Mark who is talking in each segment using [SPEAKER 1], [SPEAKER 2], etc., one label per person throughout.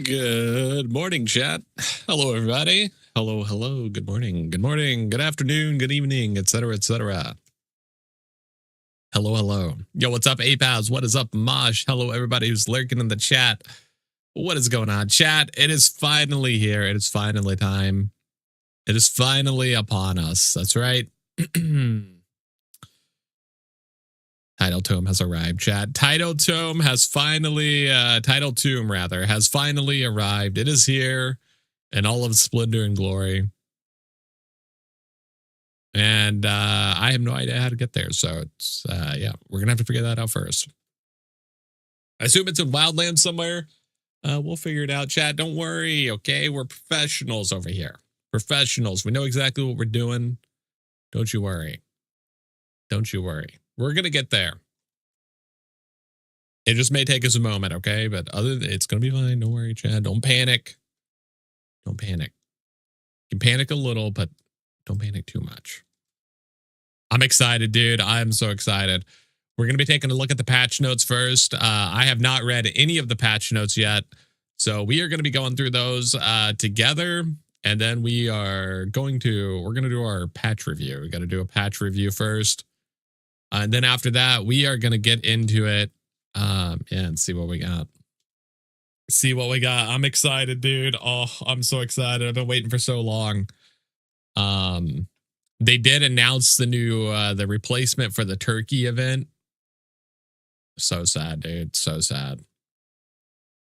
[SPEAKER 1] Good morning, chat. Hello, everybody. Hello, hello. Good morning. Good morning. Good afternoon. Good evening, etc., etc. Hello, hello. Yo, what's up, APAS? What is up, Mosh? Hello, everybody who's lurking in the chat. What is going on, chat? It is finally here. It is finally time. It is finally upon us. That's right. Title Tome has arrived, chat. Title Tomb has finally arrived. It is here in all of its splendor and glory. And I have no idea how to get there. So it's, yeah, we're going to have to figure that out first. I assume it's in Wildlands somewhere. We'll figure it out, chat. Don't worry, okay? We're professionals over here. Professionals. We know exactly what we're doing. Don't you worry. Don't you worry. We're going to get there. It just may take us a moment, okay? But it's going to be fine. Don't worry, Chad. Don't panic. Don't panic. You can panic a little, but don't panic too much. I'm excited, dude. I'm so excited. We're going to be taking a look at the patch notes first. I have not read any of the patch notes yet. So we are going to be going through those together. And then we're going to do our patch review. We got to do a patch review first. And then after that, we are going to get into it. Yeah, and see what we got. See what we got. I'm excited, dude. Oh, I'm so excited. I've been waiting for so long. They did announce the new the replacement for the turkey event. So sad, dude. So sad.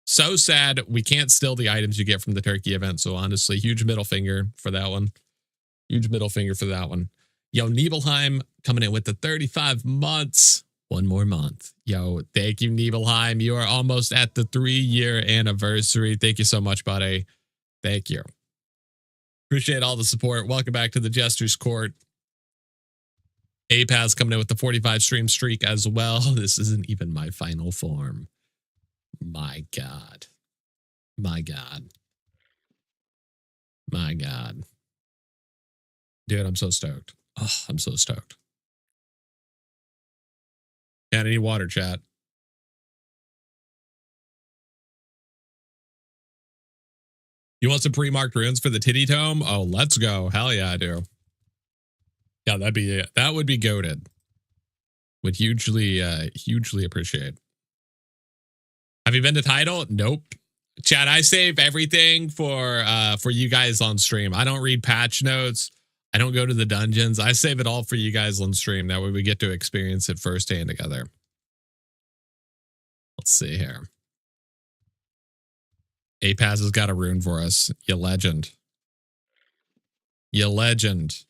[SPEAKER 1] So sad we can't steal the items you get from the turkey event. So honestly, huge middle finger for that one. Huge middle finger for that one. Yo, Nibelheim coming in with the 35 months. One more month. Yo, thank you, Nibelheim. You are almost at the 3-year anniversary. Thank you so much, buddy. Thank you. Appreciate all the support. Welcome back to the Jester's Court. APAS coming in with the 45 stream streak as well. This isn't even my final form. My God. My God. My God. Dude, I'm so stoked. Oh, I'm so stoked. Got any water, chat? You want some pre-marked runes for the titty tome? Oh, let's go. Hell yeah, I do. Yeah, that would be goated. Would hugely appreciate. Have you been to Tidal? Nope. Chat, I save everything for you guys on stream. I don't read patch notes. I don't go to the dungeons. I save it all for you guys on stream. That way we get to experience it firsthand together. Let's see here. APAS has got a rune for us. You legend. You legend.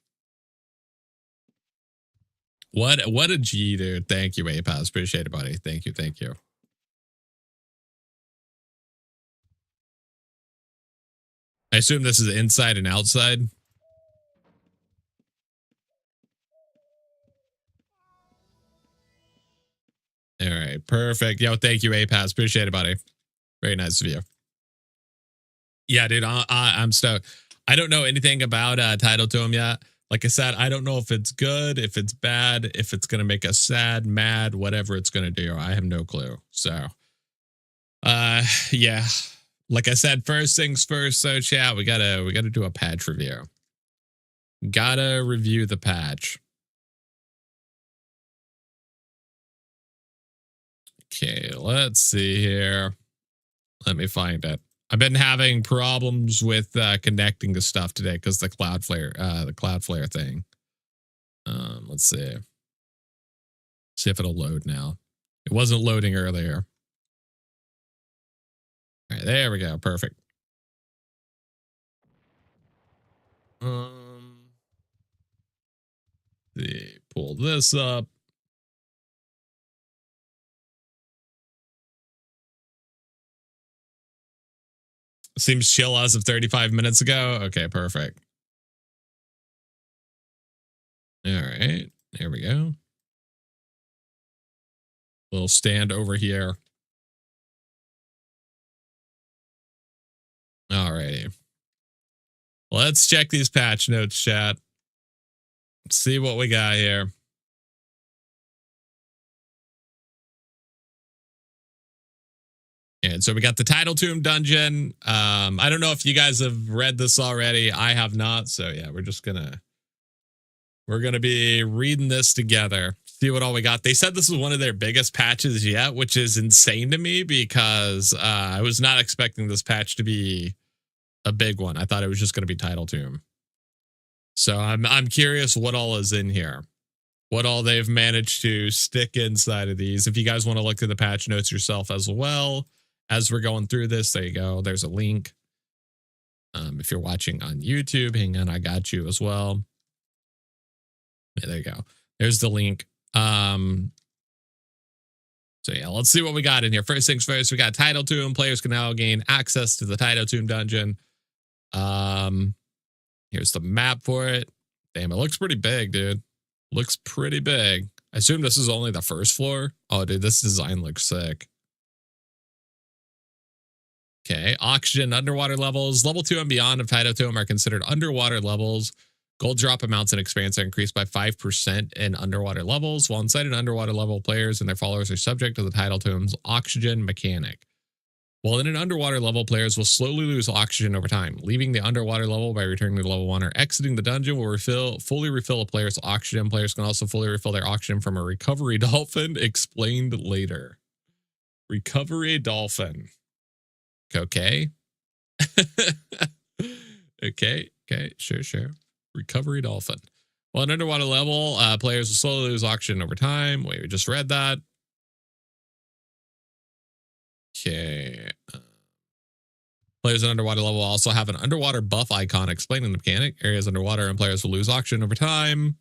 [SPEAKER 1] What a G, dude. Thank you, APAS. Appreciate it, buddy. Thank you. Thank you. I assume this is inside and outside. All right, perfect. Yo, thank you, APAS. Appreciate it, buddy. Very nice of you. Yeah, dude, I'm stoked. I don't know anything about Title to him yet. Like I said, I don't know if it's good, if it's bad, if it's gonna make us sad, mad, whatever it's gonna do. I have no clue. So, yeah. Like I said, first things first. So, chat, we gotta do a patch review. Gotta review the patch. Okay, let's see here. Let me find it. I've been having problems with connecting to stuff today because the Cloudflare thing. Let's see. See if it'll load now. It wasn't loading earlier. All right, there we go. Perfect. See, pull this up. Seems chill as of 35 minutes ago. Okay, perfect. All right, there we go. We'll stand over here. All righty. Let's check these patch notes, chat. Let's see what we got here. And so we got the Tidal Tomb dungeon. I don't know if you guys have read this already. I have not. So yeah, we're gonna be reading this together. See what all we got. They said this was one of their biggest patches yet, which is insane to me because I was not expecting this patch to be a big one. I thought it was just going to be Tidal Tomb. So I'm curious what all is in here, what all they've managed to stick inside of these. If you guys want to look at the patch notes yourself as well as we're going through this, there you go. There's a link. If you're watching on YouTube, hang on, I got you as well. Yeah, there you go. There's the link. So yeah, let's see what we got in here. First things first, we got Tidal Tomb. Players can now gain access to the Tidal Tomb dungeon. Here's the map for it. Damn, it looks pretty big, dude. Looks pretty big. I assume this is only the first floor. Oh, dude, this design looks sick. Okay, oxygen underwater levels. Level 2 and beyond of Tidal Tomb are considered underwater levels. Gold drop amounts and expanse are increased by 5% in underwater levels, while inside an underwater level, players and their followers are subject to the Tidal Tomb's oxygen mechanic. While in an underwater level, players will slowly lose oxygen over time. Leaving the underwater level by returning to level 1 or exiting the dungeon will fully refill a player's oxygen. Players can also fully refill their oxygen from a recovery dolphin, explained later. Recovery dolphin. Okay. Okay, sure. Recovery dolphin. Well, an underwater level, players will slowly lose oxygen over time. Wait, we just read that. Okay. Players in underwater level also have an underwater buff icon explaining the mechanic. Areas underwater and players will lose oxygen over time.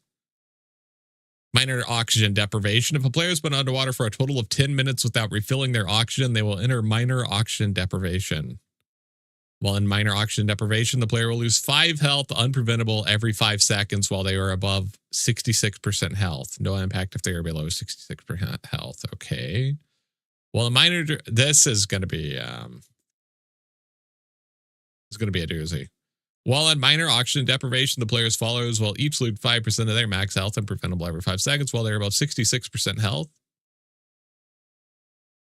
[SPEAKER 1] Minor oxygen deprivation. If a player has been underwater for a total of 10 minutes without refilling their oxygen, they will enter minor oxygen deprivation. While in minor oxygen deprivation, the player will lose 5 health unpreventable every 5 seconds while they are above 66% health. No impact if they are below 66% health. Okay. Well, a minor, this is going to be, a doozy. While in minor oxygen deprivation, the player's followers will each lose 5% of their max health unpreventable every 5 seconds while they're above 66% health.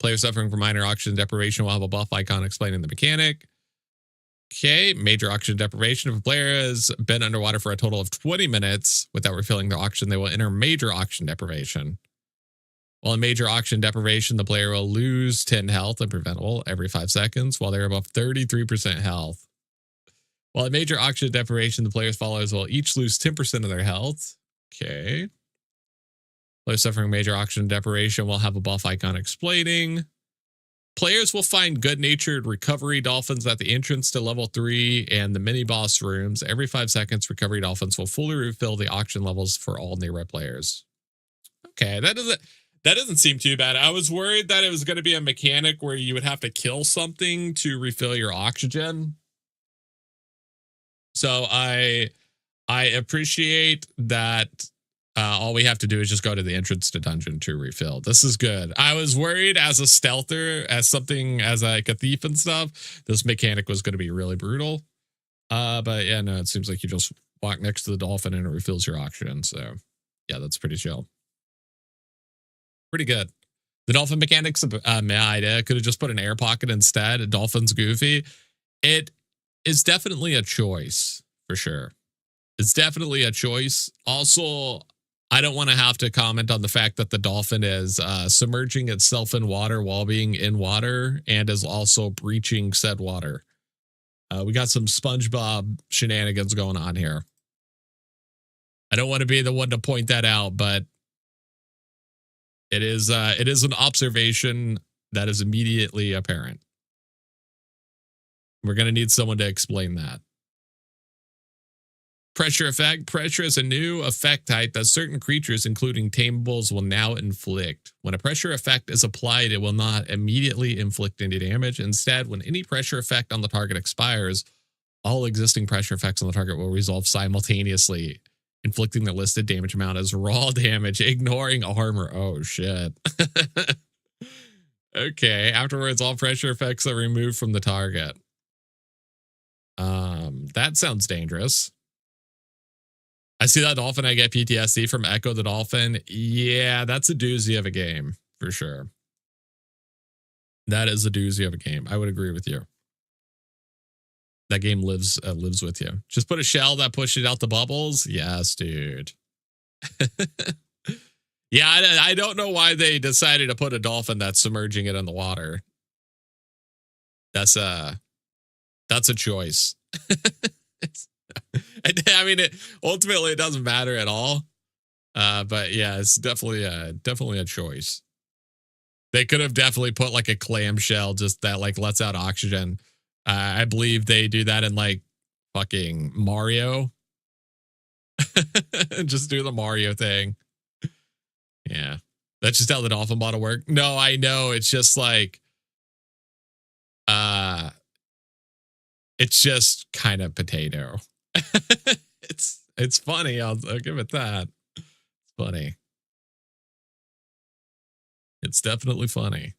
[SPEAKER 1] Players suffering from minor oxygen deprivation will have a buff icon explaining the mechanic. Okay, major oxygen deprivation. If a player has been underwater for a total of 20 minutes without refilling their oxygen, they will enter major oxygen deprivation. While in major oxygen deprivation, the player will lose 10 health unpreventable every 5 seconds while they're above 33% health. While in major oxygen deprivation, the player's followers will each lose 10% of their health. Okay. Players suffering major oxygen deprivation will have a buff icon explaining. Players will find good-natured recovery dolphins at the entrance to level 3 and the mini-boss rooms. Every 5 seconds, recovery dolphins will fully refill the oxygen levels for all nearby players. Okay, that doesn't seem too bad. I was worried that it was going to be a mechanic where you would have to kill something to refill your oxygen. So I appreciate that all we have to do is just go to the entrance to dungeon to refill. This is good. I was worried as a stealther, as like a thief and stuff, this mechanic was going to be really brutal. But yeah, no, it seems like you just walk next to the dolphin and it refills your oxygen. So yeah, that's pretty chill. Pretty good. The dolphin mechanics, my idea. Could have just put an air pocket instead. A dolphin's goofy. It is definitely a choice for sure. It's definitely a choice. Also, I don't want to have to comment on the fact that the dolphin is submerging itself in water while being in water and is also breaching said water. We got some SpongeBob shenanigans going on here. I don't want to be the one to point that out, but it is an observation that is immediately apparent. We're going to need someone to explain that. Pressure effect. Pressure is a new effect type that certain creatures, including tamables, will now inflict. When a pressure effect is applied, it will not immediately inflict any damage. Instead, when any pressure effect on the target expires, all existing pressure effects on the target will resolve simultaneously, inflicting the listed damage amount as raw damage, ignoring armor. Oh, shit. Okay. Afterwards, all pressure effects are removed from the target. That sounds dangerous. I see that dolphin. I get PTSD from Echo the Dolphin. Yeah, that's a doozy of a game for sure. That is a doozy of a game. I would agree with you. That game lives with you. Just put a shell that pushes out the bubbles. Yes, dude. Yeah, I don't know why they decided to put a dolphin that's submerging it in the water. That's a choice. I mean, ultimately it doesn't matter at all. But yeah, it's definitely a choice. They could have definitely put like a clamshell just that like lets out oxygen. I believe they do that in like fucking Mario. Just do the Mario thing. Yeah. That's just how the dolphin bottle work. No, I know. It's just like it's just kind of potato. It's funny. I'll give it that. It's funny. It's definitely funny.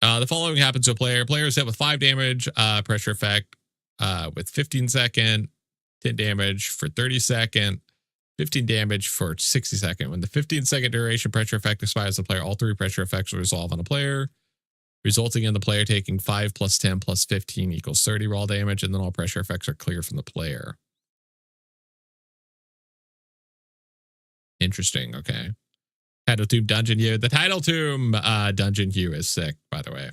[SPEAKER 1] The following happens to a player. Player is hit with 5 damage, pressure effect, with 15-second, 10 damage for 30-second, 15 damage for 60-second. When the 15-second duration pressure effect expires, the player, all 3 pressure effects will resolve on a player, resulting in the player taking 5 plus 10 plus 15 equals 30 raw damage, and then all pressure effects are clear from the player. Interesting. Okay. Title Tomb Dungeon Hue. The Title Tomb Dungeon Hue is sick, by the way.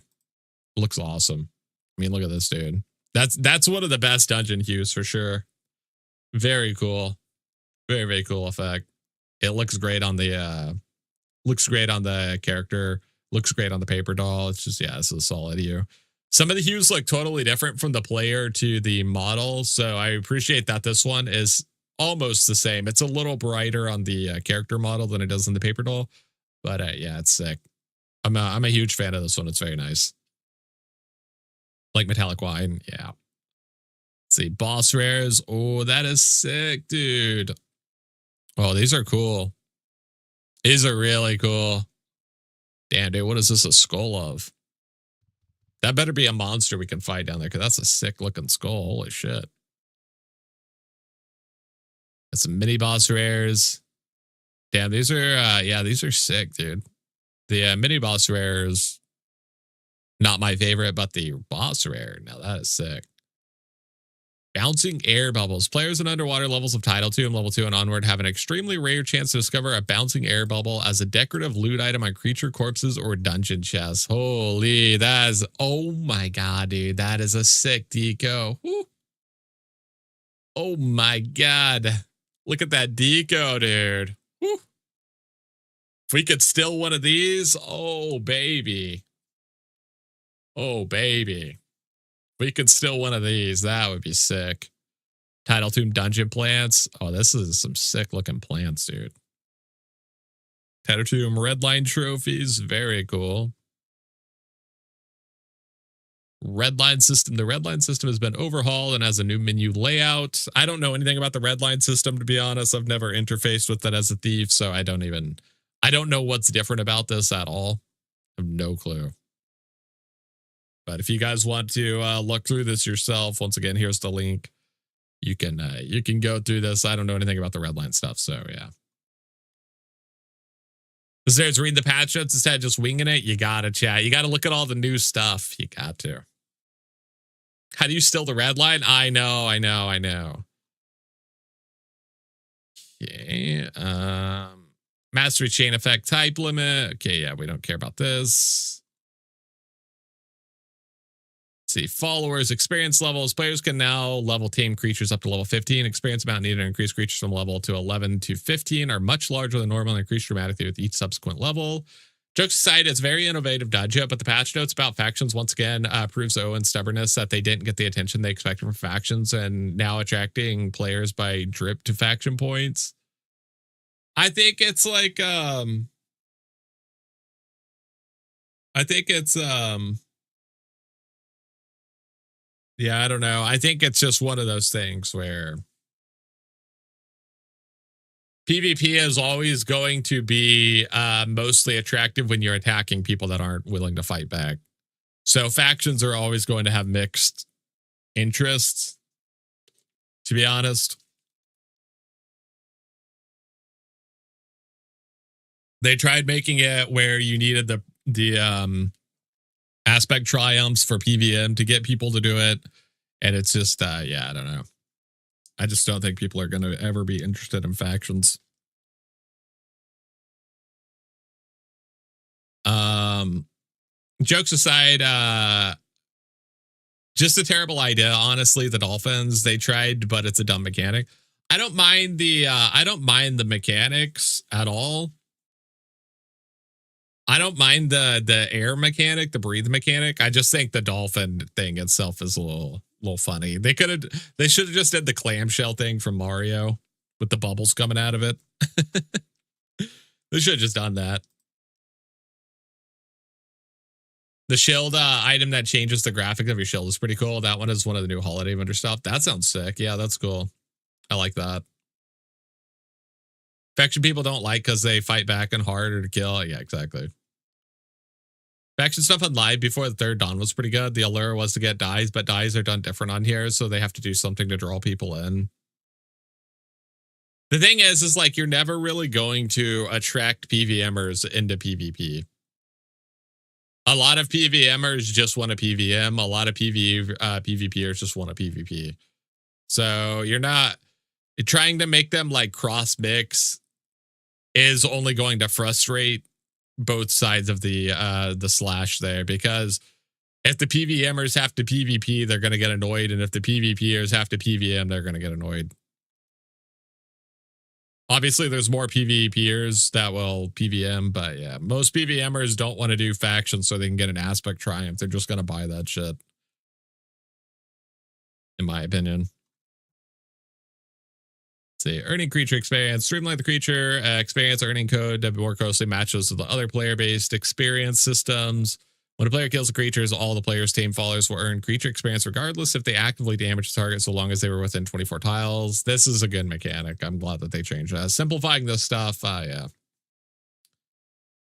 [SPEAKER 1] Looks awesome. I mean, look at this, dude. That's one of the best dungeon hues for sure. Very cool. Very, very cool effect. It looks great on the character. Looks great on the paper doll. It's just, yeah, this is a solid hue. Some of the hues look totally different from the player to the model, so I appreciate that this one is almost the same. It's a little brighter on the character model than it does in the paper doll, but yeah, it's sick. I'm a huge fan of this one. It's very nice. Like metallic wine, yeah. Let's see, boss rares. Oh, that is sick, dude. Oh, these are cool. These are really cool. Damn, dude, what is this a skull of? That better be a monster we can fight down there, because that's a sick looking skull. Holy shit. That's some mini boss rares. Damn, these are these are sick, dude. The mini boss rares, not my favorite, but the boss rare, now that is sick. Bouncing air bubbles. Players in underwater levels of Title Tomb, level 2 and onward, have an extremely rare chance to discover a bouncing air bubble as a decorative loot item on creature corpses or dungeon chests. Holy, that is, oh my god, dude. That is a sick deco. Woo. Oh my god. Look at that deco, dude. Woo. If we could steal one of these, oh baby. Oh baby. If we could steal one of these, that would be sick. Title Tomb dungeon plants. Oh, this is some sick looking plants, dude. Title Tomb redline trophies. Very cool. Redline system. The redline system has been overhauled and has a new menu layout. I don't know anything about the redline system, to be honest. I've never interfaced with it as a thief, so I don't know what's different about this at all. I have no clue. But if you guys want to look through this yourself, once again, here's the link. You can go through this. I don't know anything about the redline stuff, so yeah. There's reading the patch notes instead of just winging it. You gotta chat. You gotta look at all the new stuff. You got to. How do you steal the red line? I know. Okay. Mastery chain effect type limit. Okay, yeah, we don't care about this. Let's see, followers, experience levels. Players can now level tame creatures up to level 15. Experience amount needed to increase creatures from level to 11 to 15 are much larger than normal and increase dramatically with each subsequent level. Jokes aside, it's very innovative dodge, but the patch notes about factions once again proves Owen's stubbornness that they didn't get the attention they expected from factions and now attracting players by drip to faction points. I think it's like yeah, I don't know. I think it's just one of those things where PvP is always going to be mostly attractive when you're attacking people that aren't willing to fight back. So factions are always going to have mixed interests, to be honest. They tried making it where you needed the aspect triumphs for PVM to get people to do it. And it's just, yeah, I don't know. I just don't think people are going to ever be interested in factions. Jokes aside, just a terrible idea. Honestly, the Dolphins, they tried, but it's a dumb mechanic. I don't mind the mechanics at all. I don't mind the air mechanic, the breathe mechanic. I just think the dolphin thing itself is a little funny. They should have just did the clamshell thing from Mario with the bubbles coming out of it. They should have just done that. The shield item that changes the graphic of your shield is pretty cool. That one is one of the new holiday winter stuff. That sounds sick. Yeah, that's cool. I like that. Faction people don't like because they fight back and harder to kill. Yeah, exactly. Faction stuff on live before the third dawn was pretty good. The allure was to get dyes, but dyes are done different on here, so they have to do something to draw people in. The thing is like you're never really going to attract PVMers into PvP. A lot of PVMers just want a PVM. A lot of PvPers just want a PvP. So you're trying to make them like cross mix is only going to frustrate both sides of the slash there, because if the PVMers have to PvP, they're going to get annoyed, and if the PvPers have to PVM, they're going to get annoyed. Obviously, there's more PvPers that will PVM, but yeah, most PVMers don't want to do factions so they can get an aspect triumph. They're just going to buy that shit, in my opinion. See, earning creature experience, streamline the creature experience earning code to more closely matches with the other player-based experience systems. When a player kills a creature, all the player's team followers will earn creature experience regardless if they actively damage the target, so long as they were within 24 tiles. This is a good mechanic. I'm glad that they changed that. Simplifying this stuff, yeah.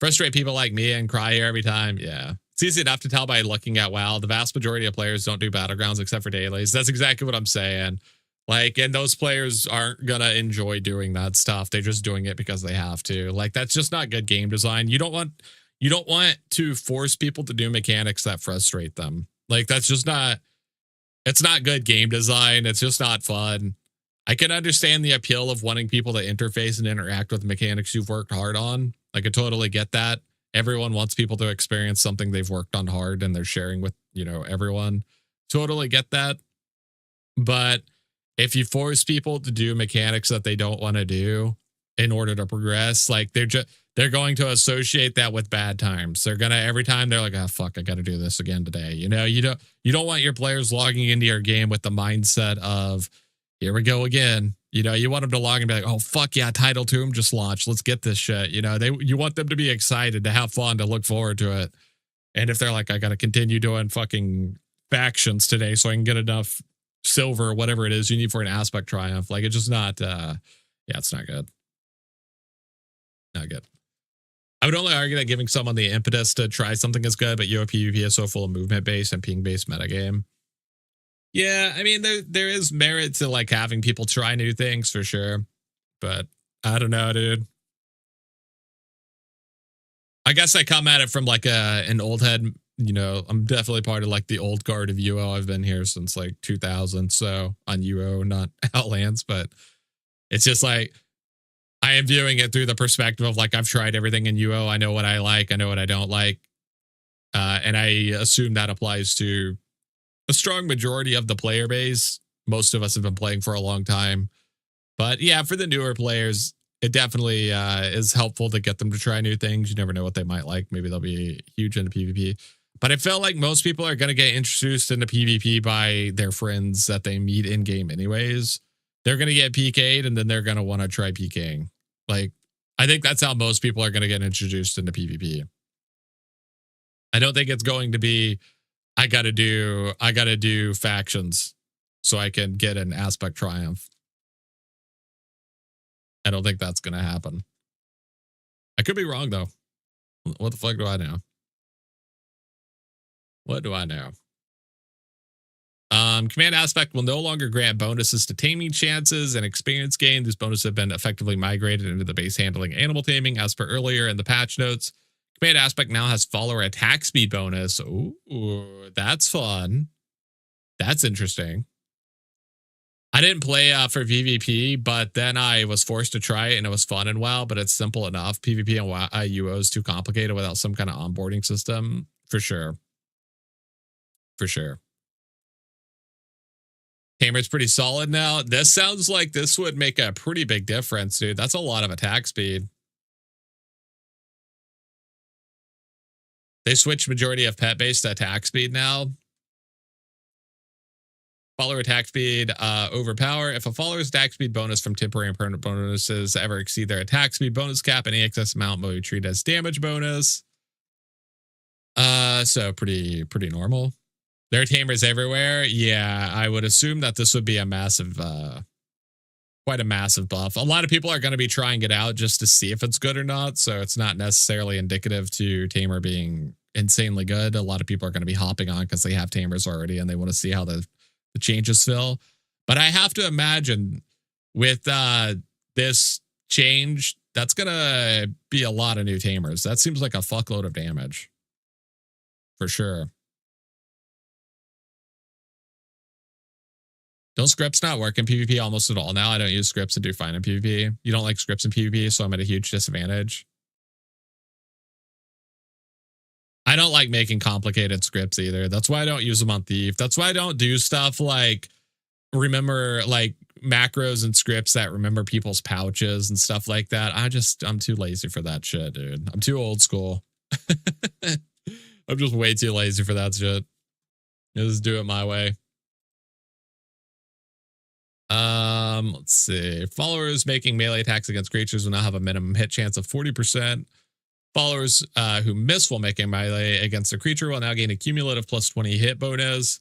[SPEAKER 1] Frustrate people like me and cry here every time. Yeah. It's easy enough to tell by looking at WoW. The vast majority of players don't do battlegrounds except for dailies. That's exactly what I'm saying. Like, and those players aren't gonna enjoy doing that stuff. They're just doing it because they have to. Like, that's just not good game design. You don't want to force people to do mechanics that frustrate them. Like, that's just not, it's not good game design. It's just not fun. I can understand the appeal of wanting people to interface and interact with mechanics you've worked hard on. I could totally get that. Everyone wants people to experience something they've worked on hard and they're sharing with, everyone. Totally get that. But if you force people to do mechanics that they don't want to do in order to progress, like they're going to associate that with bad times. They're gonna, every time they're like, oh fuck, I got to do this again today. You don't want your players logging into your game with the mindset of, here we go again. You want them to log and be like, oh fuck yeah, Title Tomb just launched. Let's get this shit. You want them to be excited, to have fun, to look forward to it. And if they're like, I got to continue doing fucking factions today so I can get enough silver, whatever it is you need for an aspect triumph, like, it's just not, yeah, it's not good. Not good. I would only argue that giving someone the impetus to try something is good, but PvP is so full of movement-based and ping-based metagame. Yeah, I mean, there is merit to like having people try new things for sure, but I don't know, dude. I guess I come at it from like an old head. I'm definitely part of like the old guard of UO. I've been here since like 2000, so on UO, not Outlands, but it's just like, I am viewing it through the perspective of like, I've tried everything in UO. I know what I like. I know what I don't like. And I assume that applies to a strong majority of the player base. Most of us have been playing for a long time. But yeah, for the newer players, it definitely is helpful to get them to try new things. You never know what they might like. Maybe they'll be huge into PvP. But I feel like most people are going to get introduced into PvP by their friends that they meet in game anyways. They're going to get PK'd and then they're going to want to try PKing. Like, I think that's how most people are going to get introduced into PvP. I don't think it's going to be, I got to do factions so I can get an aspect triumph. I don't think that's going to happen. I could be wrong though. What the fuck do I know? What do I know? Command aspect will no longer grant bonuses to taming chances and experience gain. These bonuses have been effectively migrated into the base handling animal taming as per earlier in the patch notes. Command aspect now has follower attack speed bonus. Ooh, that's fun. That's interesting. I didn't play for PvP, but then I was forced to try it and it was fun and WoW, but it's simple enough. PvP and WoW, UO is too complicated without some kind of onboarding system. For sure. For sure. Tamer's pretty solid now. This sounds like this would make a pretty big difference, dude. That's a lot of attack speed. They switched majority of pet-based attack speed now. Follower attack speed overpower. If a follower's attack speed bonus from temporary and permanent bonuses ever exceed their attack speed bonus cap, any excess amount will be treated as damage bonus. So pretty normal. There are tamers everywhere. Yeah, I would assume that this would be a massive, quite a massive buff. A lot of people are going to be trying it out just to see if it's good or not. So it's not necessarily indicative to tamer being insanely good. A lot of people are going to be hopping on because they have tamers already and they want to see how the changes feel. But I have to imagine with this change, that's going to be a lot of new tamers. That seems like a fuckload of damage. For sure. Don't scripts not work in PvP almost at all now? I don't use scripts and do fine in PvP. You don't like scripts in PvP, so I'm at a huge disadvantage. I don't like making complicated scripts either. That's why I don't use them on Thief. That's why I don't do stuff like remember like macros and scripts that remember people's pouches and stuff like that. I'm too lazy for that shit, dude. I'm too old school. I'm just way too lazy for that shit. Just do it my way. Let's see. Followers making melee attacks against creatures will now have a minimum hit chance of 40%. Followers who miss while making melee against a creature will now gain a cumulative plus 20 hit bonus,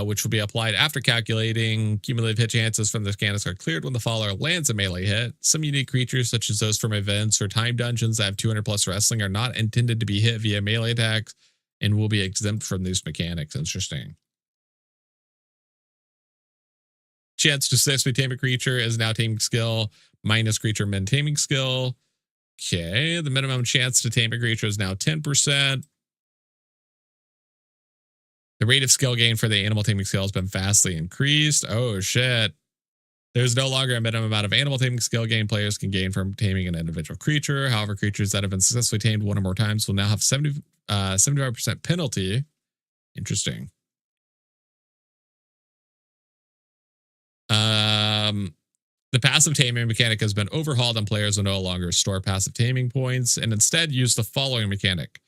[SPEAKER 1] which will be applied after calculating cumulative hit chances from the mechanics are cleared when the follower lands a melee hit. Some unique creatures, such as those from events or time dungeons that have 200 plus wrestling, are not intended to be hit via melee attacks and will be exempt from these mechanics. Interesting. Chance to successfully tame a creature is now taming skill minus creature min taming skill. Okay, the minimum chance to tame a creature is now 10%. The rate of skill gain for the animal taming skill has been vastly increased. Oh shit. There's no longer a minimum amount of animal taming skill gain players can gain from taming an individual creature. However, creatures that have been successfully tamed one or more times will now have 75% penalty. Interesting. The passive taming mechanic has been overhauled and players will no longer store passive taming points and instead use the following mechanic.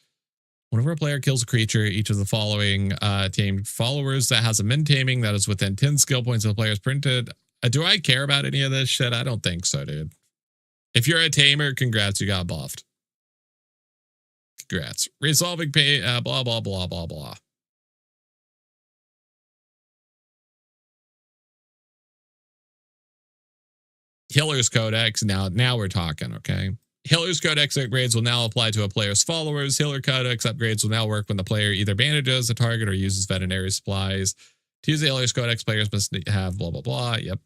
[SPEAKER 1] Whenever a player kills a creature, each of the following tamed followers that has a min taming that is within 10 skill points of the player's printed. Do I care about any of this shit? I don't think so, dude. If you're a tamer, congrats, you got buffed. Congrats. Resolving pay, blah, blah, blah, blah, blah. Healer's Codex. Now we're talking, okay? Healer's Codex upgrades will now apply to a player's followers. Healer Codex upgrades will now work when the player either bandages a target or uses veterinary supplies. To use the Healer's Codex, players must have blah, blah, blah. Yep.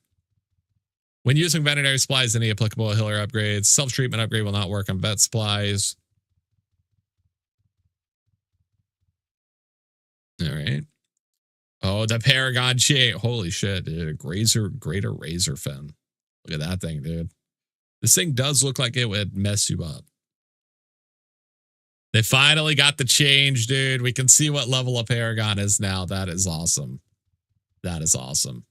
[SPEAKER 1] When using veterinary supplies, any applicable healer upgrades. Self-treatment upgrade will not work on vet supplies. All right. Oh, the Paragon shape. Holy shit, dude. A greater razor fin. Look at that thing, dude. This thing does look like it would mess you up. They finally got the change, dude. We can see what level of Paragon is now. That is awesome. That is awesome.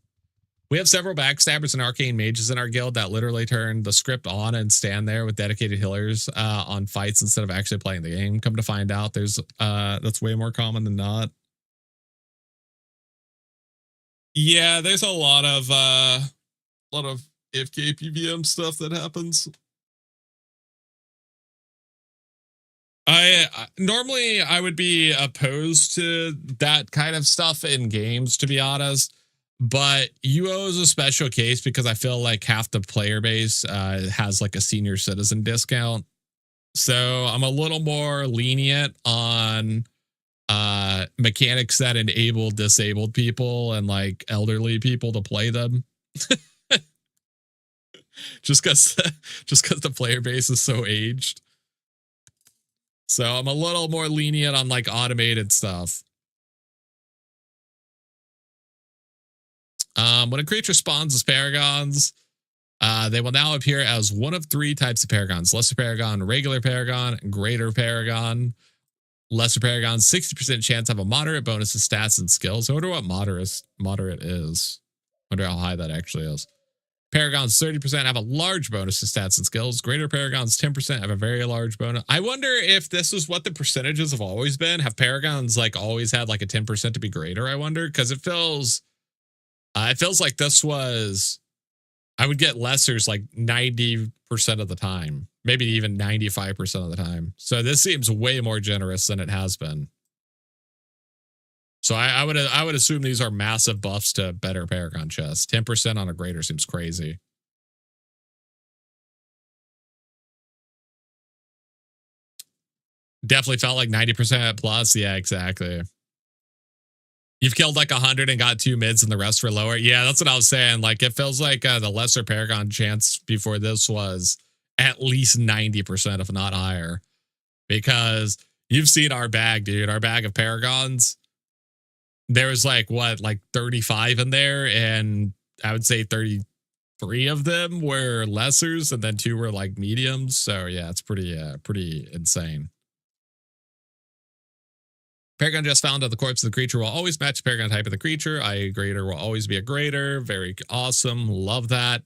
[SPEAKER 1] We have several backstabbers and arcane mages in our guild that literally turn the script on and stand there with dedicated healers on fights instead of actually playing the game. Come to find out, there's that's way more common than not. Yeah, there's a lot of AFK PVM stuff that happens. I normally I would be opposed to that kind of stuff in games, to be honest. But UO is a special case because I feel like half the player base has like a senior citizen discount. So I'm a little more lenient on mechanics that enable disabled people and like elderly people to play them. just because the player base is so aged. So I'm a little more lenient on like automated stuff. When a creature spawns as paragons, they will now appear as one of 3 types of paragons: lesser paragon, regular paragon, greater paragon. Lesser paragon, 60% chance have a moderate bonus to stats and skills. I wonder what moderate is. Wonder how high that actually is. Paragons 30% have a large bonus to stats and skills. Greater paragons 10% have a very large bonus. I wonder if this is what the percentages have always been. Have paragons like always had like a 10% to be greater? I wonder, because it feels like this was, I would get lessers like 90% of the time, maybe even 95% of the time. So this seems way more generous than it has been. So I would assume these are massive buffs to better paragon chests. 10% on a greater seems crazy. Definitely felt like 90% plus. Yeah, exactly. You've killed like 100 and got 2 mids and the rest were lower. Yeah, that's what I was saying. Like it feels like the lesser paragon chance before this was at least 90%, if not higher. Because you've seen our bag, dude. Our bag of paragons. There was like what, like 35 in there, and I would say 33 of them were lessers, and then 2 were like mediums. So yeah, it's pretty insane. Paragon just found that the corpse of the creature will always match the paragon type of the creature. A greater will always be a greater. Very awesome. Love that.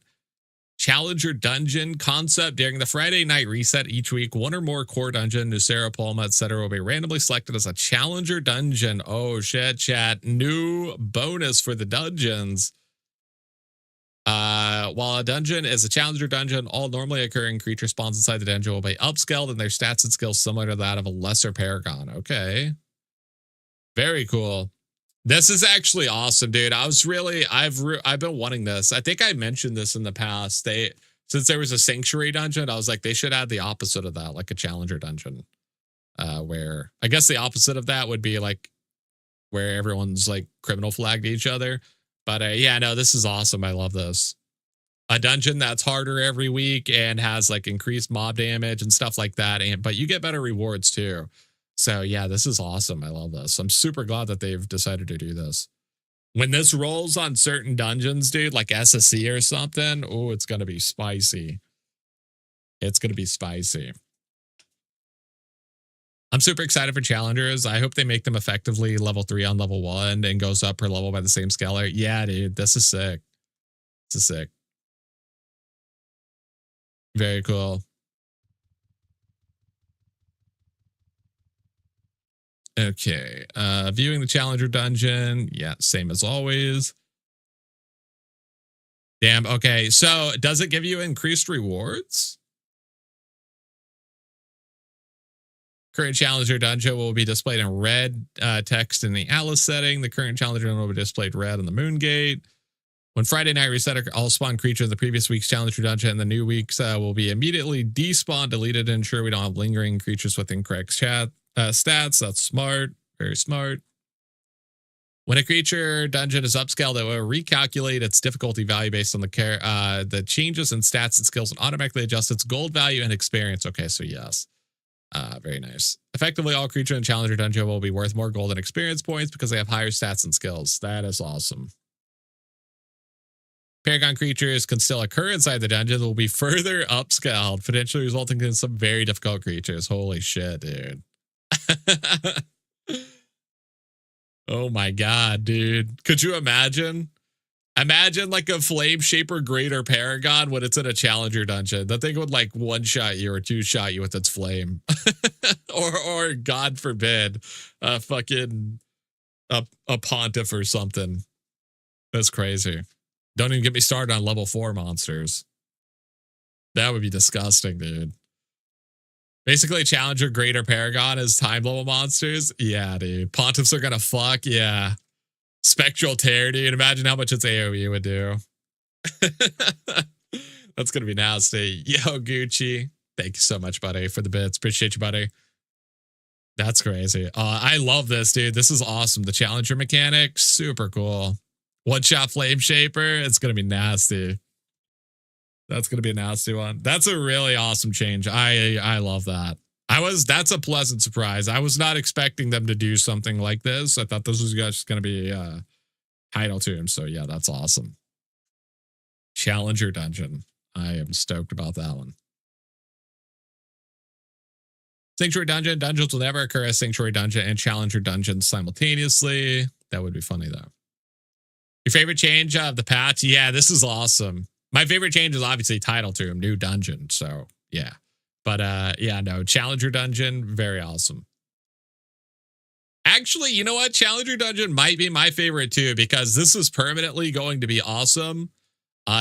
[SPEAKER 1] Challenger dungeon concept. During the Friday night reset each week, 1 or more core dungeon, Nucera, Palma, etc. will be randomly selected as a challenger dungeon. Oh shit, chat. New bonus for the dungeons. While a dungeon is a challenger dungeon, all normally occurring creature spawns inside the dungeon will be upscaled and their stats and skills similar to that of a lesser paragon. Okay. Very cool. This is actually awesome, dude. I've been wanting this. I think I mentioned this in the past. Since there was a sanctuary dungeon, I was like, they should add the opposite of that, like a challenger dungeon. Where I guess the opposite of that would be like where everyone's like criminal flagged each other. But yeah, no, this is awesome. I love this. A dungeon that's harder every week and has like increased mob damage and stuff like that. But you get better rewards too. So yeah, this is awesome. I love this. I'm super glad that they've decided to do this. When this rolls on certain dungeons, dude, like SSC or something, oh, it's going to be spicy. It's going to be spicy. I'm super excited for challengers. I hope they make them effectively level 3 on level 1 and goes up per level by the same scalar. Yeah, dude, this is sick. This is sick. Very cool. Okay, viewing the challenger dungeon. Yeah, same as always. Damn, okay. So does it give you increased rewards? Current challenger dungeon will be displayed in red text in the Atlas setting. The current challenger dungeon will be displayed red on the Moon Gate. When Friday night reset, all spawn creatures in the previous week's challenger dungeon and the new week's will be immediately despawned, deleted to ensure we don't have lingering creatures with incorrect stats. That's smart. Very smart. When a creature dungeon is upscaled, it will recalculate its difficulty value based on the changes in stats and skills and automatically adjust its gold value and experience. Okay, so yes. Very nice. Effectively, all creatures in challenger dungeon will be worth more gold and experience points because they have higher stats and skills. That is awesome. Paragon creatures can still occur inside the dungeon that will be further upscaled, potentially resulting in some very difficult creatures. Holy shit, dude. Oh my god, dude. Could you imagine? Imagine like a flame shaper greater paragon when it's in a challenger dungeon. That thing would like 1-shot you or 2-shot you with its flame. or God forbid, fucking a pontiff or something. That's crazy. Don't even get me started on level 4 monsters. That would be disgusting, dude. Basically, Challenger, Greater Paragon is time level monsters. Yeah, dude. Pontiffs are gonna fuck. Yeah. Spectral Tear, dude. Imagine how much its AoE would do. That's gonna be nasty. Yo, Gucci. Thank you so much, buddy, for the bits. Appreciate you, buddy. That's crazy. I love this, dude. This is awesome. The Challenger mechanic, super cool. 1-shot Flame Shaper. It's gonna be nasty. That's going to be a nasty one. That's a really awesome change. I love that. I That's a pleasant surprise. I was not expecting them to do something like this. I thought this was just going to be title to him. So yeah, that's awesome. Challenger dungeon. I am stoked about that one. Sanctuary dungeon. Dungeons will never occur as Sanctuary dungeon and Challenger dungeons simultaneously. That would be funny though. Your favorite change of the patch? Yeah, this is awesome. My favorite change is obviously title to him, new dungeon. So yeah. But yeah, no, Challenger dungeon, very awesome. Actually, you know what? Challenger dungeon might be my favorite too, because this is permanently going to be awesome.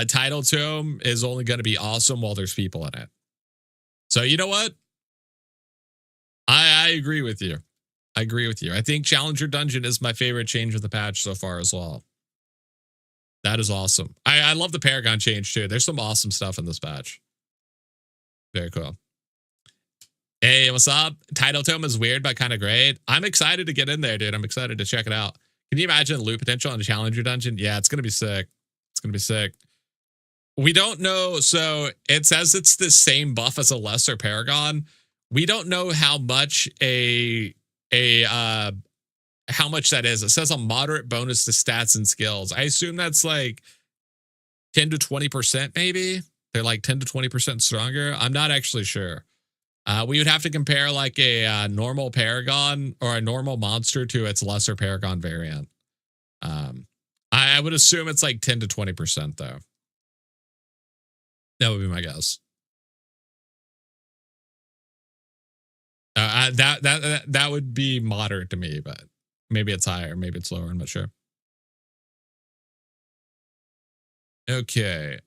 [SPEAKER 1] Title to him is only going to be awesome while there's people in it. So you know what? I agree with you. I agree with you. I think Challenger dungeon is my favorite change of the patch so far as well. That is awesome. I love the Paragon change too. There's some awesome stuff in this patch. Very cool. Hey, what's up? Title Tome is weird, but kind of great. I'm excited to get in there, dude. I'm excited to check it out. Can you imagine loot potential in a Challenger dungeon? Yeah, it's going to be sick. It's going to be sick. We don't know. So it says it's the same buff as a lesser Paragon. We don't know how much how much that is. It says a moderate bonus to stats and skills. I assume that's like 10 to 20% maybe. They're like 10 to 20% stronger. I'm not actually sure. We would have to compare like a normal Paragon or a normal monster to its lesser Paragon variant. I would assume it's like 10 to 20% though. That would be my guess. That would be moderate to me, but maybe it's higher, maybe it's lower. I'm not sure. Okay.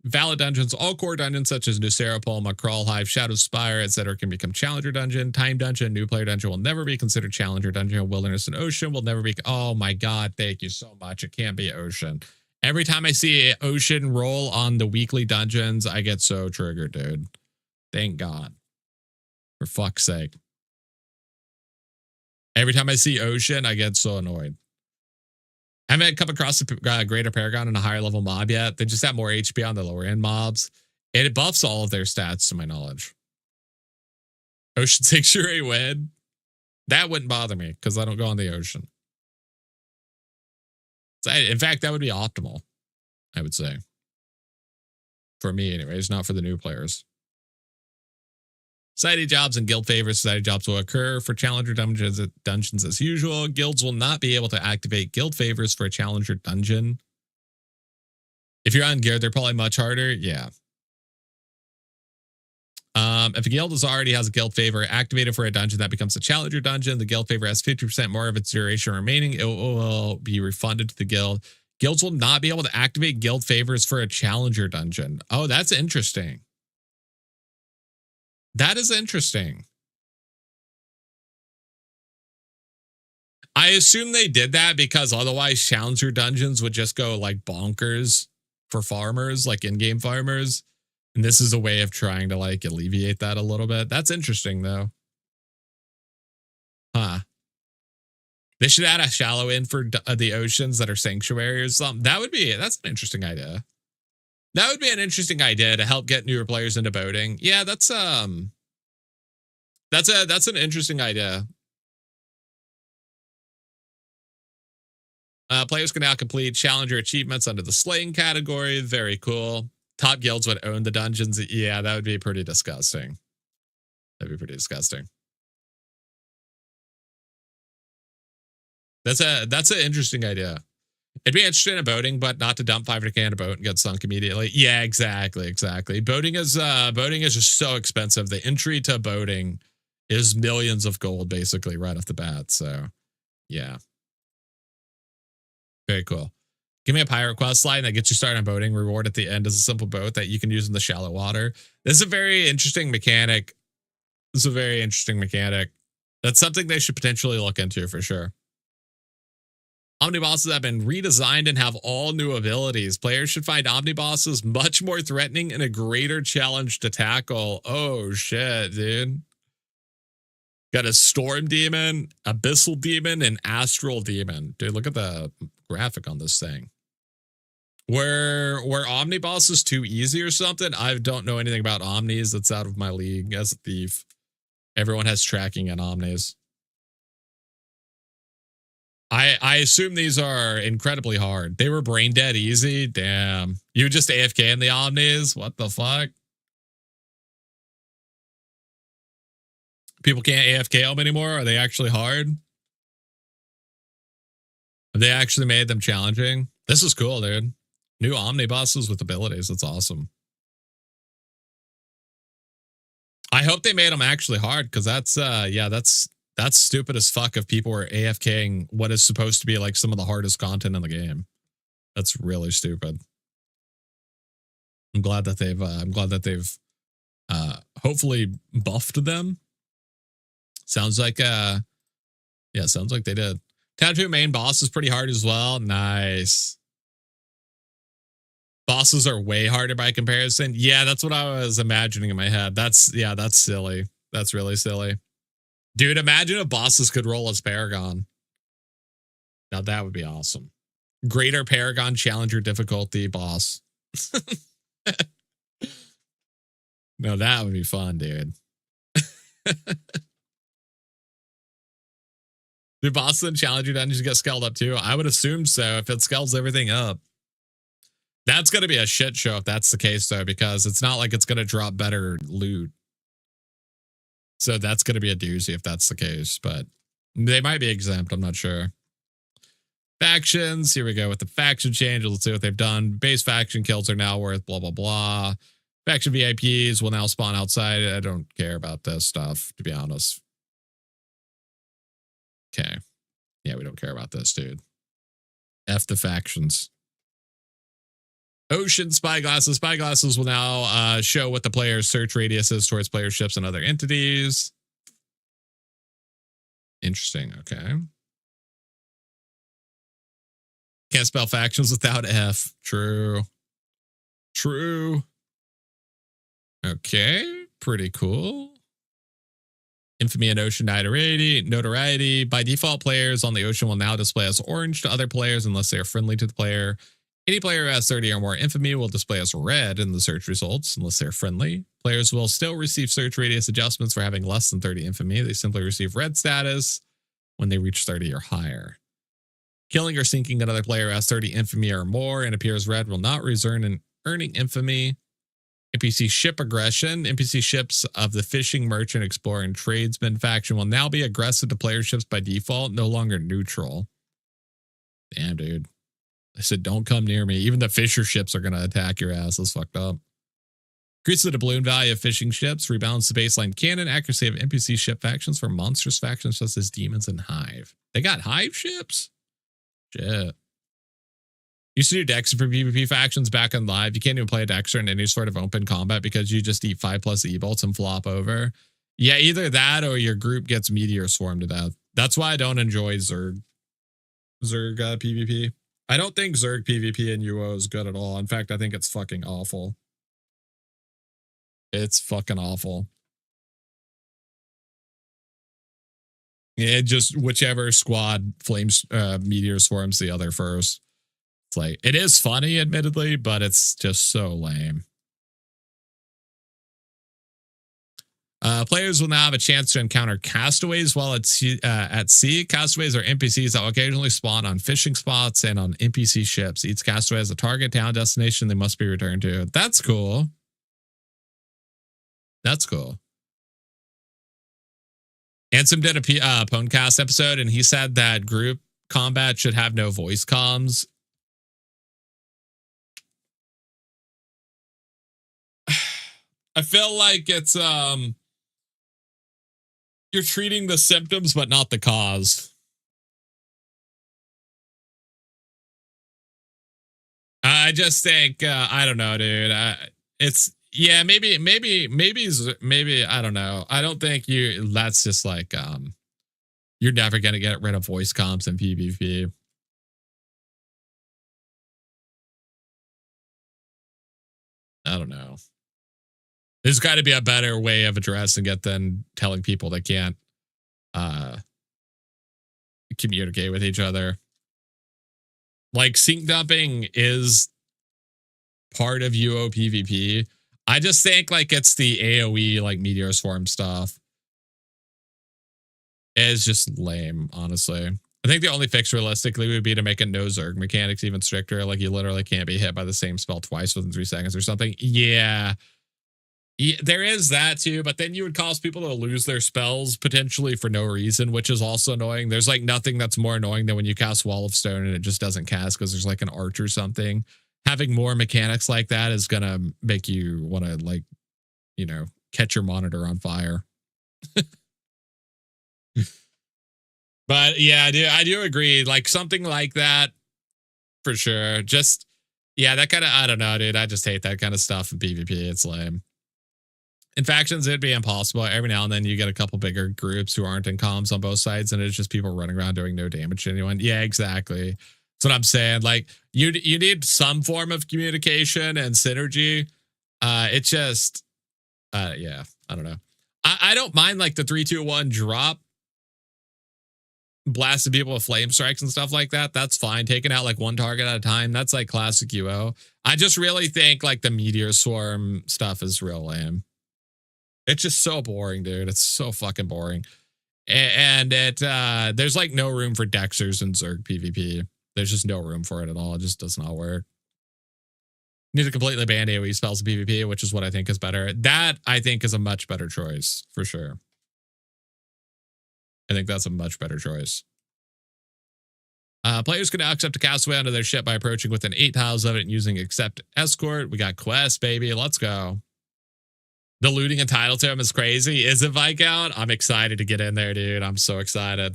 [SPEAKER 1] Valid dungeons, all core dungeons such as Nucera, Palma, Crawl Hive, Shadow Spire, etc. can become Challenger dungeon. Time dungeon, new player dungeon will never be considered Challenger dungeon. Wilderness and Ocean will never be. Oh my God, thank you so much. It can't be Ocean. Every time I see Ocean roll on the weekly dungeons, I get so triggered, dude. Thank God. For fuck's sake. Every time I see Ocean, I get so annoyed. I haven't come across a greater Paragon in a higher level mob yet. They just have more HP on the lower end mobs. And it buffs all of their stats to my knowledge. Ocean Sanctuary win. That wouldn't bother me because I don't go on the ocean. So in fact, that would be optimal, I would say. For me anyways, not for the new players. Society jobs and guild favors. Society jobs will occur for Challenger dungeons as usual. Guilds will not be able to activate guild favors for a Challenger dungeon. If you're on gear, they're probably much harder. Yeah. If a guild already has a guild favor activated for a dungeon that becomes a Challenger dungeon, the guild favor has 50% more of its duration remaining. It will be refunded to the guild. Guilds will not be able to activate guild favors for a Challenger dungeon. Oh, that's interesting. That is interesting. I assume they did that because otherwise Challenger dungeons would just go like bonkers for farmers, like in-game farmers. And this is a way of trying to like alleviate that a little bit. That's interesting though. Huh. They should add a shallow in for the oceans that are sanctuary or something. That's an interesting idea. That would be an interesting idea to help get newer players into boating. Yeah, that's an interesting idea. Players can now complete Challenger achievements under the slaying category. Very cool. Top guilds would own the dungeons. Yeah, that would be pretty disgusting. That'd be pretty disgusting. That's an interesting idea. It'd be interesting in boating, but not to dump 500k in a boat and get sunk immediately. Yeah, exactly. Boating is just so expensive. The entry to boating is millions of gold basically right off the bat. So yeah. Very cool. Give me a pirate quest line that gets you started on boating. Reward at the end is a simple boat that you can use in the shallow water. This is a very interesting mechanic. That's something they should potentially look into for sure. Omnibosses have been redesigned and have all new abilities. Players should find omnibosses much more threatening and a greater challenge to tackle. Oh shit, dude. Got a storm demon, abyssal demon, and astral demon. Dude, look at the graphic on this thing. Were Omni bosses too easy or something? I don't know anything about Omnis. That's out of my league as a thief. Everyone has tracking in Omnis. I assume these are incredibly hard. They were brain dead easy. Damn. You just AFK in the Omnis? What the fuck? People can't AFK them anymore? Are they actually hard? Have they actually made them challenging? This is cool, dude. New Omni bosses with abilities. That's awesome. I hope they made them actually hard because that's that's stupid as fuck if people were AFKing what is supposed to be like some of the hardest content in the game. That's really stupid. I'm glad that they've hopefully buffed them. Sounds like sounds like they did. Tattoo main boss is pretty hard as well. Nice. Bosses are way harder by comparison. Yeah, that's what I was imagining in my head. That's silly. That's really silly. Dude, imagine if bosses could roll as Paragon. Now that would be awesome. Greater Paragon Challenger difficulty boss. No, that would be fun, dude. Do bosses and Challenger dungeons get scaled up too? I would assume so if it scales everything up. That's going to be a shit show if that's the case, though, because it's not like it's going to drop better loot. So that's going to be a doozy if that's the case, but they might be exempt. I'm not sure. Factions. Here we go with the faction changes. Let's see what they've done. Base faction kills are now worth blah, blah, blah. Faction VIPs will now spawn outside. I don't care about this stuff, to be honest. Okay. Yeah, we don't care about this, dude. F the factions. Ocean spyglasses. Spyglasses will now show what the player's search radius is towards player ships and other entities. Interesting. Okay. Can't spell factions without F. True. True. Okay. Pretty cool. Infamy and Ocean notoriety. By default, players on the Ocean will now display as orange to other players unless they are friendly to the player. Any player who has 30 or more infamy will display as red in the search results unless they're friendly. Players will still receive search radius adjustments for having less than 30 infamy. They simply receive red status when they reach 30 or higher. Killing or sinking another player who has 30 infamy or more and appears red will not result in earning infamy. NPC ship aggression. NPC ships of the fishing, merchant, explorer, and tradesman faction will now be aggressive to player ships by default, no longer neutral. Damn, dude. I said, don't come near me. Even the fisher ships are going to attack your ass. That's fucked up. Increase the doubloon value of fishing ships. Rebalance the baseline cannon accuracy of NPC ship factions for monstrous factions such as demons and hive. They got hive ships? Shit. Used to do Dexter for PvP factions back on live. You can't even play a Dexter in any sort of open combat because you just eat 5+ E-bolts and flop over. Yeah, either that or your group gets meteor swarmed to death. That's why I don't enjoy Zerg PvP. I don't think Zerg PvP in UO is good at all. In fact, I think it's fucking awful. It's fucking awful. Yeah, just whichever squad flames meteor swarms the other first. It's like, it is funny, admittedly, but it's just so lame. Players will now have a chance to encounter castaways while at sea. Castaways are NPCs that will occasionally spawn on fishing spots and on NPC ships. Each castaway has a target town destination they must be returned to. That's cool. That's cool. Ansem did a Pwnecast episode, and he said that group combat should have no voice comms. I feel like it's you're treating the symptoms but not the cause. I just think I don't know, dude. It's yeah, maybe I don't know. I don't think that's just like you're never gonna get rid of voice comms in PvP. I don't know. There's got to be a better way of addressing it than telling people they can't communicate with each other. Like, sync dumping is part of UO PvP. I just think like it's the AoE like Meteor Swarm stuff. It's just lame, honestly. I think the only fix realistically would be to make a no Zerg mechanics even stricter. Like you literally can't be hit by the same spell twice within 3 seconds or something. Yeah. There is that too, but then you would cause people to lose their spells potentially for no reason, which is also annoying. There's like nothing that's more annoying than when you cast Wall of Stone and it just doesn't cast because there's like an arch or something. Having more mechanics like that is going to make you want to like, you know, catch your monitor on fire. But yeah, I do agree. Like something like that for sure. Just, yeah, that kind of, I don't know, dude. I just hate that kind of stuff in PvP. It's lame. In factions, it'd be impossible. Every now and then you get a couple bigger groups who aren't in comms on both sides, and it's just people running around doing no damage to anyone. Yeah, exactly. That's what I'm saying. Like you need some form of communication and synergy. It's just, yeah, I don't know. I don't mind like the 3-2-1 drop, blasting people with flame strikes and stuff like that. That's fine. Taking out like one target at a time. That's like classic UO. I just really think like the Meteor Swarm stuff is real lame. It's just so boring, dude. It's so fucking boring. And it there's like no room for Dexers in Zerg PvP. There's just no room for it at all. It just does not work. You need to completely ban AoE spells in PvP, which is what I think is better. That I think is a much better choice for sure. I think that's a much better choice. Players can now accept a castaway onto their ship by approaching within 8 tiles of it and using accept escort. We got quest, baby. Let's go. The looting entitled to him is crazy. Is it Viscount? I'm excited to get in there, dude. I'm so excited.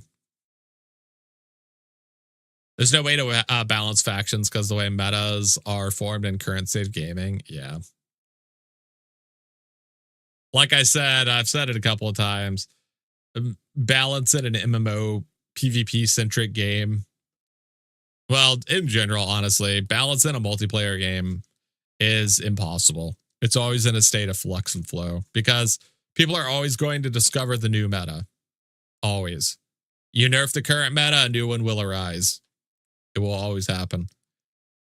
[SPEAKER 1] There's no way to balance factions because the way metas are formed in current state of gaming. Yeah. Like I said, I've said it a couple of times. Balance in an MMO PvP centric game. Well, in general, honestly, balance in a multiplayer game is impossible. It's always in a state of flux and flow because people are always going to discover the new meta. Always. You nerf the current meta, a new one will arise. It will always happen.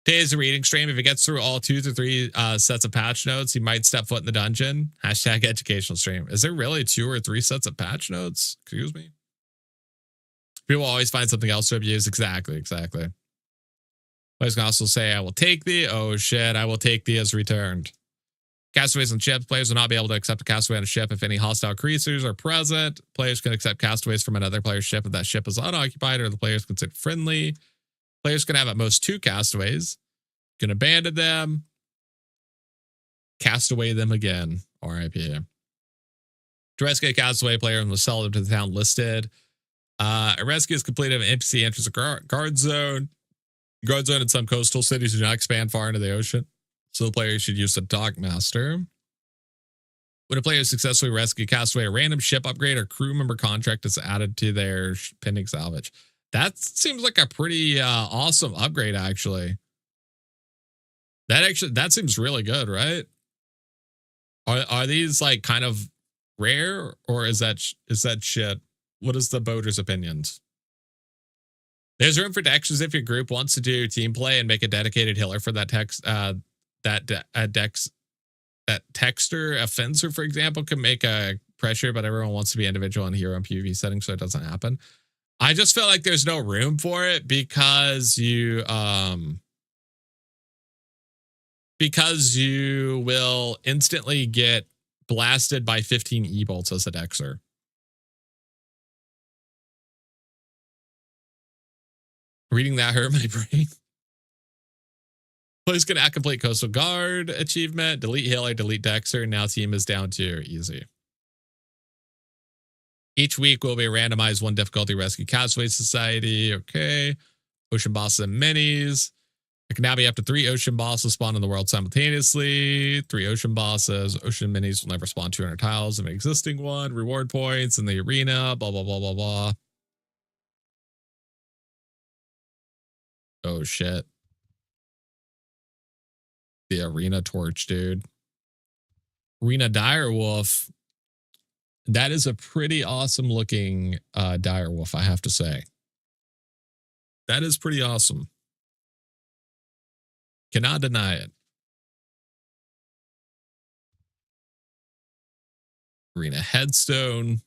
[SPEAKER 1] Today's a reading stream. If it gets through all 2 to 3 sets of patch notes, he might step foot in the dungeon. Hashtag educational stream. Is there really 2 or 3 sets of patch notes? Excuse me. People always find something else to abuse. Exactly. Players can also say, I will take thee. Oh shit, I will take thee as returned. Castaways on ships. Players will not be able to accept a castaway on a ship if any hostile creatures are present. Players can accept castaways from another player's ship if that ship is unoccupied or the player is considered friendly. Players can have at most 2 castaways. You can abandon them. Castaway them again. RIP. To rescue a castaway, player must sell them to the town listed. A rescue is completed if an NPC enters a guard zone. Guard zone in some coastal cities do not expand far into the ocean, so the player should use the Dockmaster. When a player successfully rescue a castaway, a random ship upgrade or crew member contract is added to their pending salvage. That seems like a pretty awesome upgrade, actually. That seems really good, right? Are these like kind of rare, or is that shit? What is the boater's opinions? There's room for Dexers if your group wants to do team play and make a dedicated healer for that Texter. A fencer, for example, can make a pressure, but everyone wants to be individual in hero and PvP settings, so it doesn't happen. I just feel like there's no room for it because you will instantly get blasted by 15 E-bolts as a Dexer. Reading that hurt my brain. Players can complete Coastal Guard achievement, delete healer, delete Dexter. Now team is down to easy. Each week will be randomized 1 difficulty rescue castaway society. Okay. Ocean bosses and minis. It can now be up to 3 ocean bosses spawn in the world simultaneously. 3 ocean bosses. Ocean minis will never spawn 200 tiles of an existing one. Reward points in the arena. Blah, blah, blah, blah, blah. Oh, shit. The arena torch, dude. Arena Direwolf. That is a pretty awesome looking Direwolf, I have to say. That is pretty awesome. Cannot deny it. Arena headstone.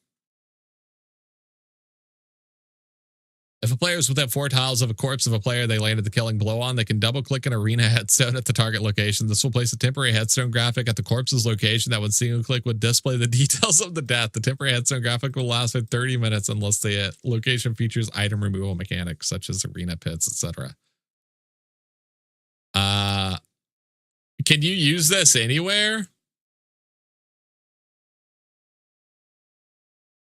[SPEAKER 1] If a player is within 4 tiles of a corpse of a player they landed the killing blow on, they can double-click an arena headstone at the target location. This will place a temporary headstone graphic at the corpse's location that, when single-click, would display the details of the death. The temporary headstone graphic will last for 30 minutes unless the location features item removal mechanics, such as arena pits, etc. Can you use this anywhere?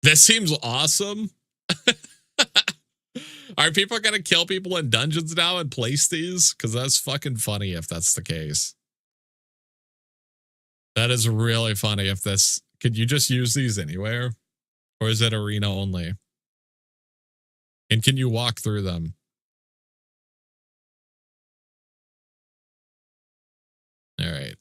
[SPEAKER 1] This seems awesome. Are people going to kill people in dungeons now and place these? Because that's fucking funny if that's the case. That is really funny if this... Could you just use these anywhere? Or is it arena only? And can you walk through them? All right.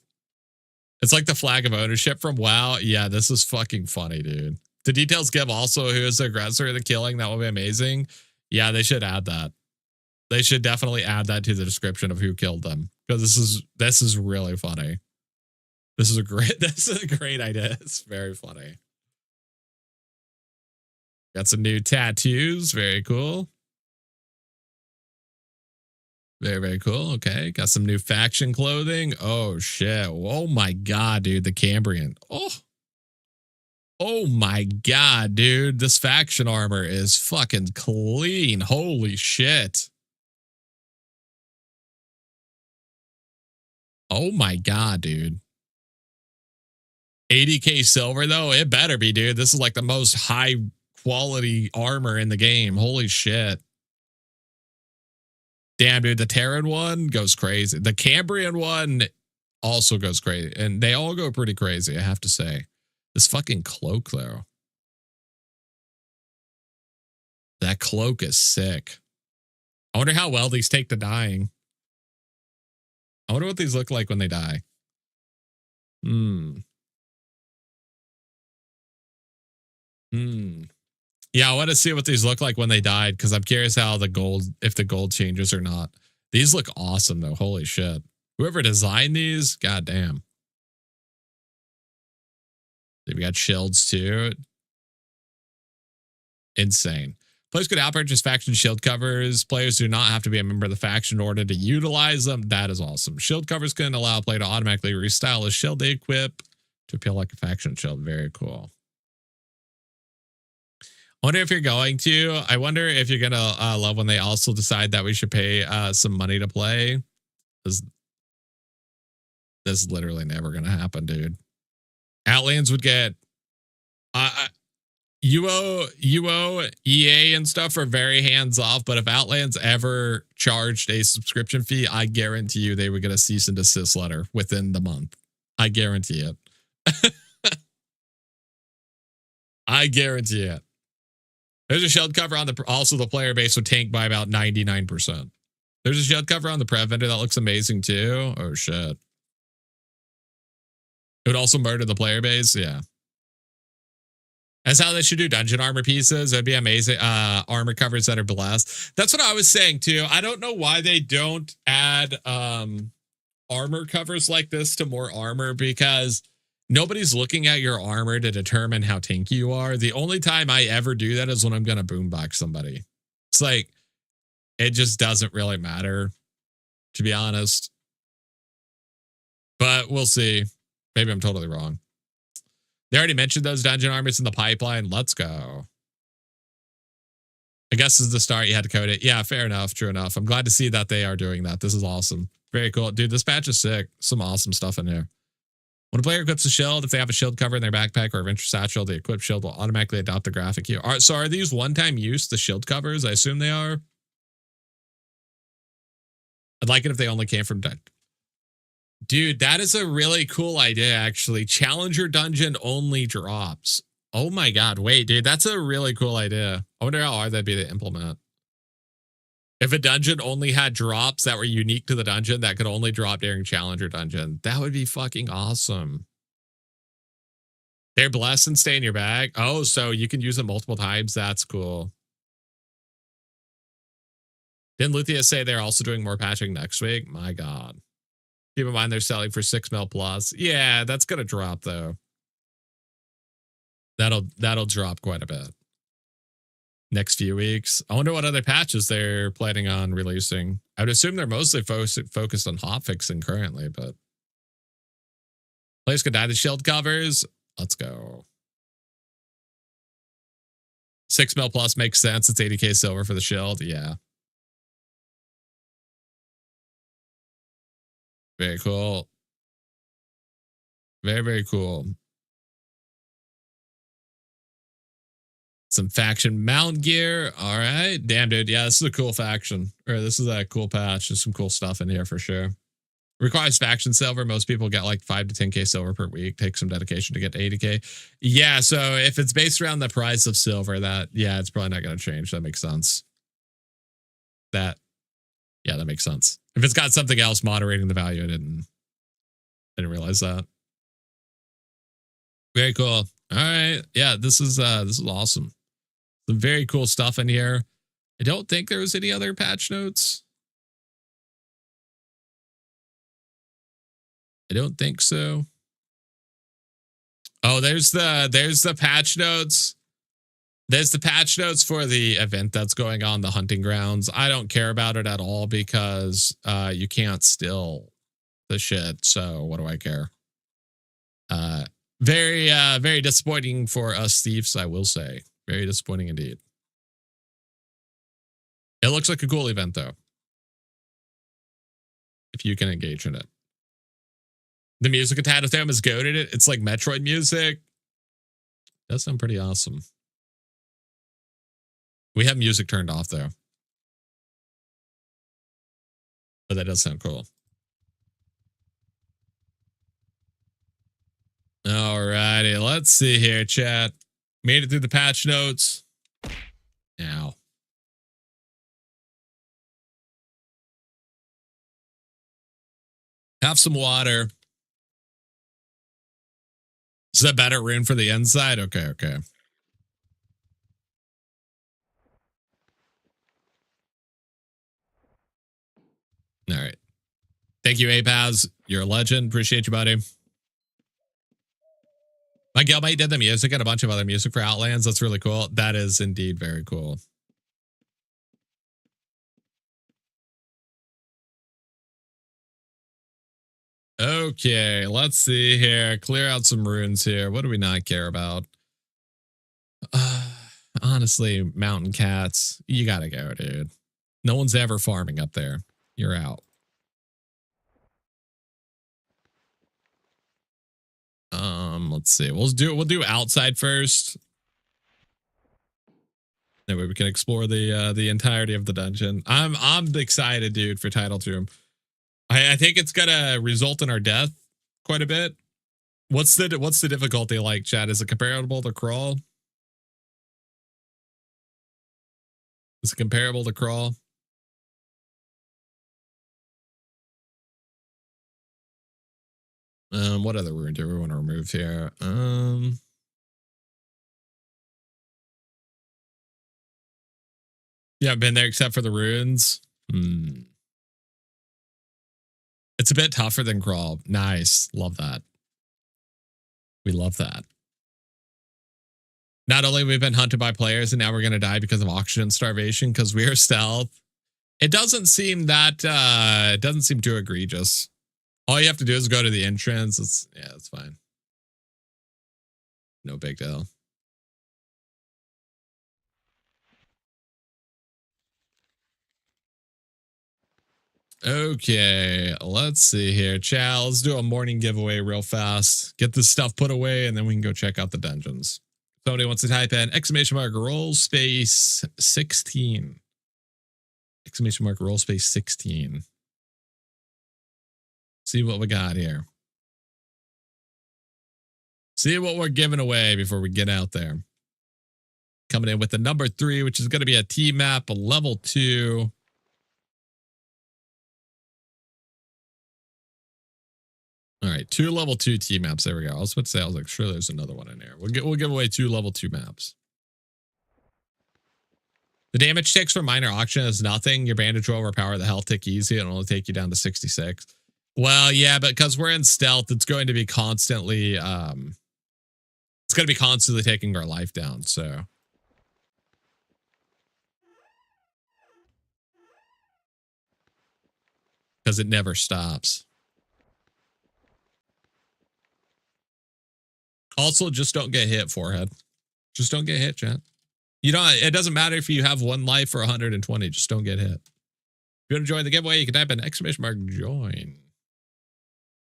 [SPEAKER 1] It's like the flag of ownership from WoW. Yeah, this is fucking funny, dude. The details give also who is the aggressor of the killing. That will be amazing. Yeah, they should add that. They should definitely add that to the description of who killed them, because this is really funny. This is a great idea. It's very funny. Got some new tattoos. Very cool. Very, very cool. Okay. Got some new faction clothing. Oh, shit. Oh, my God, dude. The Cambrian. Oh, my God, dude. This faction armor is fucking clean. Holy shit. Oh, my God, dude. 80k silver, though? It better be, dude. This is like the most high quality armor in the game. Holy shit. Damn, dude, the Terran one goes crazy. The Cambrian one also goes crazy. And they all go pretty crazy, I have to say. This fucking cloak, though. That cloak is sick. I wonder how well these take to dying. I wonder what these look like when they die. Yeah, I want to see what these look like when they died, because I'm curious how the gold, if the gold changes or not. These look awesome, though. Holy shit. Whoever designed these, goddamn. We got shields, too. Insane. Players could outpurchase faction shield covers. Players do not have to be a member of the faction in order to utilize them. That is awesome. Shield covers can allow a player to automatically restyle a shield they equip to appeal like a faction shield. Very cool. I wonder if you're going to. I wonder if you're going to love when they also decide that we should pay some money to play. This is literally never going to happen, dude. Outlands would get UO, EA and stuff are very hands off, but if Outlands ever charged a subscription fee, I guarantee you they would get a cease and desist letter within the month. I guarantee it. I guarantee it. There's a shield cover on the player base would tank by about 99%. There's a shield cover on the Prev vendor that looks amazing too. Oh shit. It would also murder the player base. Yeah. That's how they should do dungeon armor pieces. It'd be amazing. Armor covers that are blessed. That's what I was saying too. I don't know why they don't add armor covers like this to more armor, because nobody's looking at your armor to determine how tanky you are. The only time I ever do that is when I'm going to boombox somebody. It's like, it just doesn't really matter, to be honest. But we'll see. Maybe I'm totally wrong. They already mentioned those dungeon armors in the pipeline. Let's go. I guess this is the start. You had to code it. Yeah, fair enough. True enough. I'm glad to see that they are doing that. This is awesome. Very cool. Dude, this patch is sick. Some awesome stuff in here. When a player equips a shield, if they have a shield cover in their backpack or a venture satchel, the equipped shield will automatically adopt the graphic here. So are these one-time use, the shield covers? I assume they are. I'd like it if they only came from... Dude, that is a really cool idea, actually. Challenger dungeon only drops. Oh my God. Wait, dude, that's a really cool idea. I wonder how hard that'd be to implement. If a dungeon only had drops that were unique to the dungeon that could only drop during Challenger dungeon, that would be fucking awesome. They're blessed and stay in your bag. Oh, so you can use them multiple times. That's cool. Didn't Luthia say they're also doing more patching next week? My God. Keep in mind they're selling for 6 mil plus. Yeah, that's going to drop though. That'll drop quite a bit. Next few weeks. I wonder what other patches they're planning on releasing. I would assume they're mostly focused on hotfixing currently, but players could die to shield covers. Let's go. 6 mil plus makes sense. It's 80k silver for the shield. Yeah. Very cool. Very, very cool. Some faction mount gear. All right. Damn, dude. Yeah, this is a cool faction. Or this is a cool patch. There's some cool stuff in here for sure. Requires faction silver. Most people get like 5 to 10k silver per week. Takes some dedication to get to 80k. Yeah, so if it's based around the price of silver, it's probably not going to change. That makes sense. That makes sense. If it's got something else moderating the value, I didn't realize that. Very cool. All right. Yeah, this is awesome. Some very cool stuff in here. I don't think there was any other patch notes. I don't think so. Oh, there's the patch notes. There's the patch notes for the event that's going on, the hunting grounds. I don't care about it at all because you can't steal the shit. So what do I care? Very disappointing for us thieves, I will say. Very disappointing indeed. It looks like a cool event though, if you can engage in it. The music attached to them is goated. It's like Metroid music. That sounds pretty awesome. We have music turned off though, but that does sound cool. Alrighty, let's see here, chat. Made it through the patch notes. Now. Have some water. Is that better rune for the inside? Okay. All right. Thank you, Apaz. You're a legend. Appreciate you, buddy. My guildmate did the music and a bunch of other music for Outlands. That's really cool. That is indeed very cool. Okay, let's see here. Clear out some runes here. What do we not care about? Honestly, mountain cats, you gotta go, dude. No one's ever farming up there. You're out. Let's see. We'll do outside first. That way we can explore the entirety of the dungeon. I'm excited, dude, for Tidal Tomb. I think it's gonna result in our death quite a bit. What's the difficulty like, chat? Is it comparable to crawl? Is it comparable to crawl? What other rune do we want to remove here? Yeah, I've been there except for the runes. It's a bit tougher than crawl. Nice. Love that. We love that. Not only we've been hunted by players and now we're going to die because of oxygen starvation because we are stealth. It doesn't seem that, it doesn't seem too egregious. All you have to do is go to the entrance. It's fine. No big deal. Okay, let's see here. Chow, let's do a morning giveaway real fast. Get this stuff put away and then we can go check out the dungeons. Somebody wants to type in !! roll space 16. ! roll space 16. See what we got here. See what we're giving away before we get out there. Coming in with the number 3, which is going to be a T map, a level 2. All right, 2 level 2 T maps. There we go. I was about to say, I was like, sure, there's another one in there. We'll give away 2 level 2 maps. The damage ticks for minor auction is nothing. Your bandage will overpower the health tick easy. It'll only take you down to 66. Well, yeah, but because we're in stealth, it's going to be constantly it's going to be constantly taking our life down. So because it never stops. Also, just don't get hit, forehead. Just don't get hit, chat. You know, it doesn't matter if you have 1 life or 120. Just don't get hit. If you want to join the giveaway, you can type in !join.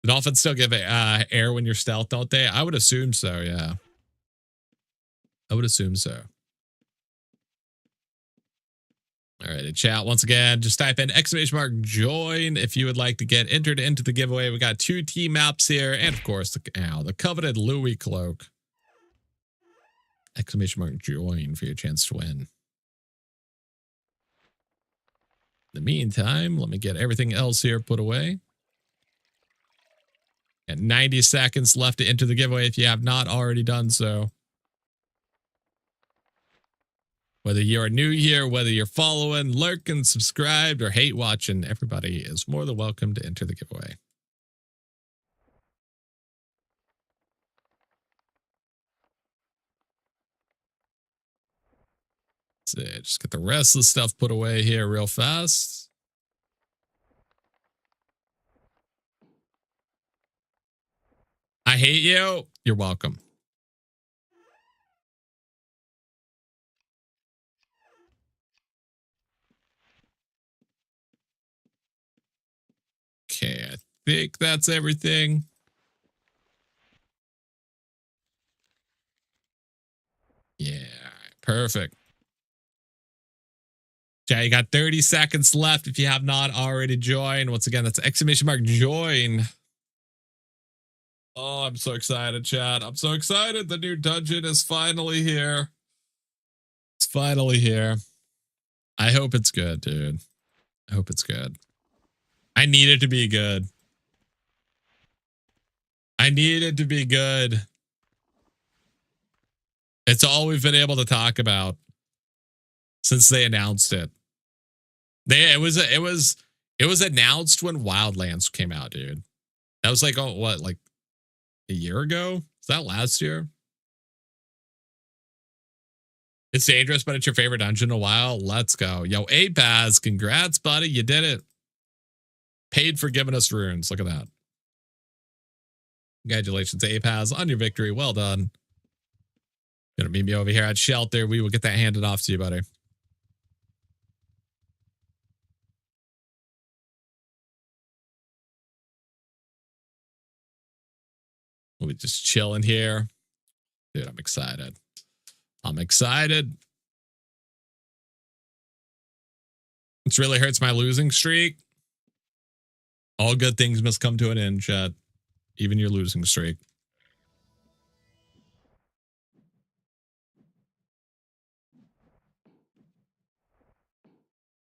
[SPEAKER 1] The dolphins still give air when you're stealth, don't they? I would assume so, yeah. I would assume so. All right, in chat, once again, just type in !join if you would like to get entered into the giveaway. We got 2 team maps here, and of course, the coveted Louis cloak. !join for your chance to win. In the meantime, let me get everything else here put away. Got 90 seconds left to enter the giveaway if you have not already done so. Whether you're new here, whether you're following, lurking, subscribed, or hate watching, everybody is more than welcome to enter the giveaway. So just get the rest of the stuff put away here real fast. I hate you. You're welcome. Okay, I think that's everything. Yeah, perfect. Yeah, you got 30 seconds left if you have not already joined. Once again, that's !join. Oh, I'm so excited, chat. I'm so excited. The new dungeon is finally here. It's finally here. I hope it's good, dude. I hope it's good. I need it to be good. I need it to be good. It's all we've been able to talk about since they announced it. It was announced when Wildlands came out, dude. That was like, oh, what, like a year ago? Is that last year? It's dangerous, but it's your favorite dungeon in a while. Let's go. Yo, Apaz, congrats, buddy. You did it. Paid for giving us runes. Look at that. Congratulations, Apaz, on your victory. Well done. Gonna meet me over here at shelter. We will get that handed off to you, buddy. We'll be just chilling here. Dude, I'm excited. I'm excited. This really hurts my losing streak. All good things must come to an end, chat. Even your losing streak.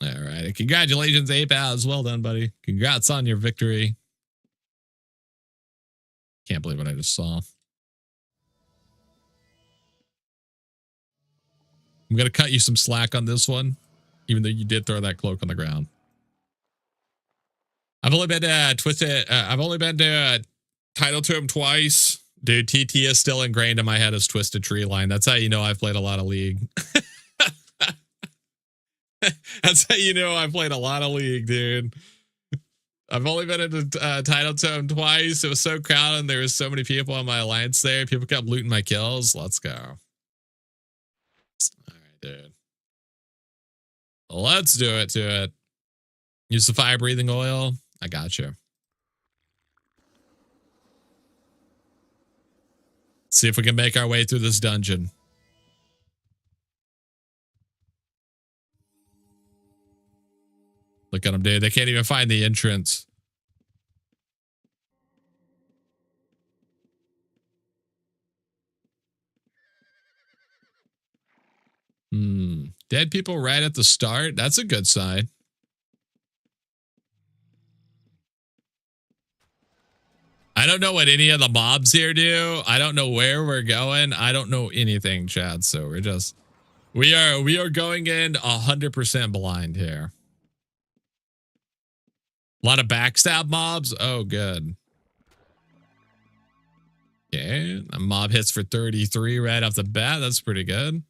[SPEAKER 1] All right. Congratulations, Apaz. Well done, buddy. Congrats on your victory. Can't believe what I just saw. I'm going to cut you some slack on this one, even though you did throw that cloak on the ground. I've only been to I've only been to Title to him twice. Dude, TT is still ingrained in my head as Twisted Tree Line. That's how you know I've played a lot of League. That's how you know I've played a lot of League, dude. I've only been into Title to him twice. It was so crowded and there was so many people on my alliance there. People kept looting my kills. Let's go. All right, dude. Let's do it to it. Use the fire breathing oil. I got you. See if we can make our way through this dungeon. Look at them, dude. They can't even find the entrance. Dead people right at the start. That's a good sign. I don't know what any of the mobs here do. I don't know where we're going. I don't know anything, Chad. So we're just, we are going in 100% blind here. A lot of backstab mobs. Oh, good. Okay, a mob hits for 33 right off the bat. That's pretty good.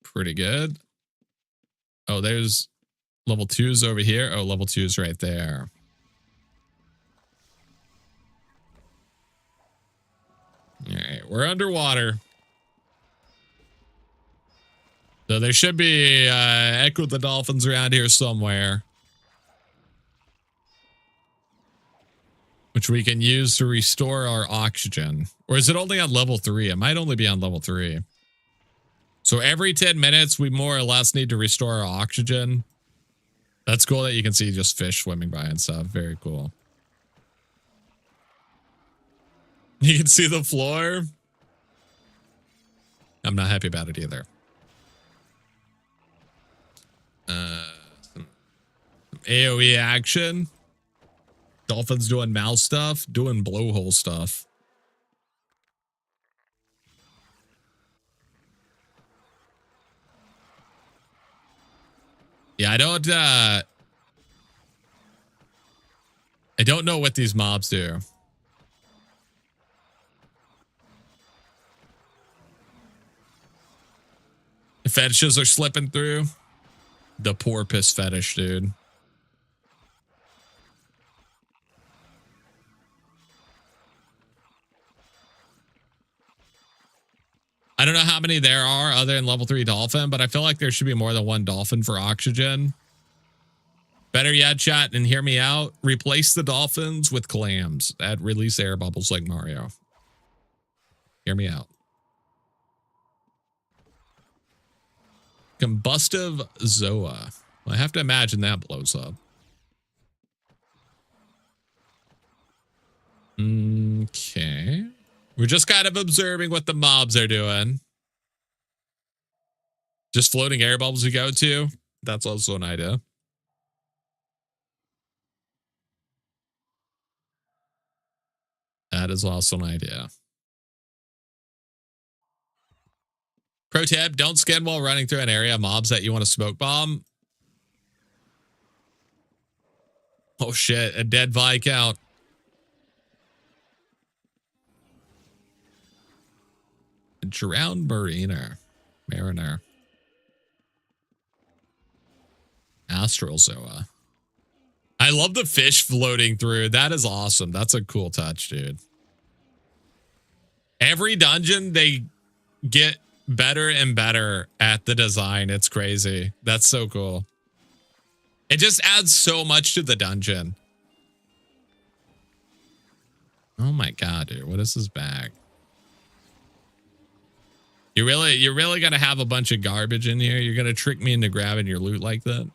[SPEAKER 1] Pretty good. Oh, there's level 2s over here. Oh, level 2's right there. All right, we're underwater. So there should be Echo the Dolphins around here somewhere, which we can use to restore our oxygen. Or is it only on level 3? It might only be on level 3. So every 10 minutes, we more or less need to restore our oxygen. That's cool that you can see just fish swimming by and stuff. Very cool. You can see the floor. I'm not happy about it either. Some AoE action. Dolphins doing mouse stuff, doing blowhole stuff. Yeah, I don't know what these mobs do. The fetishes are slipping through. The porpoise fetish, dude. I don't know how many there are other than level 3 dolphin, but I feel like there should be more than one dolphin for oxygen. Better yet, chat, and hear me out. Replace the dolphins with clams that release air bubbles like Mario. Hear me out. Combustive Zoa. Well, I have to imagine that blows up. Okay. We're just kind of observing what the mobs are doing. Just floating air bubbles we go to. That's also an idea. That is also an idea. Pro tip, don't skin while running through an area of mobs that you want to smoke bomb. Oh shit, a dead Viscount. Drowned Mariner. Astral Zoa. I love the fish floating through. That is awesome. That's a cool touch, dude. Every dungeon, they get better and better at the design. It's crazy. That's so cool. It just adds so much to the dungeon. Oh my god, dude. What is this bag? You're really gonna have a bunch of garbage in here? You're gonna trick me into grabbing your loot like that?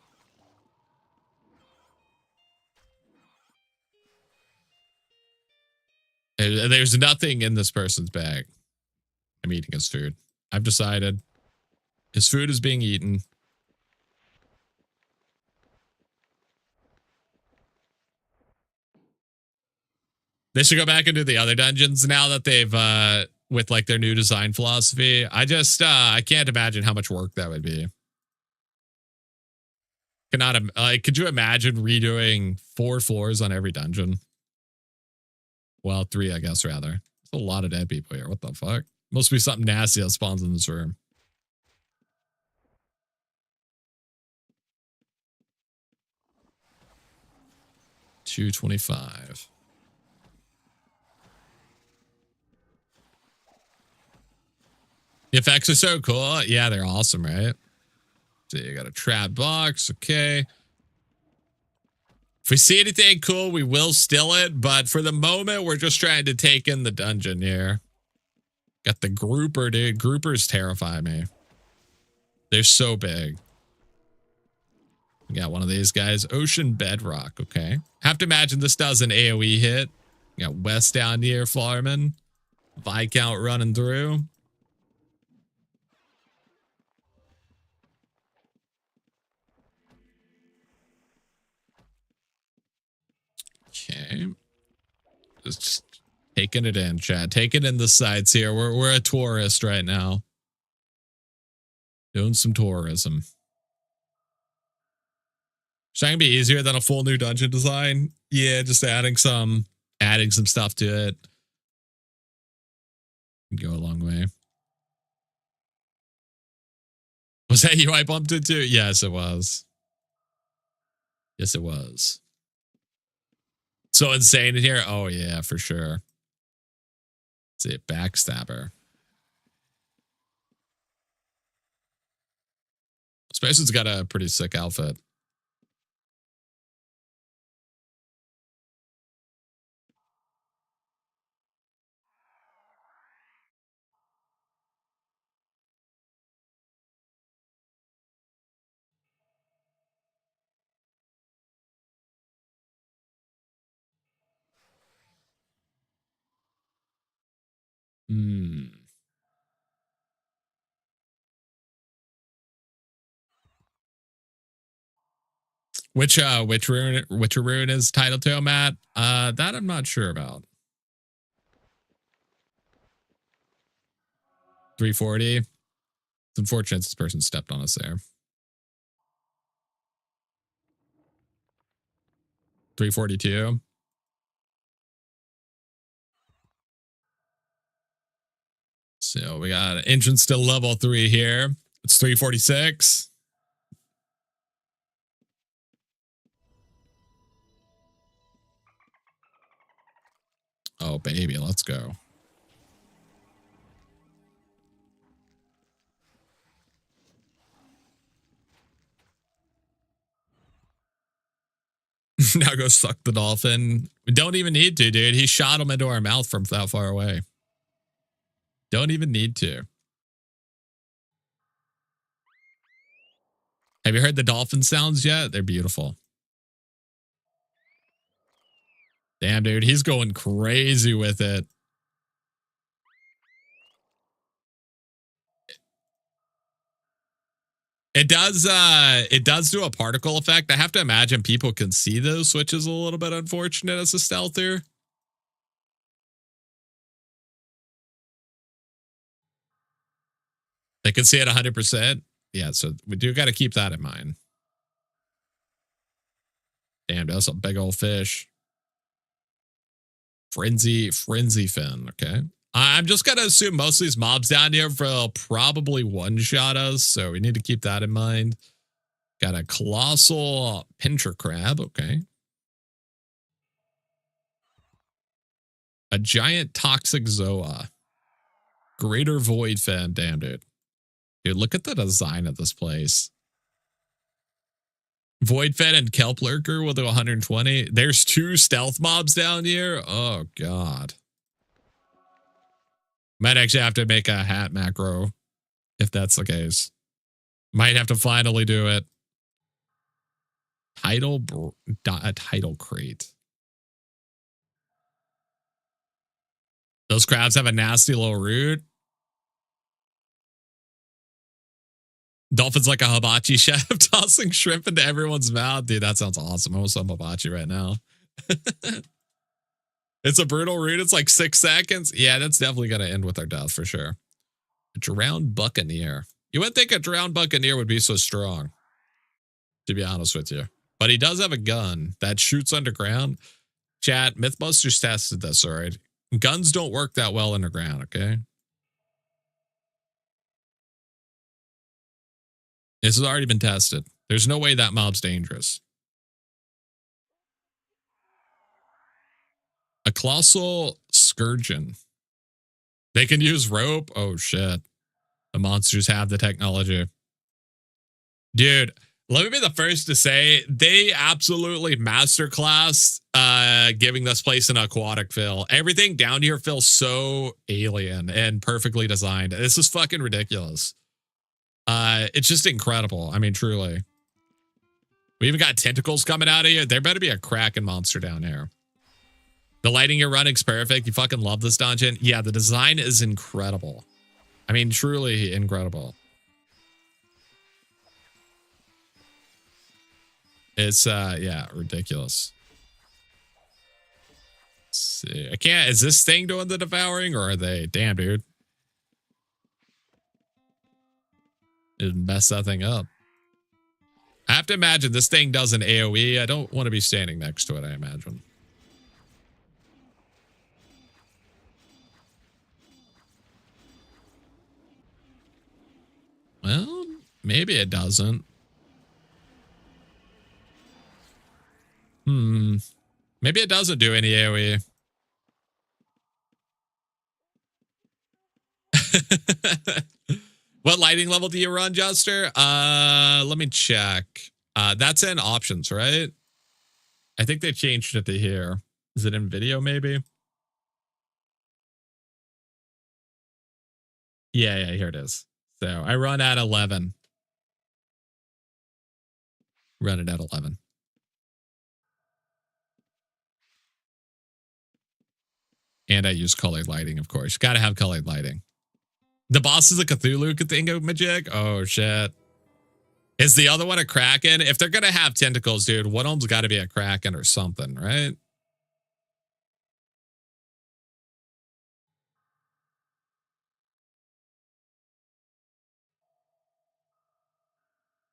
[SPEAKER 1] There's nothing in this person's bag. I'm eating his food. I've decided his food is being eaten. They should go back and do the other dungeons now that they've with like their new design philosophy. I can't imagine how much work that would be. Could you imagine redoing 4 floors on every dungeon? Well, 3, I guess, rather. There's a lot of dead people here. What the fuck? Must be something nasty that spawns in this room. $225. The effects are so cool. Yeah, they're awesome, right? So you got a trap box. Okay. If we see anything cool, we will steal it. But for the moment, we're just trying to take in the dungeon here. Got the grouper, dude. Groupers terrify me. They're so big. We got one of these guys. Ocean Bedrock. Okay. Have to imagine this does an AoE hit. We got West down here, Farman. Viscount running through. Okay. Just taking it in, chat. Taking in the sights here. We're a tourist right now. Doing some tourism. Is that gonna be easier than a full new dungeon design? Yeah, just adding some stuff to it. Go a long way. Was that you I bumped into? Yes, it was. Yes, it was. So insane in here. Oh yeah, for sure. Let's see, backstabber. Space's got a pretty sick outfit. Hmm. Which rune is titled to, Matt? That I'm not sure about. 340. It's unfortunate this person stepped on us there. 342. So we got an entrance to level 3 here. It's 346. Oh, baby, let's go. Now go suck the dolphin. We don't even need to, dude. He shot him into our mouth from that far away. Don't even need to. Have you heard the dolphin sounds yet? They're beautiful. Damn, dude. He's going crazy with it. It does do a particle effect. I have to imagine people can see those, which is a little bit unfortunate as a stealther. They can see it 100%. Yeah, so we do got to keep that in mind. Damn, that's a big old fish. Frenzy fin. Okay. I'm just going to assume most of these mobs down here will probably one-shot us, so we need to keep that in mind. Got a colossal pincher crab. Okay. A giant toxic zoa. Greater void fin. Damn, dude. Dude, look at the design of this place. Void fin and kelp lurker will do 120. There's 2 stealth mobs down here. Oh, God. Might actually have to make a hat macro if that's the case. Might have to finally do it. A title crate. Those crabs have a nasty little root. Dolphin's like a hibachi chef tossing shrimp into everyone's mouth. Dude, that sounds awesome. I want some hibachi right now. It's a brutal root. It's like 6 seconds. Yeah, that's definitely going to end with our death for sure. A drowned buccaneer. You wouldn't think a drowned buccaneer would be so strong, to be honest with you. But he does have a gun that shoots underground. Chat, Mythbusters tested this, all right? Guns don't work that well underground, okay? This has already been tested. There's no way that mob's dangerous. A colossal scourgeon. They can use rope? Oh, shit. The monsters have the technology. Dude, let me be the first to say they absolutely masterclassed giving this place an aquatic feel. Everything down here feels so alien and perfectly designed. This is fucking ridiculous. It's just incredible. I mean, truly. We even got tentacles coming out of here. There better be a Kraken monster down here. The lighting you're running is perfect. You fucking love this dungeon. Yeah, the design is incredible. I mean, truly incredible. It's, yeah, ridiculous. Let's see. I can't, is this thing doing the devouring or are they? Damn, dude. It messed that thing up. I have to imagine this thing does an AoE. I don't want to be standing next to it, I imagine. Well, maybe it doesn't. Maybe it doesn't do any AoE. What lighting level do you run, Jester? Let me check. That's in options, right? I think they changed it to here. Is it in video, maybe? Yeah, here it is. So I run at 11. Run it at 11. And I use colored lighting, of course. Got to have colored lighting. The boss is a Cthulhu Thingamajig? Oh, shit. Is the other one a Kraken? If they're going to have tentacles, dude, one of them's got to be a Kraken or something, right?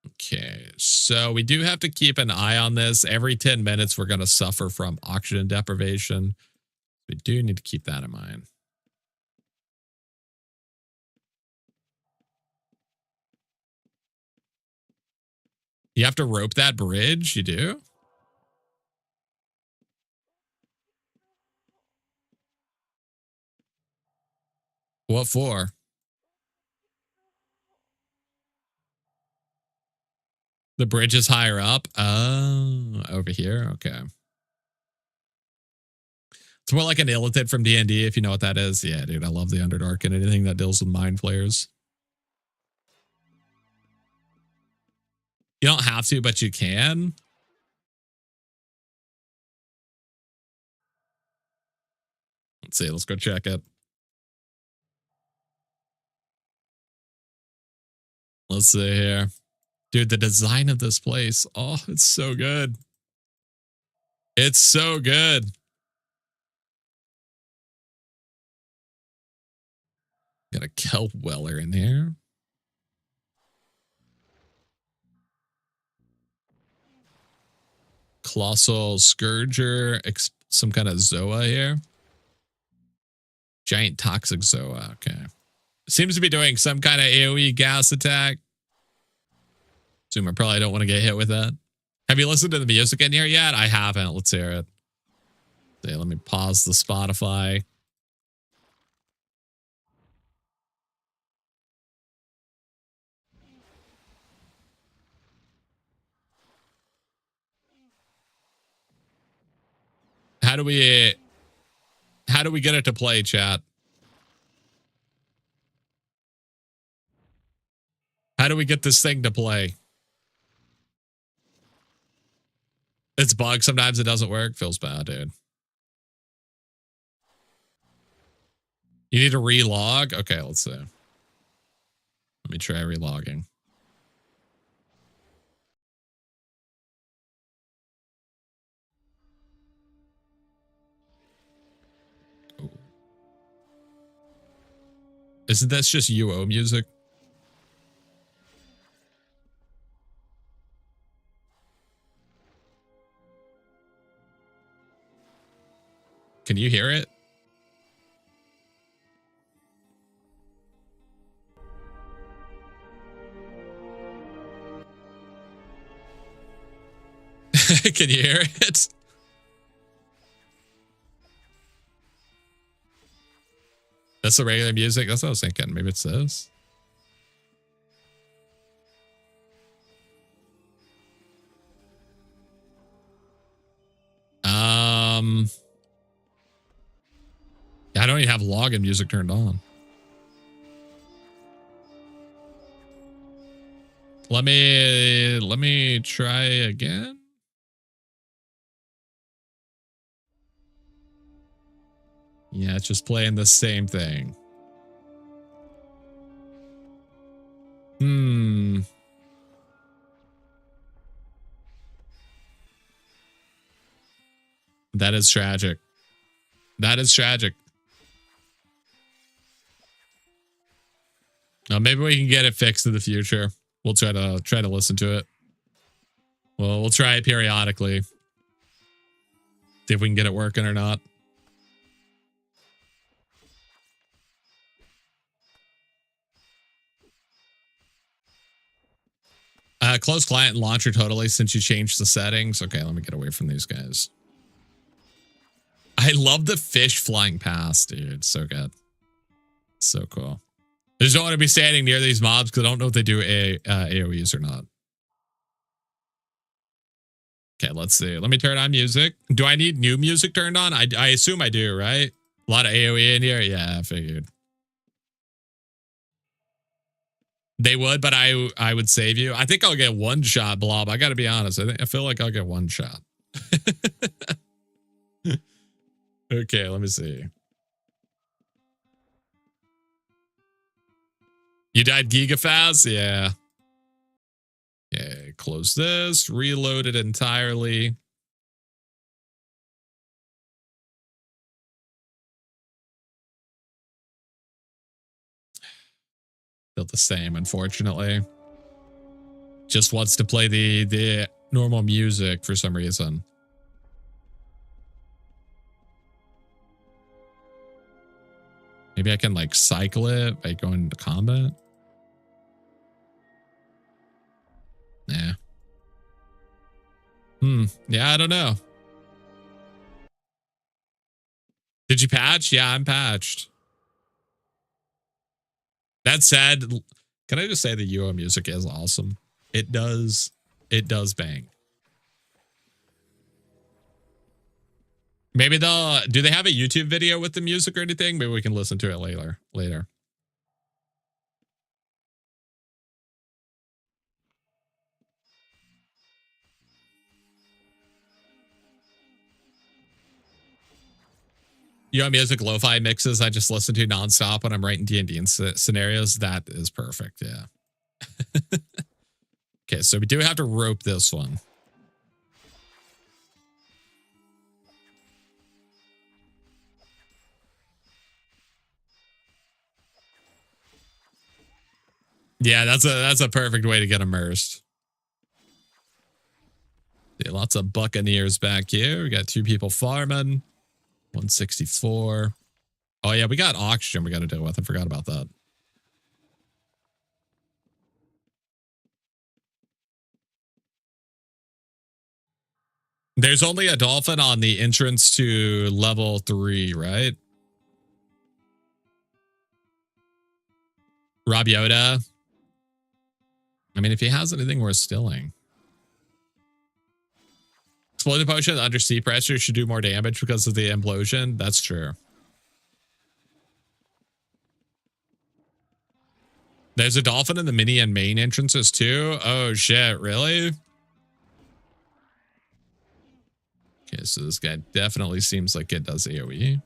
[SPEAKER 1] Okay, so we do have to keep an eye on this. Every 10 minutes, we're going to suffer from oxygen deprivation. We do need to keep that in mind. You have to rope that bridge? You do? What for? The bridge is higher up? Oh, over here? Okay. It's more like an Illithid from D&D, if you know what that is. Yeah, dude, I love the Underdark and anything that deals with mind flayers. You don't have to, but you can. Let's see. Let's go check it. Let's see here. Dude, the design of this place. Oh, it's so good. It's so good. Got a kelp weller in here. Colossal Scourger. Some kind of Zoa here. Giant toxic Zoa. Okay. Seems to be doing some kind of AoE gas attack. Assume I probably don't want to get hit with that. Have you listened to the music in here yet? I haven't. Let's hear it. Okay, let me pause the Spotify. How do we get it to play, chat? How do we get this thing to play? It's bugged. Sometimes it doesn't work. Feels bad, dude. You need to relog? Okay, let's see. Let me try relogging. Ooh. Isn't that just UO music? Can you hear it? Can you hear it? That's the regular music. That's what I was thinking. Maybe it's this. I don't even have login music turned on. Let me try again. Yeah, it's just playing the same thing. That is tragic. That is tragic. Maybe we can get it fixed in the future. We'll try to listen to it. Well, we'll try it periodically. See if we can get it working or not. Close client and launcher totally since you changed the settings. Okay, let me get away from these guys. I love the fish flying past, dude. So good. So cool. I just don't want to be standing near these mobs because I don't know if they do AoEs or not. Okay, let's see. Let me turn on music. Do I need new music turned on? I assume I do, right? A lot of AoE in here. Yeah, I figured. They would, but I would save you. I think I'll get one shot, Blob. I got to be honest. I feel like I'll get one shot. Okay, let me see. You died gigafast? Yeah. Okay, close this. Reload it entirely. Still the same, unfortunately. Just wants to play the normal music for some reason. Maybe I can like cycle it by going into combat. Nah. Yeah, I don't know. Did you patch? Yeah, I'm patched. That said, can I just say the UO music is awesome? It does bang. Maybe they'll, do they have a YouTube video with the music or anything? Maybe we can listen to it later. You know, music lo-fi mixes I just listen to nonstop when I'm writing D&D scenarios. That is perfect. Yeah. Okay, so we do have to rope this one. Yeah, that's a perfect way to get immersed. Yeah, lots of buccaneers back here. We got 2 people farming. 164. Oh yeah, we got oxygen we got to deal with. I forgot about that. There's only a dolphin on the entrance to level 3, right? Rob Yoda. I mean, if he has anything worth stealing. Explosive potion under sea pressure should do more damage because of the implosion. That's true. There's a dolphin in the mini and main entrances too. Oh shit, really? Okay, so this guy definitely seems like it does AoE.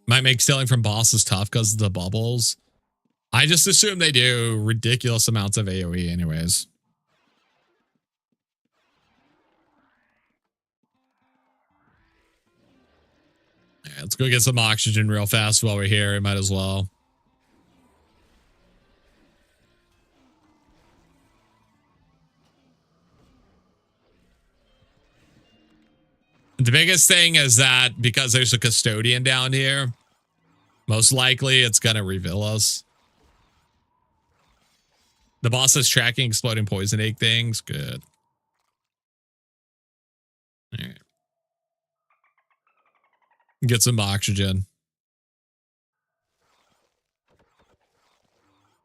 [SPEAKER 1] Might make stealing from bosses tough because of the bubbles. I just assume they do ridiculous amounts of AoE anyways. All right, let's go get some oxygen real fast while we're here. We might as well. The biggest thing is that because there's a custodian down here, most likely it's going to reveal us. The boss is tracking exploding poison egg things. Good. All right. Get some oxygen.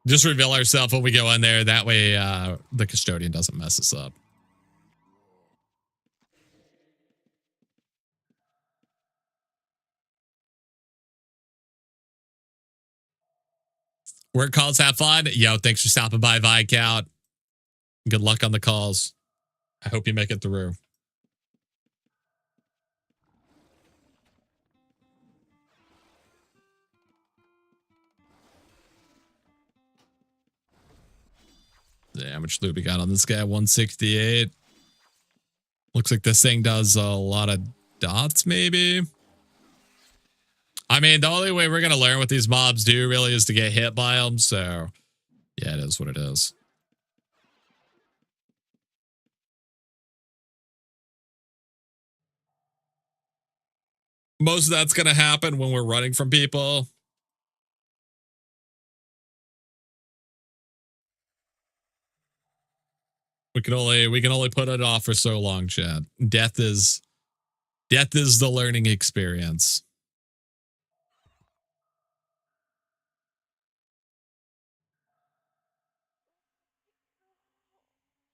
[SPEAKER 1] Just reveal ourselves when we go in there. That way the custodian doesn't mess us up. Work calls, have fun. Yo, thanks for stopping by, Viscount. Good luck on the calls. I hope you make it through. Yeah, how much loot we got on this guy? 168. Looks like this thing does a lot of dots, maybe. I mean, the only way we're going to learn what these mobs do really is to get hit by them. So, yeah, it is what it is. Most of that's going to happen when we're running from people. We can only put it off for so long, Chad. Death is the learning experience.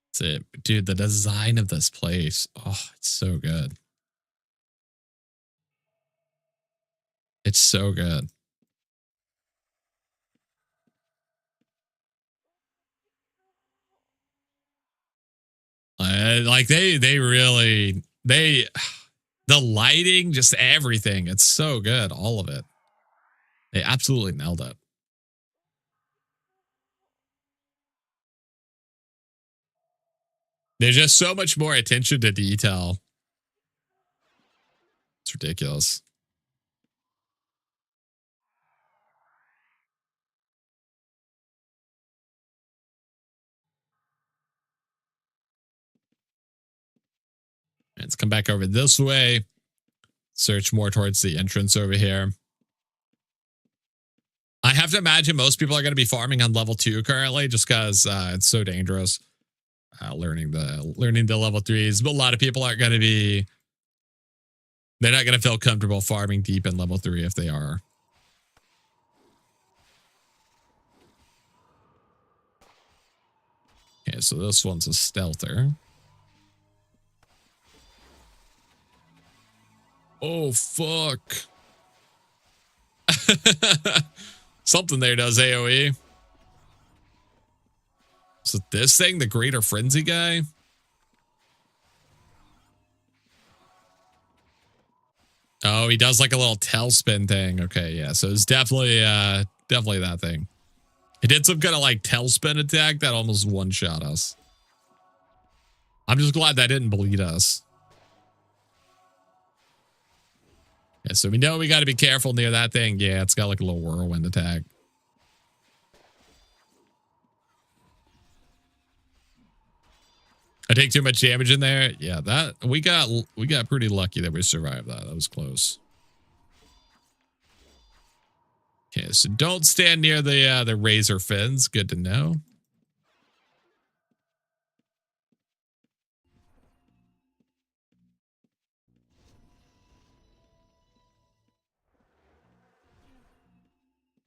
[SPEAKER 1] That's it. Dude, the design of this place. Oh, it's so good. It's so good. Like they really the lighting, just everything. It's so good, all of it. They absolutely nailed it. There's just so much more attention to detail. It's ridiculous. Let's come back over this way. Search more towards the entrance over here. I have to imagine most people are going to be farming on level 2 currently, just because it's so dangerous. Learning the level 3s, but a lot of people aren't going to be. They're not going to feel comfortable farming deep in level 3 if they are. Okay, so this one's a stealther. Oh, fuck. Something there does AoE. So this thing, the Greater Frenzy guy? Oh, he does like a little tailspin thing. Okay, yeah. So it's definitely that thing. It did some kind of like tailspin attack that almost one-shot us. I'm just glad that didn't bleed us. Yeah, so we know we got to be careful near that thing. Yeah, it's got like a little whirlwind attack. I take too much damage in there. Yeah, that we got pretty lucky that we survived that. That was close. Okay, so don't stand near the razor fins. Good to know.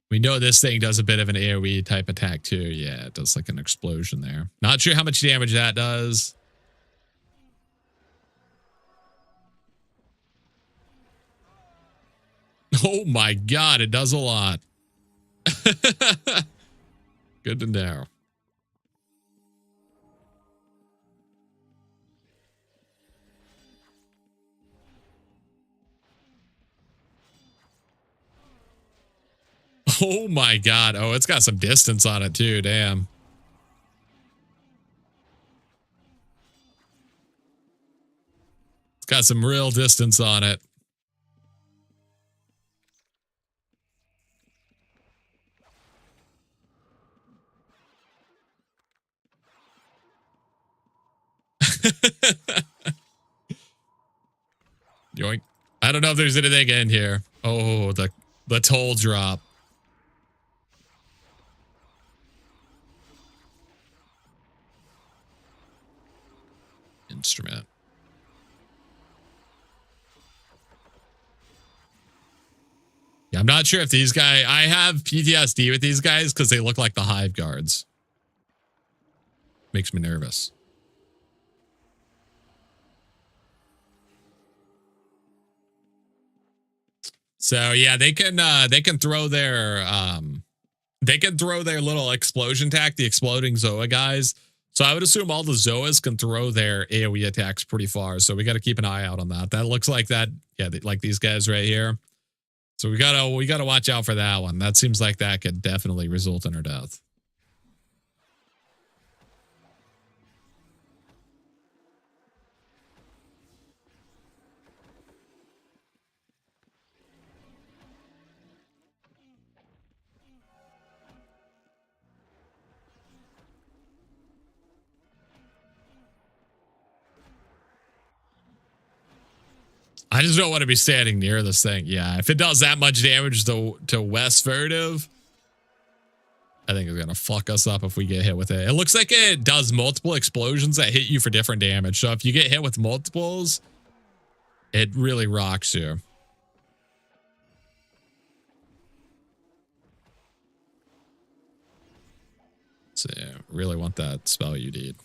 [SPEAKER 1] We know this thing does a bit of an AoE type attack too. Yeah, it does like an explosion there. Not sure how much damage that does. Oh my god, it does a lot. Good to know. Oh my god. Oh, it's got some distance on it too. Damn. It's got some real distance on it. Yoink. I don't know if there's anything in here. Oh, the toll drop. Instrument. Yeah, I'm not sure if these guys. I have PTSD with these guys because they look like the hive guards. Makes me nervous. So yeah, they can throw their little explosion attack, the exploding Zoa guys. So I would assume all the Zoas can throw their AoE attacks pretty far. So we got to keep an eye out on that. That looks like that. Yeah, like these guys right here. So we gotta watch out for that one. That seems like that could definitely result in her death. I just don't want to be standing near this thing. Yeah, if it does that much damage to West Furtive, I think it's going to fuck us up if we get hit with it. It looks like it does multiple explosions that hit you for different damage. So if you get hit with multiples, it really rocks you. So yeah, really want that spell you need.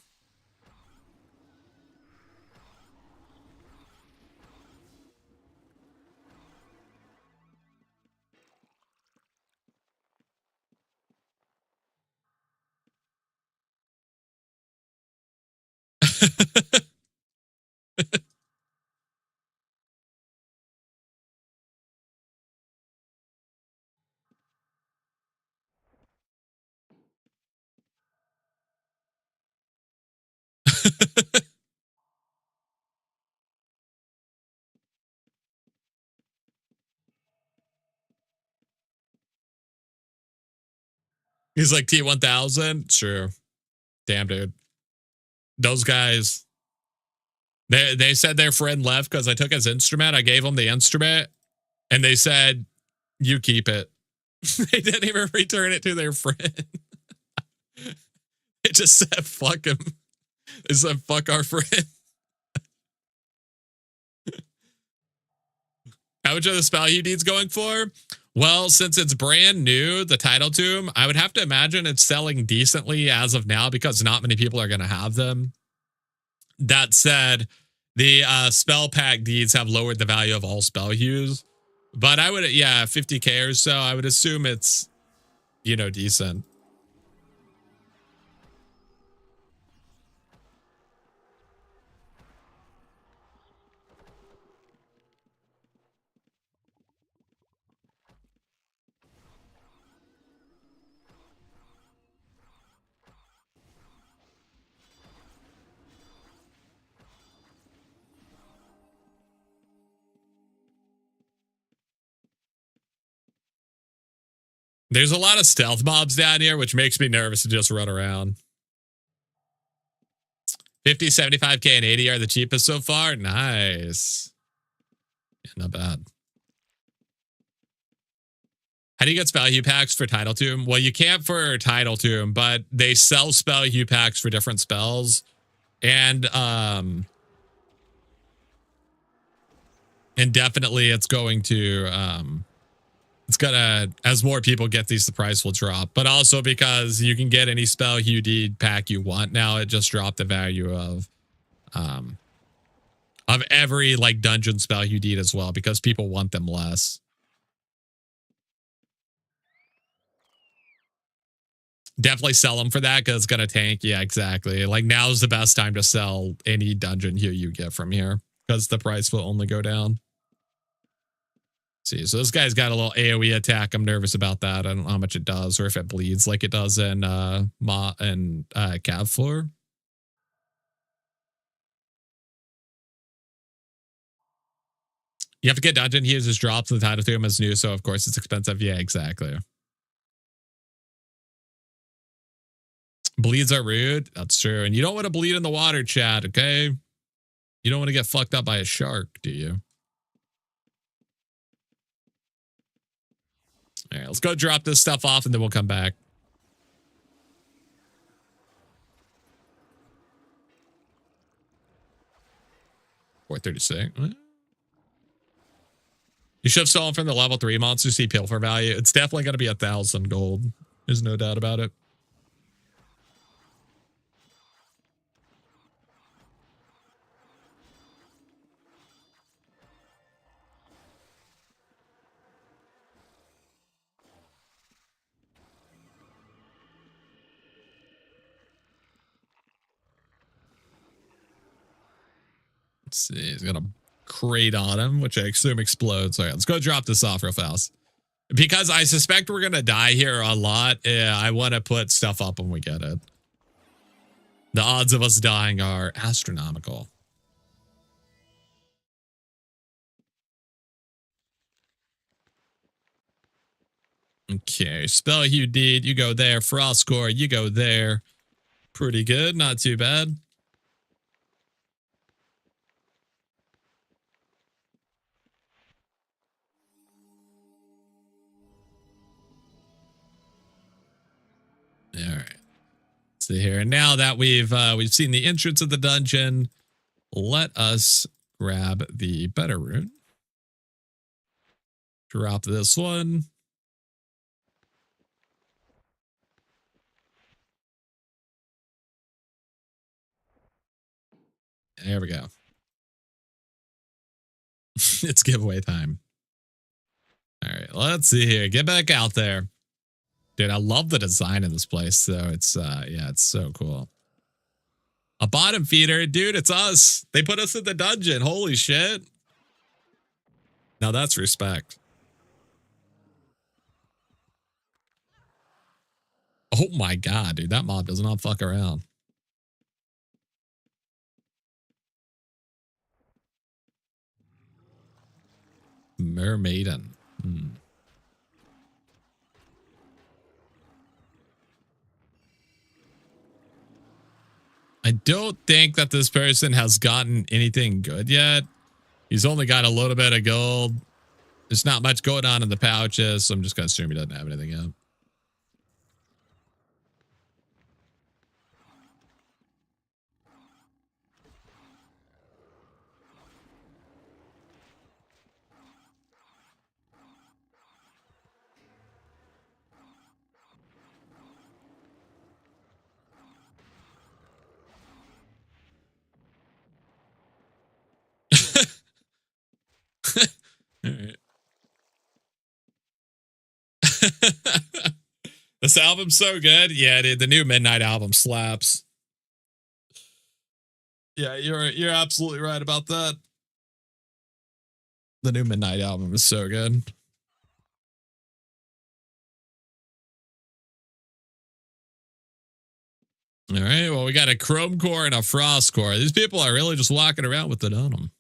[SPEAKER 1] He's like T1000. Sure. Damn, dude. Those guys, they said their friend left because I took his instrument. I gave him the instrument and they said, you keep it. They didn't even return it to their friend. They just said, fuck him. They said, fuck our friend. How much of the spell you need's going for? Well, since it's brand new, the title tomb, I would have to imagine it's selling decently as of now because not many people are going to have them. That said, the spell pack deeds have lowered the value of all spell hues. But I would, yeah, 50k or so. I would assume it's, you know, decent. There's a lot of stealth mobs down here, which makes me nervous to just run around. 50, 75k, and 80 are the cheapest so far. Nice. Yeah, not bad. How do you get spell hue packs for Title Tomb? Well, you can't for Title Tomb, but they sell spell hue packs for different spells. And definitely it's going to it's gonna, as more people get these, the price will drop. But also because you can get any spell hue deed pack you want now, it just dropped the value of every like dungeon spell hue deed as well because people want them less. Definitely sell them for that because it's gonna tank. Yeah, exactly. Like now's the best time to sell any dungeon hue you get from here because the price will only go down. See, so this guy's got a little AoE attack. I'm nervous about that. I don't know how much it does or if it bleeds like it does in Cav Floor. You have to get dungeon hues as drops. The title to him is new, so of course it's expensive. Yeah, exactly. Bleeds are rude. That's true. And you don't want to bleed in the water, chat, okay? You don't want to get fucked up by a shark, do you? All right, let's go drop this stuff off and then we'll come back. $436. You should have stolen from the level 3 monster see pilfer value. It's definitely going to be 1,000 gold. There's no doubt about it. Let's see. He's got a crate on him, which I assume explodes. All right, let's go drop this off real fast. Because I suspect we're going to die here a lot. I want to put stuff up when we get it. The odds of us dying are astronomical. Okay, spell hue deed, you go there. Frost core, you go there. Pretty good, not too bad. see here. And now that we've seen the entrance of the dungeon, let us grab the better rune. Drop this one. There we go. It's giveaway time. All right, let's see here. Get back out there. Dude, I love the design of this place. So it's, yeah, it's so cool. A bottom feeder. Dude, it's us. They put us in the dungeon. Holy shit. Now that's respect. Oh my God, dude. That mob does not fuck around. Mermaiden. I don't think that this person has gotten anything good yet. He's only got a little bit of gold. There's not much going on in the pouches, so I'm just going to assume he doesn't have anything yet. All right. This album's so good. Yeah, dude, the new Midnight album slaps. Yeah, you're absolutely right about that. The new Midnight album is so good. All right, well, we got a chrome core and a frost core. These people are really just walking around with it on them.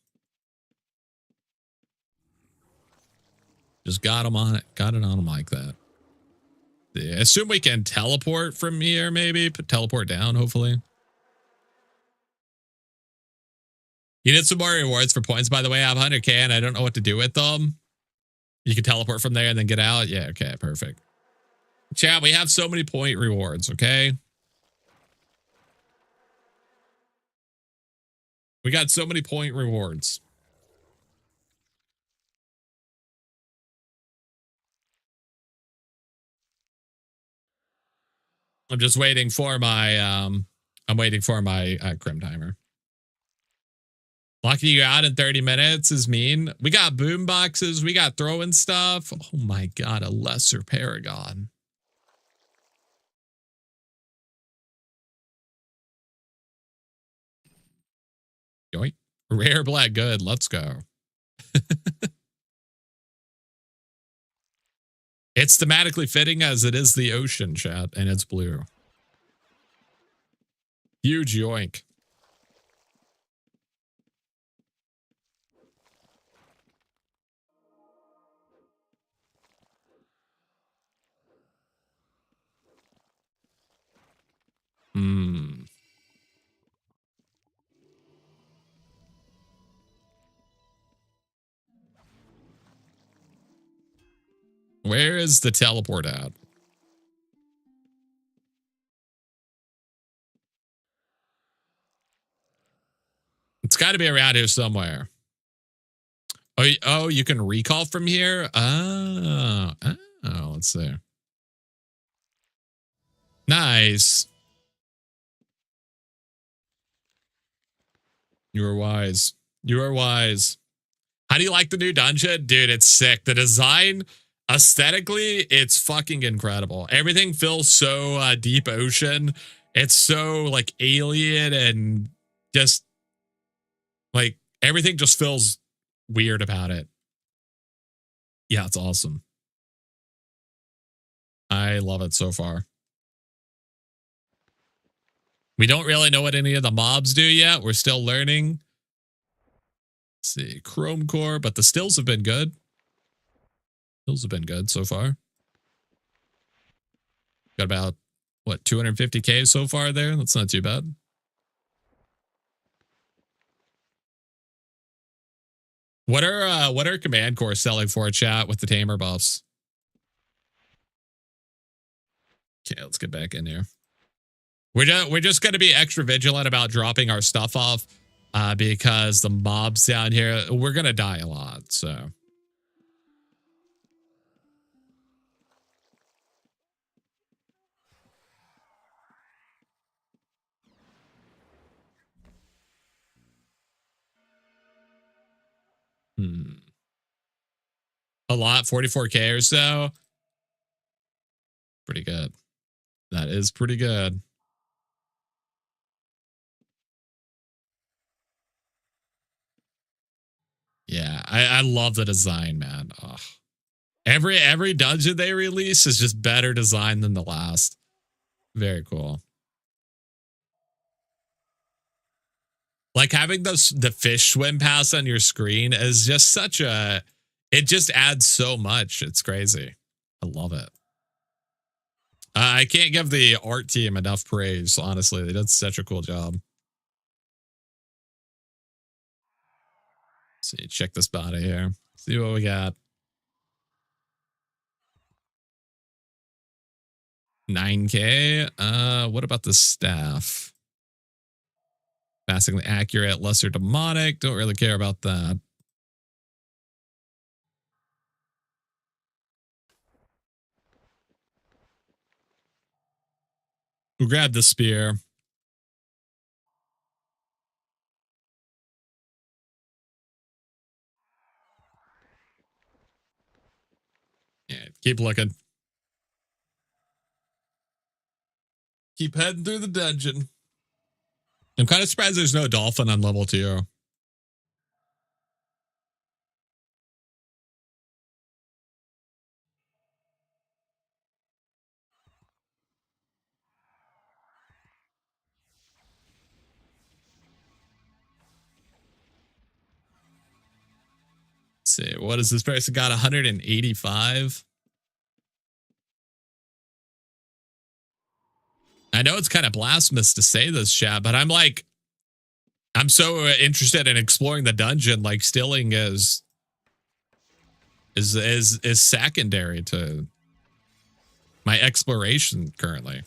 [SPEAKER 1] Just got them on it. Got it on them like that. Yeah, I assume we can teleport from here, maybe. Teleport down, hopefully. You did some more rewards for points, by the way. I have 100k and I don't know what to do with them. You can teleport from there and then get out. Yeah, okay, perfect. Chat, we have so many point rewards, okay? We got so many point rewards. I'm just waiting for my crim timer. Locking you out in 30 minutes is mean. We got boom boxes. We got throwing stuff. Oh my God, a lesser paragon. Yoink. Rare black good. Let's go. It's thematically fitting as it is the ocean, chat, and it's blue. Huge yoink. Where is the teleport at? It's got to be around here somewhere. Oh, you can recall from here? Oh, let's see. Nice. You are wise. You are wise. How do you like the new dungeon? Dude, it's sick. The design, aesthetically, it's fucking incredible. Everything feels so deep ocean. It's so like alien and just like everything just feels weird about it. Yeah, it's awesome. I love it so far. We don't really know what any of the mobs do yet. We're still learning. Let's see, Chrome Core, but the stills have been good. Stills have been good so far. Got about, what, 250k so far there? That's not too bad. What are command core selling for, chat, with the tamer buffs? Okay, let's get back in here. We're just going to be extra vigilant about dropping our stuff off because the mobs down here, we're going to die a lot. So. A lot, 44K or so. Pretty good. That is pretty good. Yeah, I love the design, man. Ugh. Every dungeon they release is just better design than the last. Very cool. Like having the fish swim pass on your screen is just such a, it just adds so much. It's crazy. I love it. I can't give the art team enough praise, honestly. They did such a cool job. Let's see, check this body here. See what we got. 9K. What about the staff? Passingly accurate, lesser demonic. Don't really care about that. We'll grab the spear. Yeah, keep looking. Keep heading through the dungeon. I'm kind of surprised there's no dolphin on level 2. Let's see, what is this person got? 185. I know it's kind of blasphemous to say this, chat, but I'm so interested in exploring the dungeon. Like stealing is secondary to my exploration currently.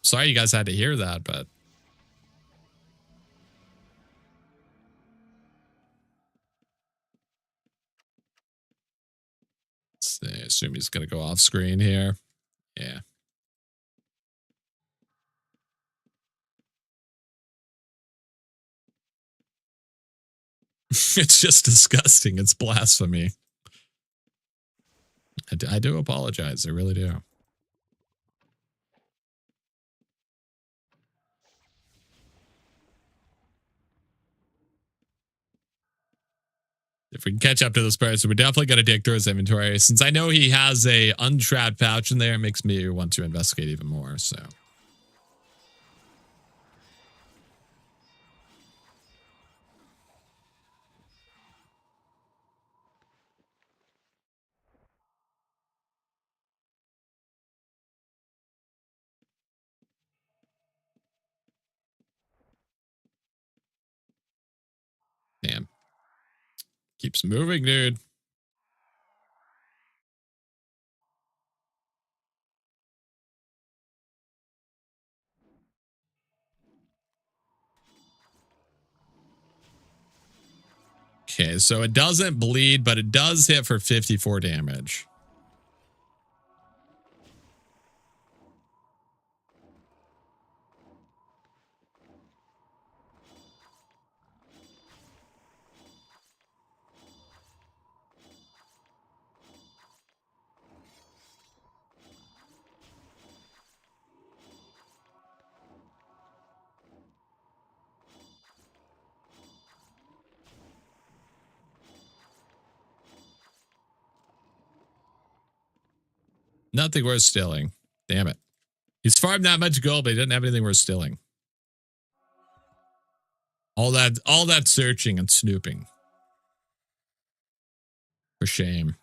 [SPEAKER 1] Sorry you guys had to hear that, but let's see, I assume he's gonna go off screen here. Yeah. It's just disgusting. It's blasphemy. I do apologize. I really do. If we can catch up to this person, we definitely got to dig through his inventory. Since I know he has a untrapped pouch in there, it makes me want to investigate even more. So. Damn. Keeps moving, dude. Okay, so it doesn't bleed, but it does hit for 54 damage. Nothing worth stealing. Damn it. He's farmed that much gold, but he didn't have anything worth stealing. All that searching and snooping. For shame.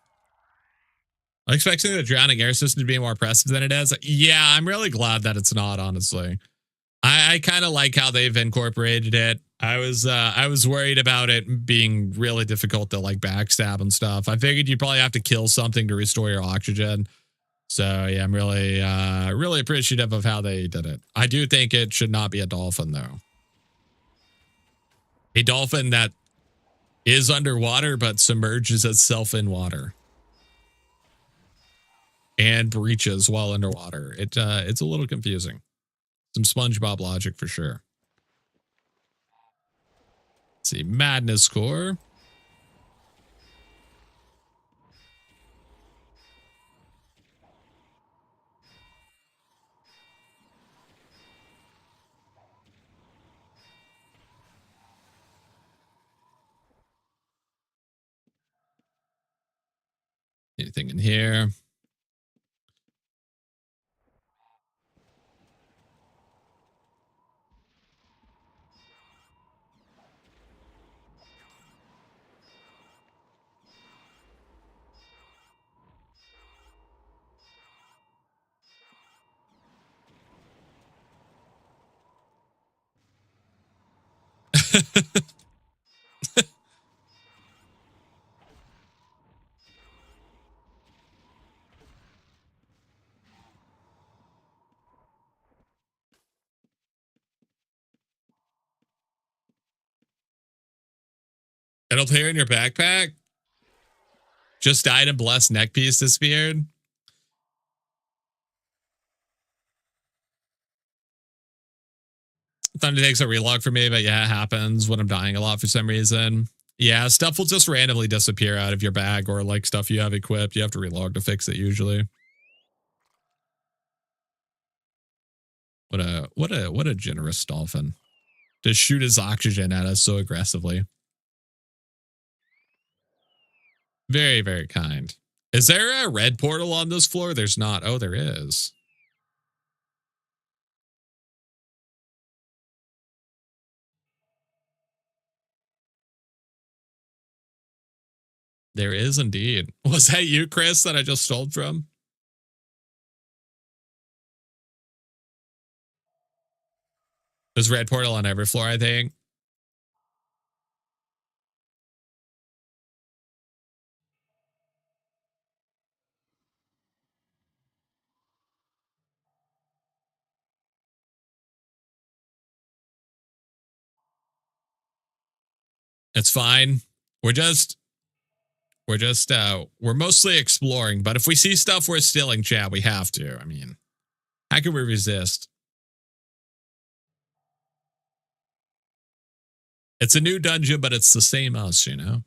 [SPEAKER 1] I'm expecting the drowning air system to be more impressive than it is. Yeah, I'm really glad that it's not, honestly. I kind of like how they've incorporated it. I was worried about it being really difficult to like backstab and stuff. I figured you'd probably have to kill something to restore your oxygen. So yeah, I'm really, really appreciative of how they did it. I do think it should not be a dolphin though. A dolphin that is underwater but submerges itself in water and breaches while underwater. It's a little confusing. Some SpongeBob logic for sure. Let's see, madness core. Anything in here? It'll appear in your backpack. Just died and blessed neck piece disappeared. Thunder takes a relog for me, but yeah, it happens when I'm dying a lot for some reason. Yeah, stuff will just randomly disappear out of your bag or like stuff you have equipped. You have to relog to fix it usually. What a generous dolphin. To shoot his oxygen at us so aggressively. Very, very kind. Is there a red portal on this floor? There's not. Oh, there is. There is indeed. Was that you, Chris, that I just stole from? There's red portal on every floor, I think. It's fine. We're mostly exploring, but if we see stuff worth stealing, chat, we have to. I mean, how can we resist? It's a new dungeon, but it's the same us, you know?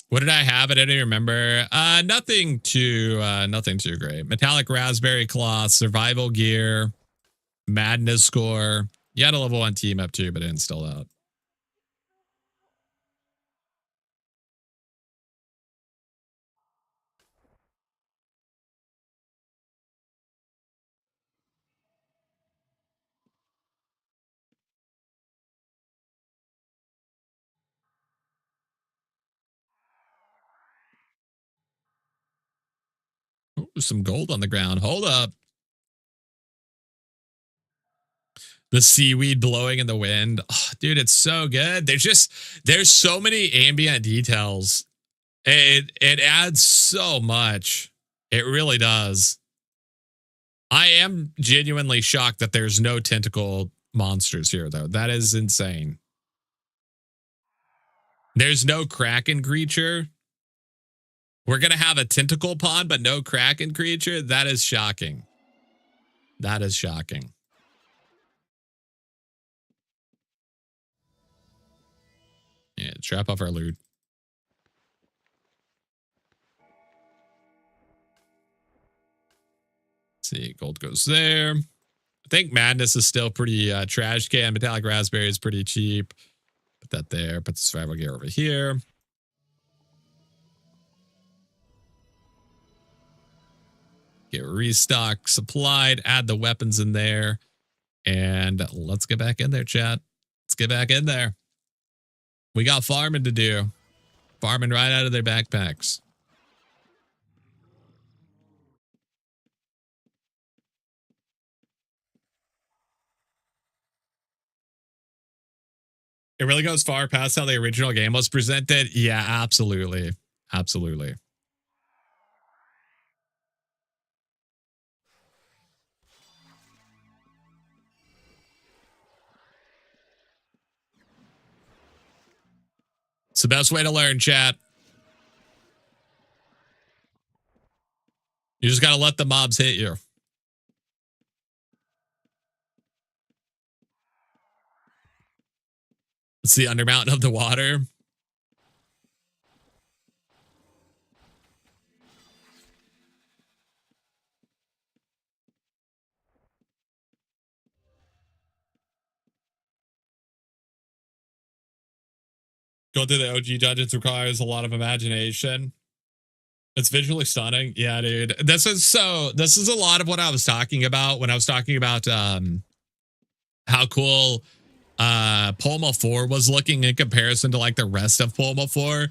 [SPEAKER 1] What did I have? I didn't remember. Nothing too great. Metallic raspberry cloth, survival gear, madness score. You had a level 1 team up too, but didn't still out. Ooh, some gold on the ground. Hold up. The seaweed blowing in the wind. Oh, dude, it's so good. There's so many ambient details. It adds so much. It really does. I am genuinely shocked that there's no tentacle monsters here, though. That is insane. There's no kraken creature. We're going to have a tentacle pond, but no kraken creature. That is shocking. That is shocking. Yeah, trap off our loot. Let's see, gold goes there. I think madness is still pretty trash can. Metallic raspberry is pretty cheap. Put that there. Put the survival gear over here. Get restock supplied. Add the weapons in there. And let's get back in there, chat. Let's get back in there. We got farming to do. Farming right out of their backpacks. It really goes far past how the original game was presented. Yeah, absolutely. Absolutely. It's the best way to learn, chat. You just got to let the mobs hit you. It's the undermountain of the water. Going through the OG dungeons requires a lot of imagination. It's visually stunning. Yeah, dude. This is a lot of what I was talking about when I was talking about how cool Polma 4 was looking in comparison to like the rest of Polma 4.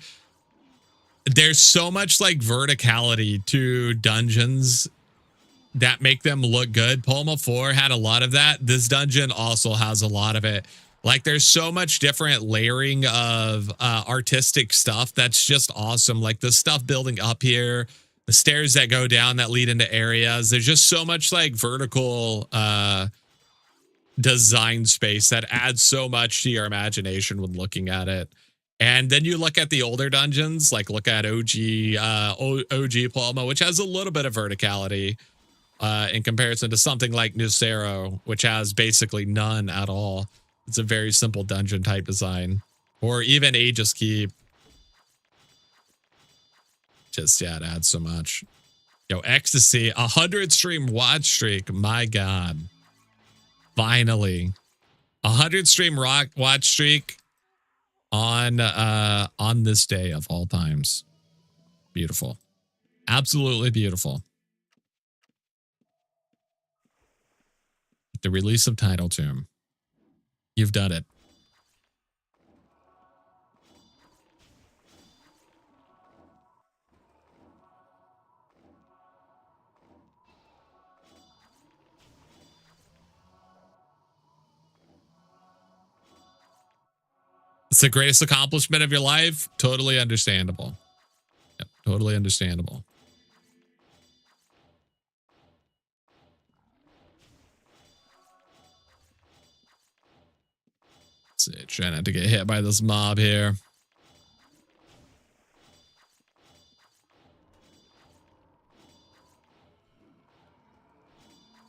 [SPEAKER 1] There's so much like verticality to dungeons that make them look good. Polma 4 had a lot of that. This dungeon also has a lot of it. Like there's so much different layering of artistic stuff that's just awesome. Like the stuff building up here, the stairs that go down that lead into areas. There's just so much like vertical design space that adds so much to your imagination when looking at it. And then you look at the older dungeons, like look at OG Palma, which has a little bit of verticality in comparison to something like Nucero, which has basically none at all. It's a very simple dungeon type design. Or even Aegis Keep. Just, yeah, it adds so much. Yo, Ecstasy, 100 stream watch streak. My God. Finally. 100 stream watch streak on this day of all times. Beautiful. Absolutely beautiful. The release of Tidal Tomb. You've done it. It's the greatest accomplishment of your life. Totally understandable. Yep, totally understandable. Let's see, trying not to get hit by this mob here.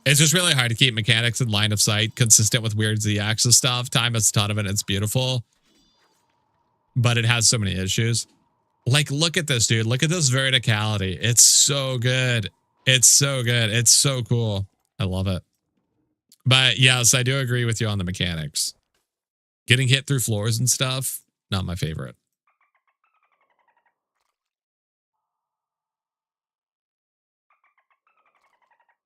[SPEAKER 1] It's just really hard to keep mechanics in line of sight consistent with weird Z-axis stuff. Time has a ton of it. It's beautiful. But it has so many issues. Like, look at this, dude. Look at this verticality. It's so good. It's so good. It's so cool. I love it. But yes, I do agree with you on the mechanics. Getting hit through floors and stuff, not my favorite.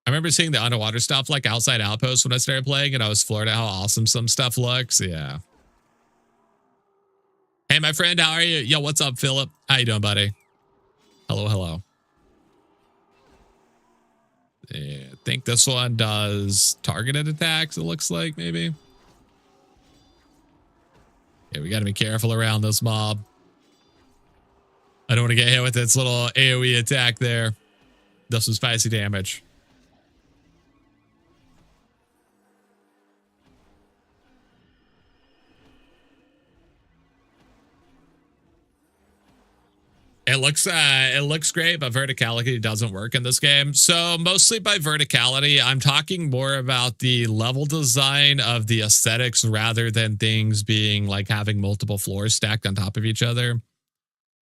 [SPEAKER 1] I remember seeing the underwater stuff like outside Outpost when I started playing, and I was floored at how awesome some stuff looks. Yeah. Hey, my friend, how are you? Yo, what's up, Philip? How you doing, buddy? Hello, hello. Yeah, I think this one does targeted attacks, it looks like, maybe. Yeah, we got to be careful around this mob. I don't want to get hit with its little AoE attack there. Does some spicy damage. It looks great, but verticality doesn't work in this game. So mostly by verticality, I'm talking more about the level design of the aesthetics rather than things being like having multiple floors stacked on top of each other.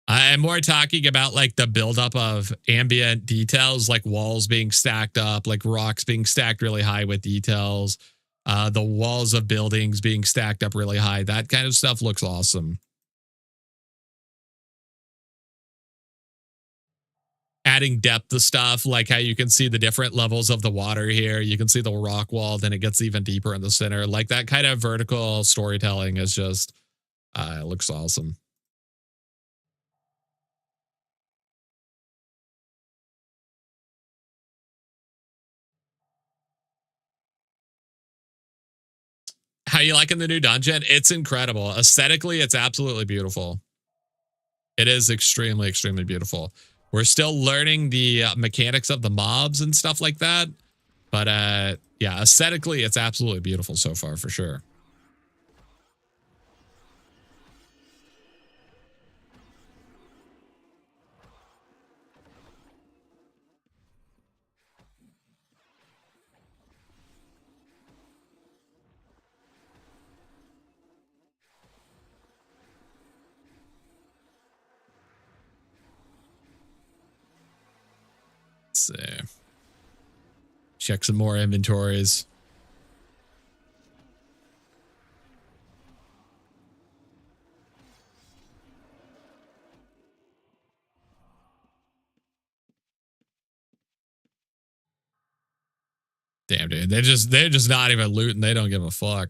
[SPEAKER 1] I'm more talking about like the buildup of ambient details, like walls being stacked up, like rocks being stacked really high with details, the walls of buildings being stacked up really high. That kind of stuff looks awesome. Adding depth to stuff, like how you can see the different levels of the water here. You can see the rock wall, then it gets even deeper in the center. Like that kind of vertical storytelling is just, it looks awesome. How How you liking the new dungeon? It's incredible. Aesthetically, it's absolutely beautiful. It is extremely, extremely beautiful. We're still learning the mechanics of the mobs and stuff like that. But yeah, aesthetically, it's absolutely beautiful so far, for sure. Let's see. Check some more inventories. Damn, dude. They're just not even looting. They don't give a fuck.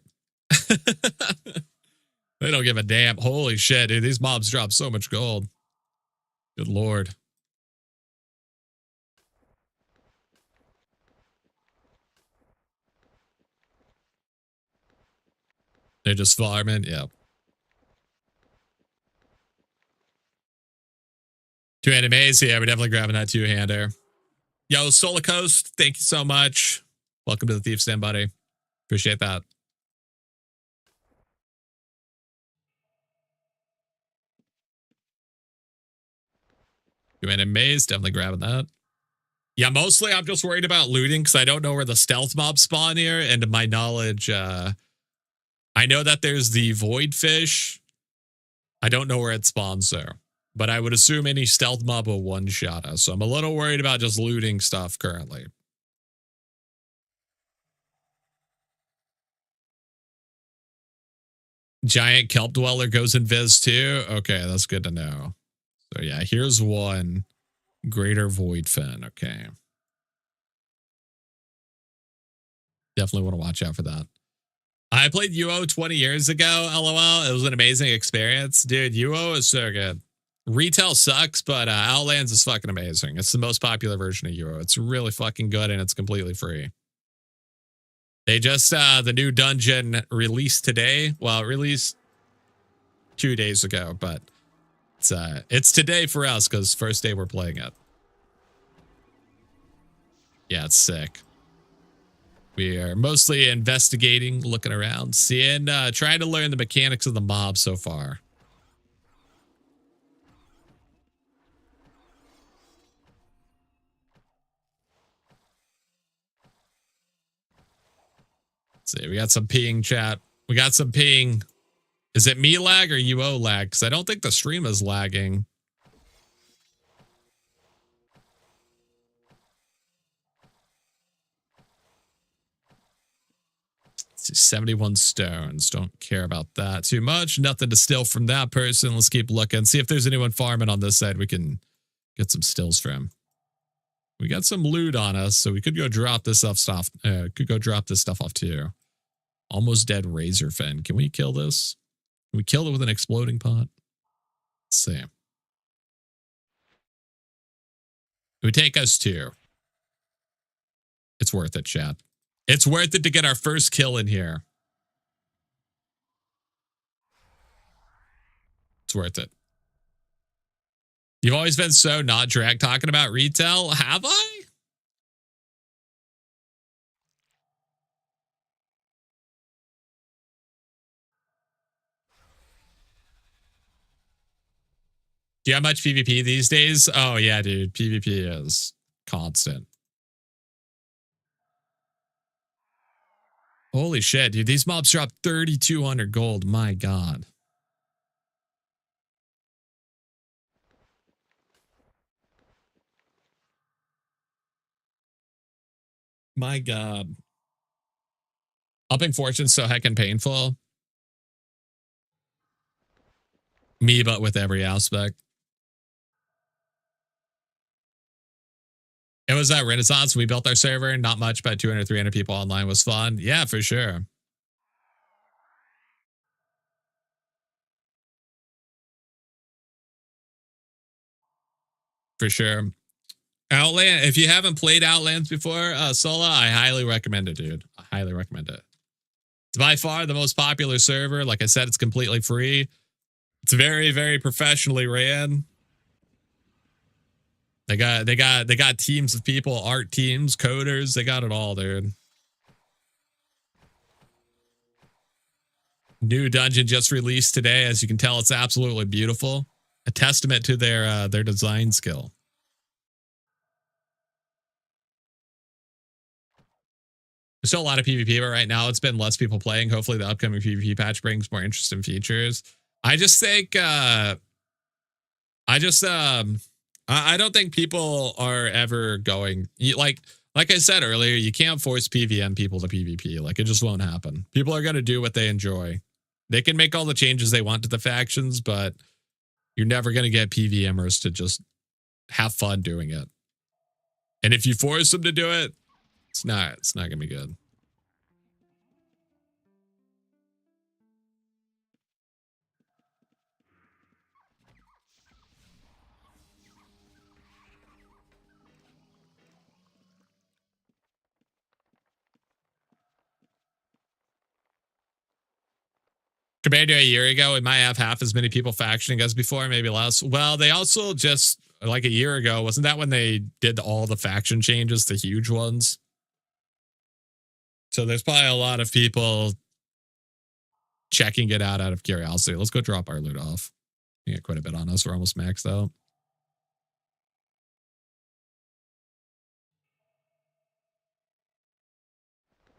[SPEAKER 1] They don't give a damn. Holy shit, dude. These mobs drop so much gold. Good lord. They're just farming. Yeah. Two animes. Yeah, we're definitely grabbing that two-hander. Yo, Solar Coast, thank you so much. Welcome to the Thief's Den, buddy. Appreciate that. Two animes, definitely grabbing that. Yeah, mostly I'm just worried about looting because I don't know where the stealth mobs spawn here. And to my knowledge, I know that there's the void fish. I don't know where it spawns there. But I would assume any stealth mob will one-shot us. So I'm a little worried about just looting stuff currently. Giant kelp dweller goes in Viz too. Okay, that's good to know. So yeah, here's one. Greater void fin. Okay. Definitely want to watch out for that. I played UO 20 years ago. LOL. It was an amazing experience. Dude, UO is so good. Retail sucks, but Outlands is fucking amazing. It's the most popular version of UO. It's really fucking good and it's completely free. They just, the new dungeon released today. Well, it released 2 days ago, but it's today for us because first day we're playing it. Yeah, it's sick. We are mostly investigating, looking around, seeing, trying to learn the mechanics of the mob so far. Let's see, we got some ping chat. We got some ping. Is it me lag or UO lag? Because I don't think the stream is lagging. Let's see, 71 stones. Don't care about that too much. Nothing to steal from that person. Let's keep looking. See if there's anyone farming on this side we can get some stills from. We got some loot on us, so we could go drop this stuff. Could go drop this stuff off too. Almost dead razor fin. Can we kill this? Can we kill it with an exploding pot? Let's see. It would take us to. It's worth it, chat. It's worth it to get our first kill in here. It's worth it. You've always been so not drag talking about retail. Have I? Do you have much PvP these days? Oh, yeah, dude. PvP is constant. Holy shit, dude. These mobs drop 3,200 gold. My God. My God. Upping fortune's so heckin' painful. Me, but with every aspect. It was that Renaissance. We built our server. Not much, but 200, 300 people online was fun. Yeah, for sure. For sure. Outland, if you haven't played Outlands before, Sola, I highly recommend it, dude. I highly recommend it. It's by far the most popular server. Like I said, it's completely free. It's very, very professionally ran. They got teams of people, art teams, coders. They got it all, dude. New dungeon just released today. As you can tell, it's absolutely beautiful. A testament to their design skill. There's still a lot of PvP, but right now it's been less people playing. Hopefully the upcoming PvP patch brings more interesting features. I just think I don't think people are ever going like I said earlier, you can't force PvM people to PvP. Like it just won't happen. People are going to do what they enjoy. They can make all the changes they want to the factions, but you're never going to get PvMers to just have fun doing it. And if you force them to do it, it's not going to be good. Compared to a year ago, it might have half as many people factioning as before, maybe less. Well, they also just, like a year ago, wasn't that when they did all the faction changes, the huge ones? So there's probably a lot of people checking it out of curiosity. Let's go drop our loot off. We get quite a bit on us. We're almost maxed out.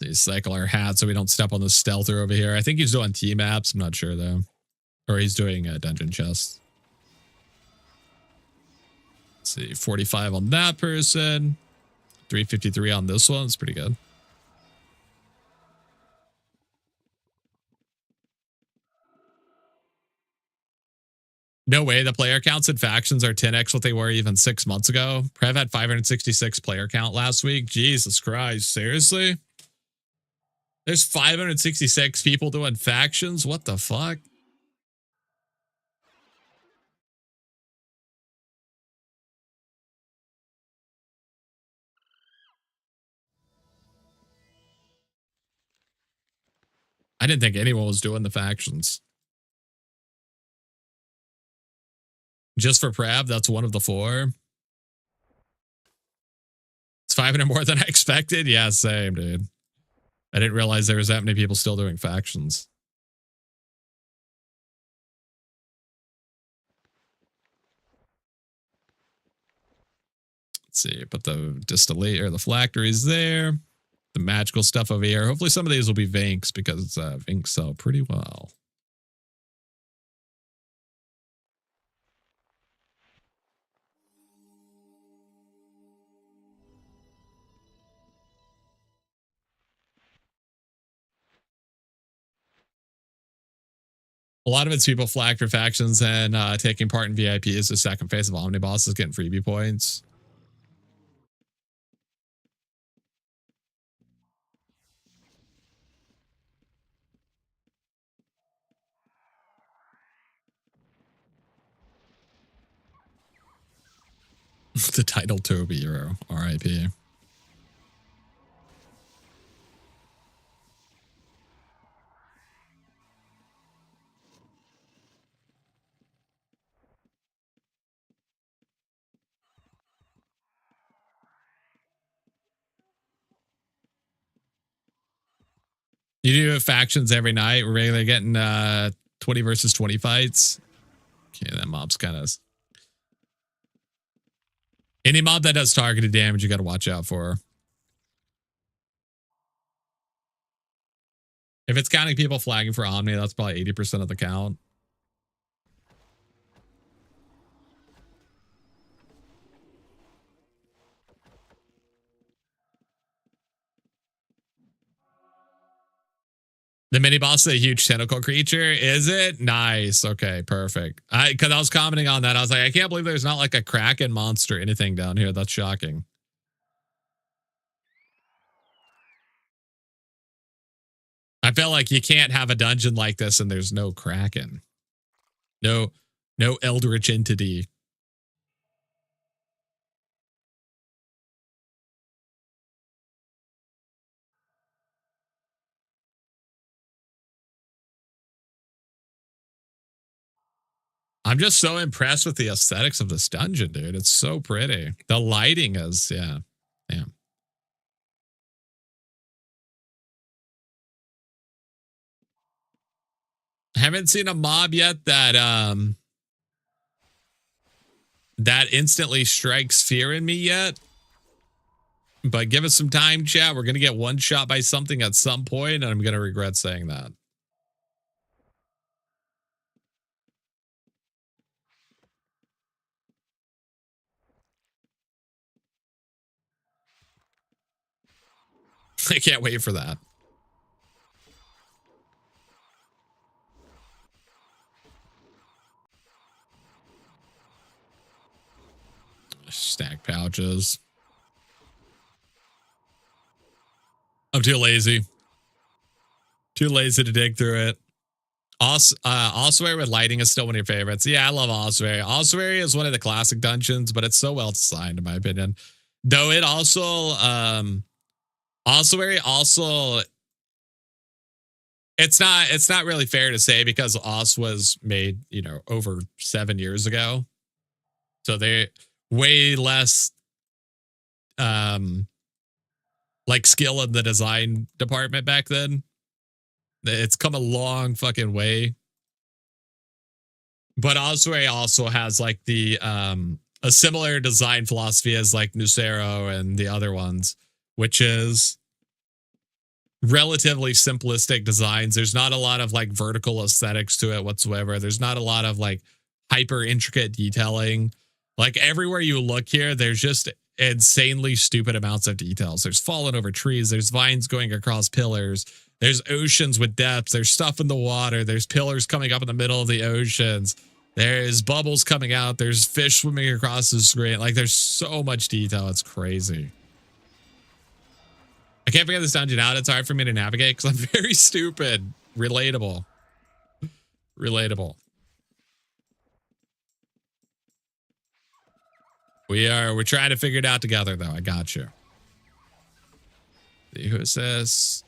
[SPEAKER 1] They cycle our hat so we don't step on the stealther over here. I think he's doing T-maps. I'm not sure, though. Or he's doing a dungeon chest. Let's see, 45 on that person. 353 on this one. It's pretty good. No way the player counts in factions are 10x what they were even 6 months ago. Prev had 566 player count last week. Jesus Christ. Seriously? There's 566 people doing factions? What the fuck? I didn't think anyone was doing the factions. Just for Prev, that's one of the 4. It's 500 more than I expected. Yeah, same, dude. I didn't realize there was that many people still doing factions. Let's see, put the distillate or the phylacteries there. The magical stuff over here. Hopefully some of these will be Vinks because Vinks sell pretty well. A lot of it's people flagged for factions and taking part in VIP is the second phase of Omniboss is getting freebie points. The title Toby Euro, RIP. You do factions every night. We're regularly getting 20 versus 20 fights. Okay, that mob's kind of... Any mob that does targeted damage, you got to watch out for. If it's counting people flagging for Omni, that's probably 80% of the count. The mini boss is a huge tentacle creature. Is it? Nice. Okay, perfect. Because I was commenting on that. I was like, I can't believe there's not like a Kraken monster or anything down here. That's shocking. I feel like you can't have a dungeon like this and there's no Kraken. No eldritch entity. I'm just so impressed with the aesthetics of this dungeon, dude. It's so pretty. The lighting is, yeah. Haven't seen a mob yet that that instantly strikes fear in me yet. But give us some time, chat. We're gonna get one shot by something at some point, and I'm gonna regret saying that. I can't wait for that. Stack pouches. I'm too lazy. Too lazy to dig through it. Ossuary with lighting is still one of your favorites. Yeah, I love Ossuary. Ossuary is one of the classic dungeons, but it's so well designed in my opinion. Though it also, Ossuary also, it's not really fair to say because Os was made, you know, over 7 years ago. So they way less, like skill in the design department back then. It's come a long fucking way. But Ossuary also has like the a similar design philosophy as like Nucero and the other ones, which is relatively simplistic designs. There's not a lot of like vertical aesthetics to it whatsoever. There's not a lot of like hyper intricate detailing. Like everywhere you look here, there's just insanely stupid amounts of details. There's fallen over trees. There's vines going across pillars. There's oceans with depths. There's stuff in the water. There's pillars coming up in the middle of the oceans. There's bubbles coming out. There's fish swimming across the screen. Like there's so much detail. It's crazy. I can't figure this dungeon out. It's hard for me to navigate because I'm very stupid. Relatable. Relatable. We're trying to figure it out together though. I got you. See, who is this?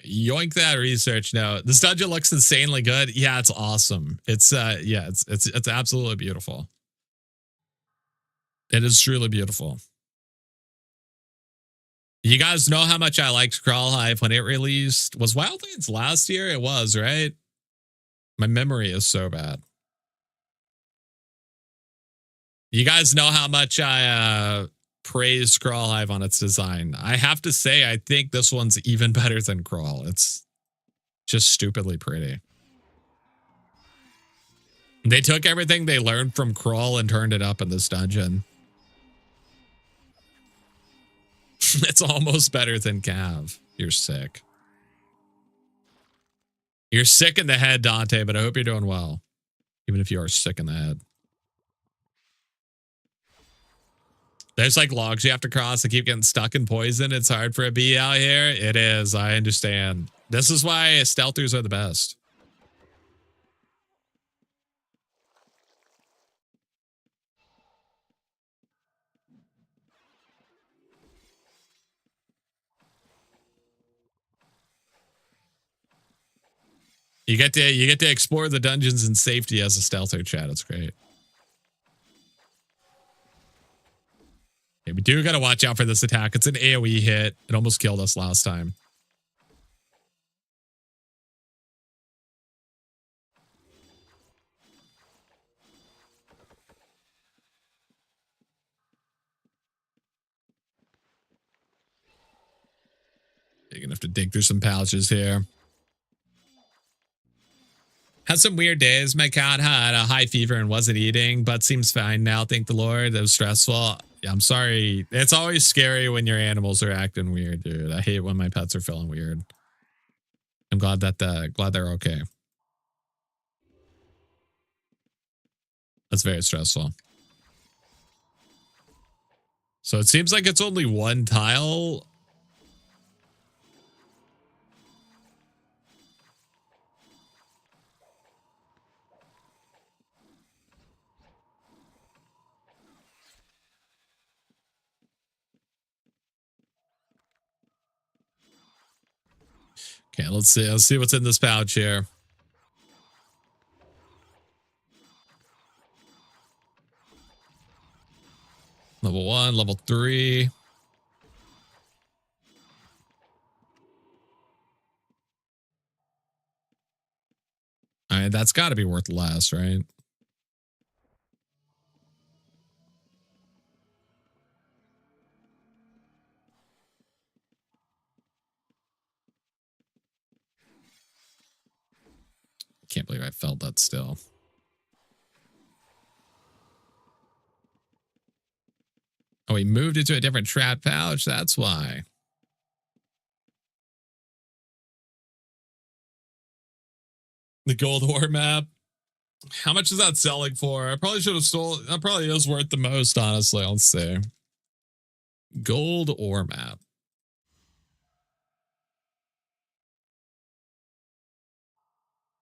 [SPEAKER 1] Yoink that research note. This dungeon looks insanely good. Yeah, it's awesome. It's yeah, it's absolutely beautiful. It is truly beautiful. You guys know how much I liked Crawl Hive when it released. Was Wildlands last year? It was, right? My memory is so bad. You guys know how much I praise Crawl Hive on its design. I have to say, I think this one's even better than Crawl. It's just stupidly pretty. They took everything they learned from Crawl and turned it up in this dungeon. It's almost better than Cav. You're sick. You're sick in the head, Dante, but I hope you're doing well. Even if you are sick in the head. There's like logs you have to cross that keep getting stuck in poison. It's hard for a bee out here. It is. I understand. This is why stealthers are the best. You get to explore the dungeons in safety as a stealther, chat. It's great. Okay, we do got to watch out for this attack. It's an AoE hit. It almost killed us last time. You're gonna have to dig through some pouches here. Had some weird days. My cat had a high fever and wasn't eating, but seems fine now. Thank the Lord. It was stressful. I'm sorry. It's always scary when your animals are acting weird, dude. I hate when my pets are feeling weird. I'm glad that glad they're okay. That's very stressful. So it seems like it's only one tile. Okay, let's see. Let's see what's in this pouch here. Level 1, level 3. All right, that's got to be worth less, right? Can't believe I felt that still. Oh, he moved it to a different trap pouch. That's why. The gold ore map. How much is that selling for? I probably should have stolen. That probably is worth the most, honestly. Let's see. Gold ore map.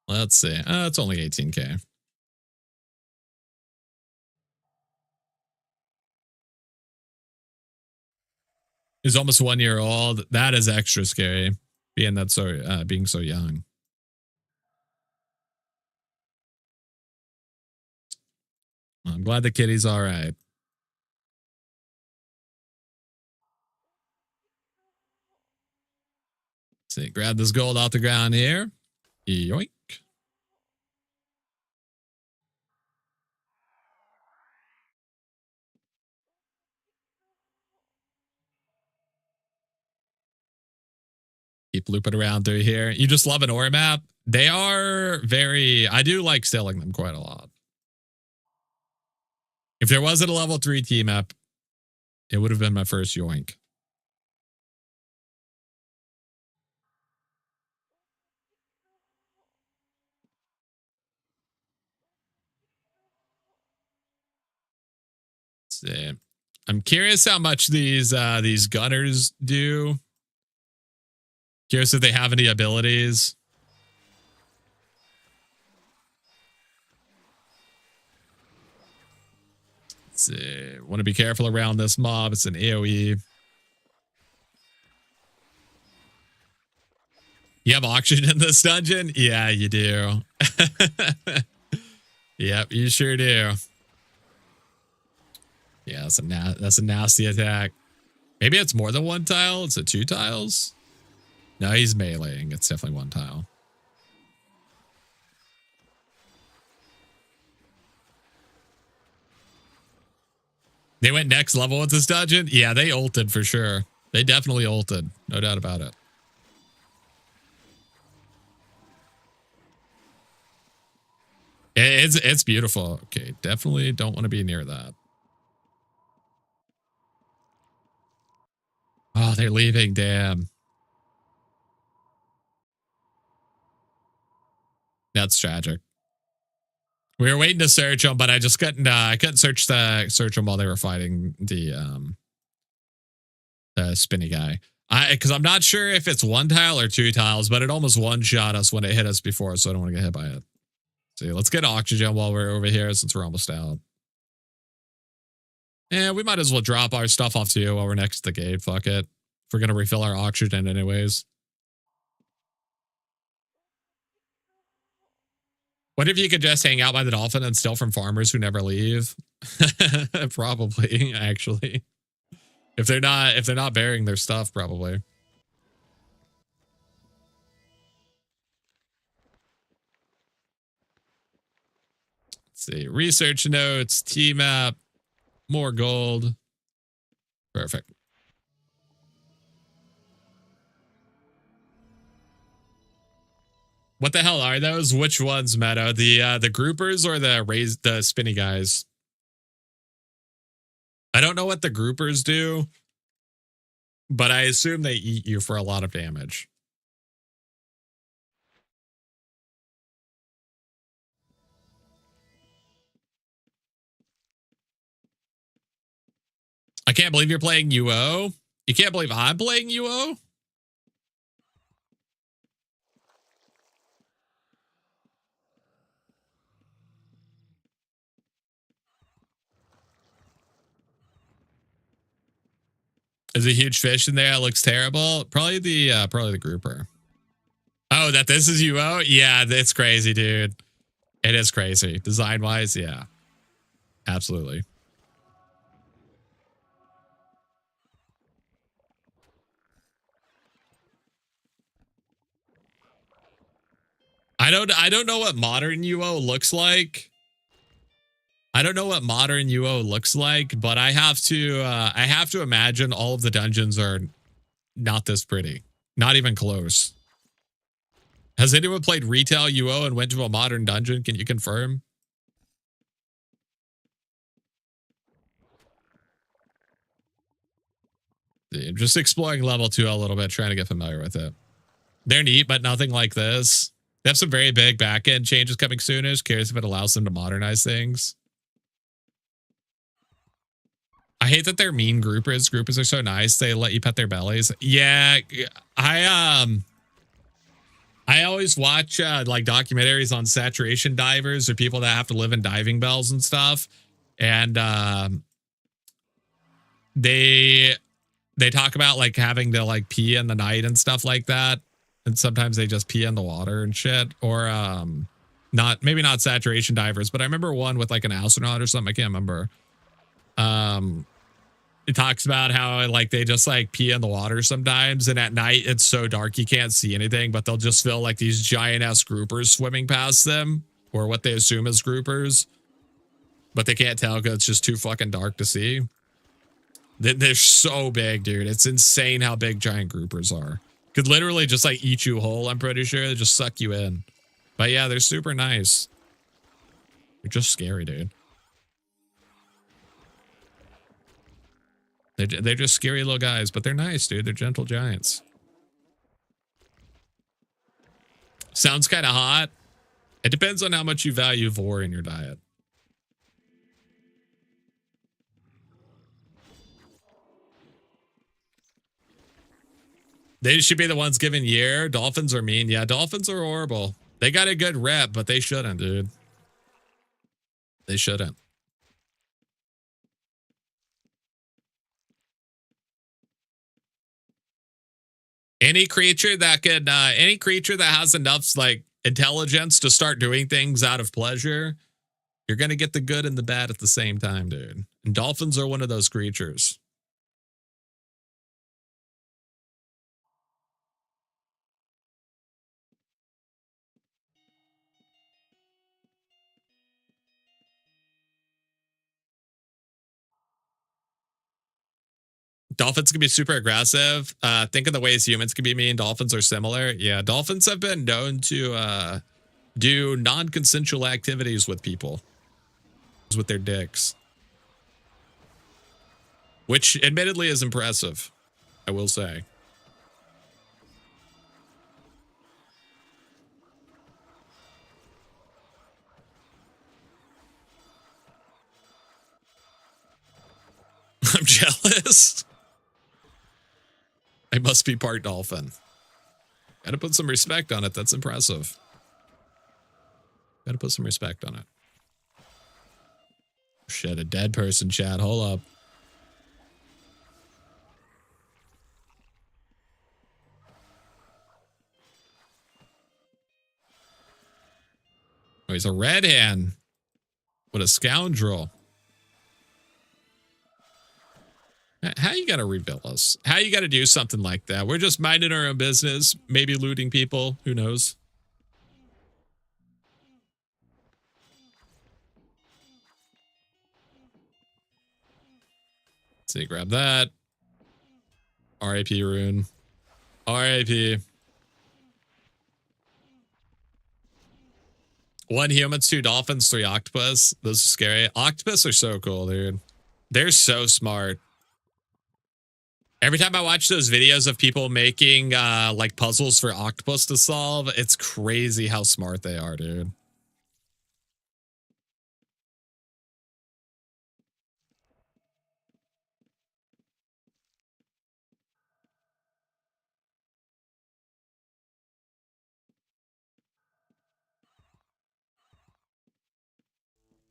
[SPEAKER 1] Let's see. It's only 18K. He's almost 1 year old. That is extra scary, being that being so young. I'm glad the kitty's all right. Let's see, grab this gold off the ground here. Yoink. Keep looping around through here. You just love an ore map. They are very, I do like selling them quite a lot. If there wasn't a level 3 team map, it would have been my first yoink. Let's see. I'm curious how much these gunners do. Curious if they have any abilities. Let's see. Want to be careful around this mob. It's an AoE. You have oxygen in this dungeon? Yeah, you do. Yep, you sure do. Yeah, that's a nasty attack. Maybe it's more than one tile. It's a 2 tiles. No, he's meleeing. It's definitely 1 tile. They went next level with this dungeon? Yeah, they ulted for sure. They definitely ulted. No doubt about it. It's beautiful. Okay, definitely don't want to be near that. Oh, they're leaving. Damn. That's tragic. We were waiting to search them, but I just couldn't. I couldn't search them while they were fighting the spinny guy. Because I'm not sure if it's 1 tile or 2 tiles, but it almost one shot us when it hit us before, so I don't want to get hit by it. See, let's get oxygen while we're over here since we're almost out. Yeah, we might as well drop our stuff off to you while we're next to the gate. Fuck it. If we're gonna refill our oxygen anyways. What if you could just hang out by the dolphin and steal from farmers who never leave? Probably, actually. If they're not burying their stuff, probably. Let's see. Research notes, T-map, more gold. Perfect. What the hell are those? Which ones, Meta? The groupers or the spinny guys? I don't know what the groupers do, but I assume they eat you for a lot of damage. can't believe you're playing UO. You can't believe I'm playing UO? There's a huge fish in there. It looks terrible. Probably the grouper. Oh, that this is UO? Yeah, it's crazy, dude. It is crazy. Design-wise, yeah. Absolutely. I don't know what modern UO looks like. I don't know what modern UO looks like, but I have to imagine all of the dungeons are not this pretty. Not even close. Has anyone played retail UO and went to a modern dungeon? Can you confirm? Just exploring level 2 a little bit, trying to get familiar with it. They're neat, but nothing like this. They have some very big back-end changes coming soon. Just curious if it allows them to modernize things. I hate that they're mean groupers. Groupers are so nice. They let you pet their bellies. Yeah, I always watch like documentaries on saturation divers or people that have to live in diving bells and stuff. And they talk about like having to like pee in the night and stuff like that. And sometimes they just pee in the water and shit. Or maybe not saturation divers, but I remember one with like an astronaut or something. I can't remember. It talks about how like they just like pee in the water sometimes, and at night it's so dark you can't see anything, but they'll just feel like these giant ass groupers swimming past them, or what they assume is groupers, but they can't tell because it's just too fucking dark to see. They're so big, dude. It's insane how big giant groupers are. Could literally just like eat you whole. I'm pretty sure they just suck you in. But yeah, they're super nice. They're just scary, dude. They're just scary little guys, but they're nice, dude. They're gentle giants. Sounds kind of hot. It depends on how much you value vor in your diet. They should be the ones giving year. Dolphins are mean. Yeah, dolphins are horrible. They got a good rep, but they shouldn't, dude. They shouldn't. Any creature that has enough like intelligence to start doing things out of pleasure, you're going to get the good and the bad at the same time, dude. And dolphins are one of those creatures. Dolphins can be super aggressive. Think of the ways humans can be mean. Dolphins are similar. Yeah, dolphins have been known to do non-consensual activities with people. With their dicks. Which admittedly is impressive, I will say. I'm jealous. I must be part dolphin. Gotta put some respect on it. That's impressive. Gotta put some respect on it. Shit, a dead person, chat. Hold up. Oh, he's a red hand. What a scoundrel. How you gotta rebuild us? How you gotta do something like that? We're just minding our own business, maybe looting people. Who knows? So you grab that. RIP rune. RIP. 1 humans, 2 dolphins, 3 octopus. Those are scary. Octopus are so cool, dude. They're so smart. Every time I watch those videos of people making like puzzles for octopus to solve, it's crazy how smart they are, dude.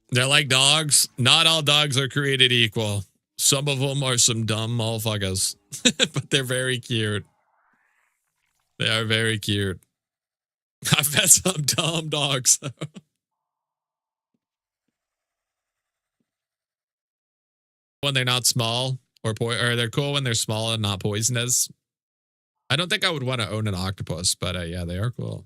[SPEAKER 1] They're like dogs. Not all dogs are created equal. Some of them are some dumb motherfuckers, but they're very cute. They are very cute. I've met some dumb dogs. When they're not small or they're cool when they're small and not poisonous. I don't think I would want to own an octopus, but yeah, they are cool.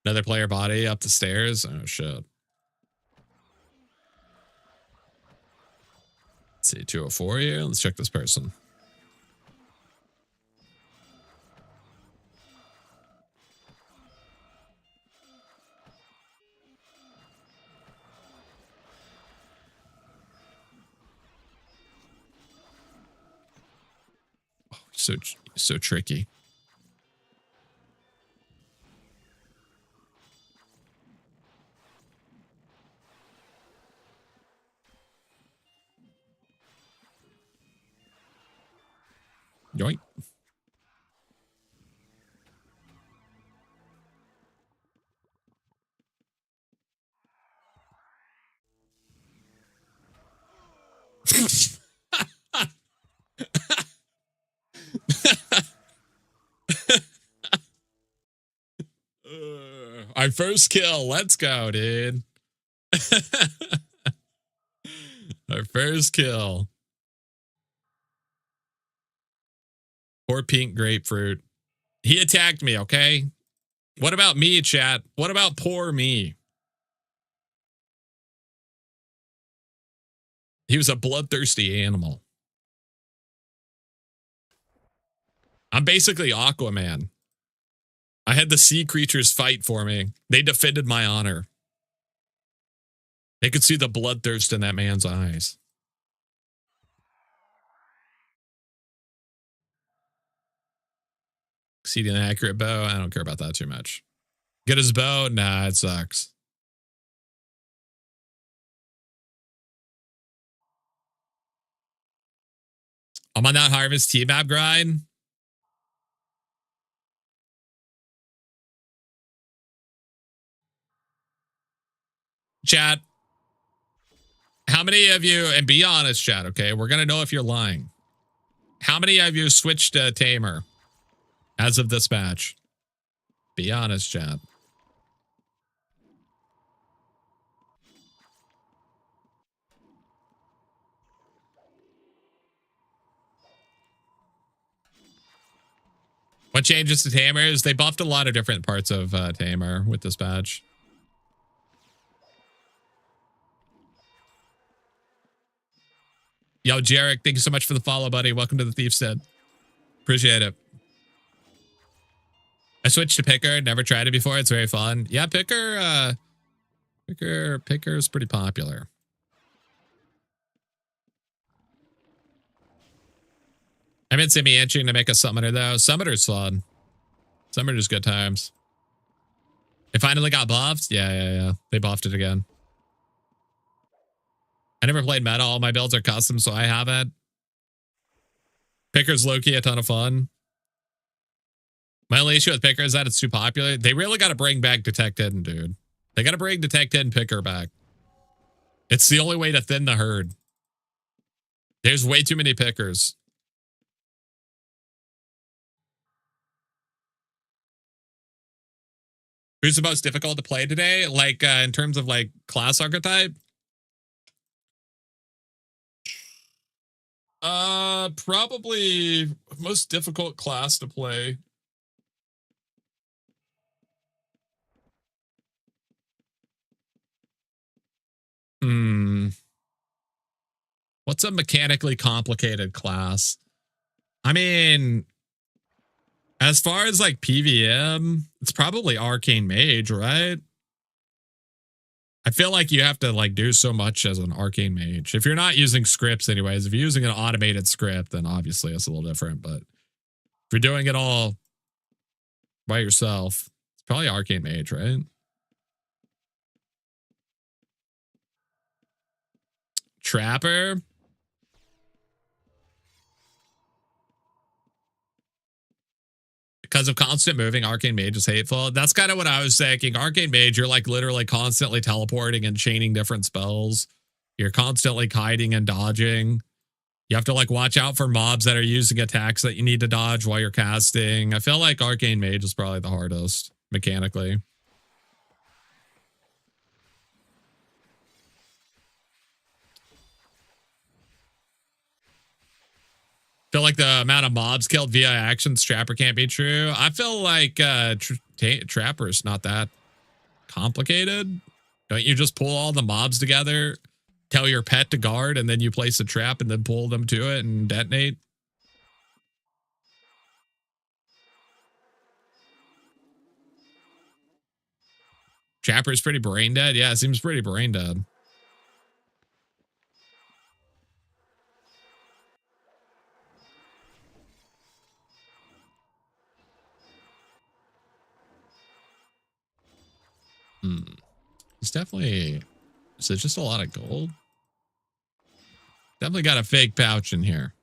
[SPEAKER 1] Another player body up the stairs. Oh shit. Let's see, 204 here. Let's check this person. Oh, so tricky. Yoink. Our first kill. Let's go, dude. Our first kill. Poor pink grapefruit. He attacked me, okay? What about me, chat? What about poor me? He was a bloodthirsty animal. I'm basically Aquaman. I had the sea creatures fight for me. They defended my honor. They could see the bloodthirst in that man's eyes. Exceeding an accurate bow. I don't care about that too much. Get his bow? Nah, it sucks. I'm on that harvest T-map grind. Chat. How many of you, and be honest, chat, okay? We're going to know if you're lying. How many of you switched to Tamer as of this match? Be honest, chat. What changes to Tamer is they buffed a lot of different parts of Tamer with this patch. Yo, Jarek, thank you so much for the follow, buddy. Welcome to the Thief's Den. Appreciate it. I switched to Picker. Never tried it before. It's very fun. Yeah, Picker is pretty popular. I meant Simi itching to make a summoner though. Summoner's fun. Summoner's good times. It finally got buffed? Yeah. They buffed it again. I never played meta. All my builds are custom, so I haven't. Picker's low-key a ton of fun. My only issue with Picker is that it's too popular. They really got to bring back Detect Hidden, dude. They got to bring Detect Hidden Picker back. It's the only way to thin the herd. There's way too many Pickers. Who's the most difficult to play today? Like, in terms of, like, class archetype? Probably most difficult class to play. What's a mechanically complicated class? I mean, as far as like PVM, it's probably Arcane Mage, right? I feel like you have to like do so much as an Arcane Mage. If you're not using scripts anyways, if you're using an automated script, then obviously it's a little different. But if you're doing it all by yourself, it's probably Arcane Mage, right? Trapper. Because of constant moving, Arcane Mage is hateful. That's kind of what I was thinking. Arcane Mage, you're like literally constantly teleporting and chaining different spells. You're constantly kiting and dodging. You have to like watch out for mobs that are using attacks that you need to dodge while you're casting. I feel like Arcane Mage is probably the hardest mechanically. Feel like the amount of mobs killed via actions Trapper can't be true. I feel like Trapper's not that complicated. Don't you just pull all the mobs together, tell your pet to guard, and then you place a trap and then pull them to it and detonate? Trapper's pretty brain dead. Yeah, it seems pretty brain dead. It's definitely... Is it just a lot of gold? Definitely got a fake pouch in here.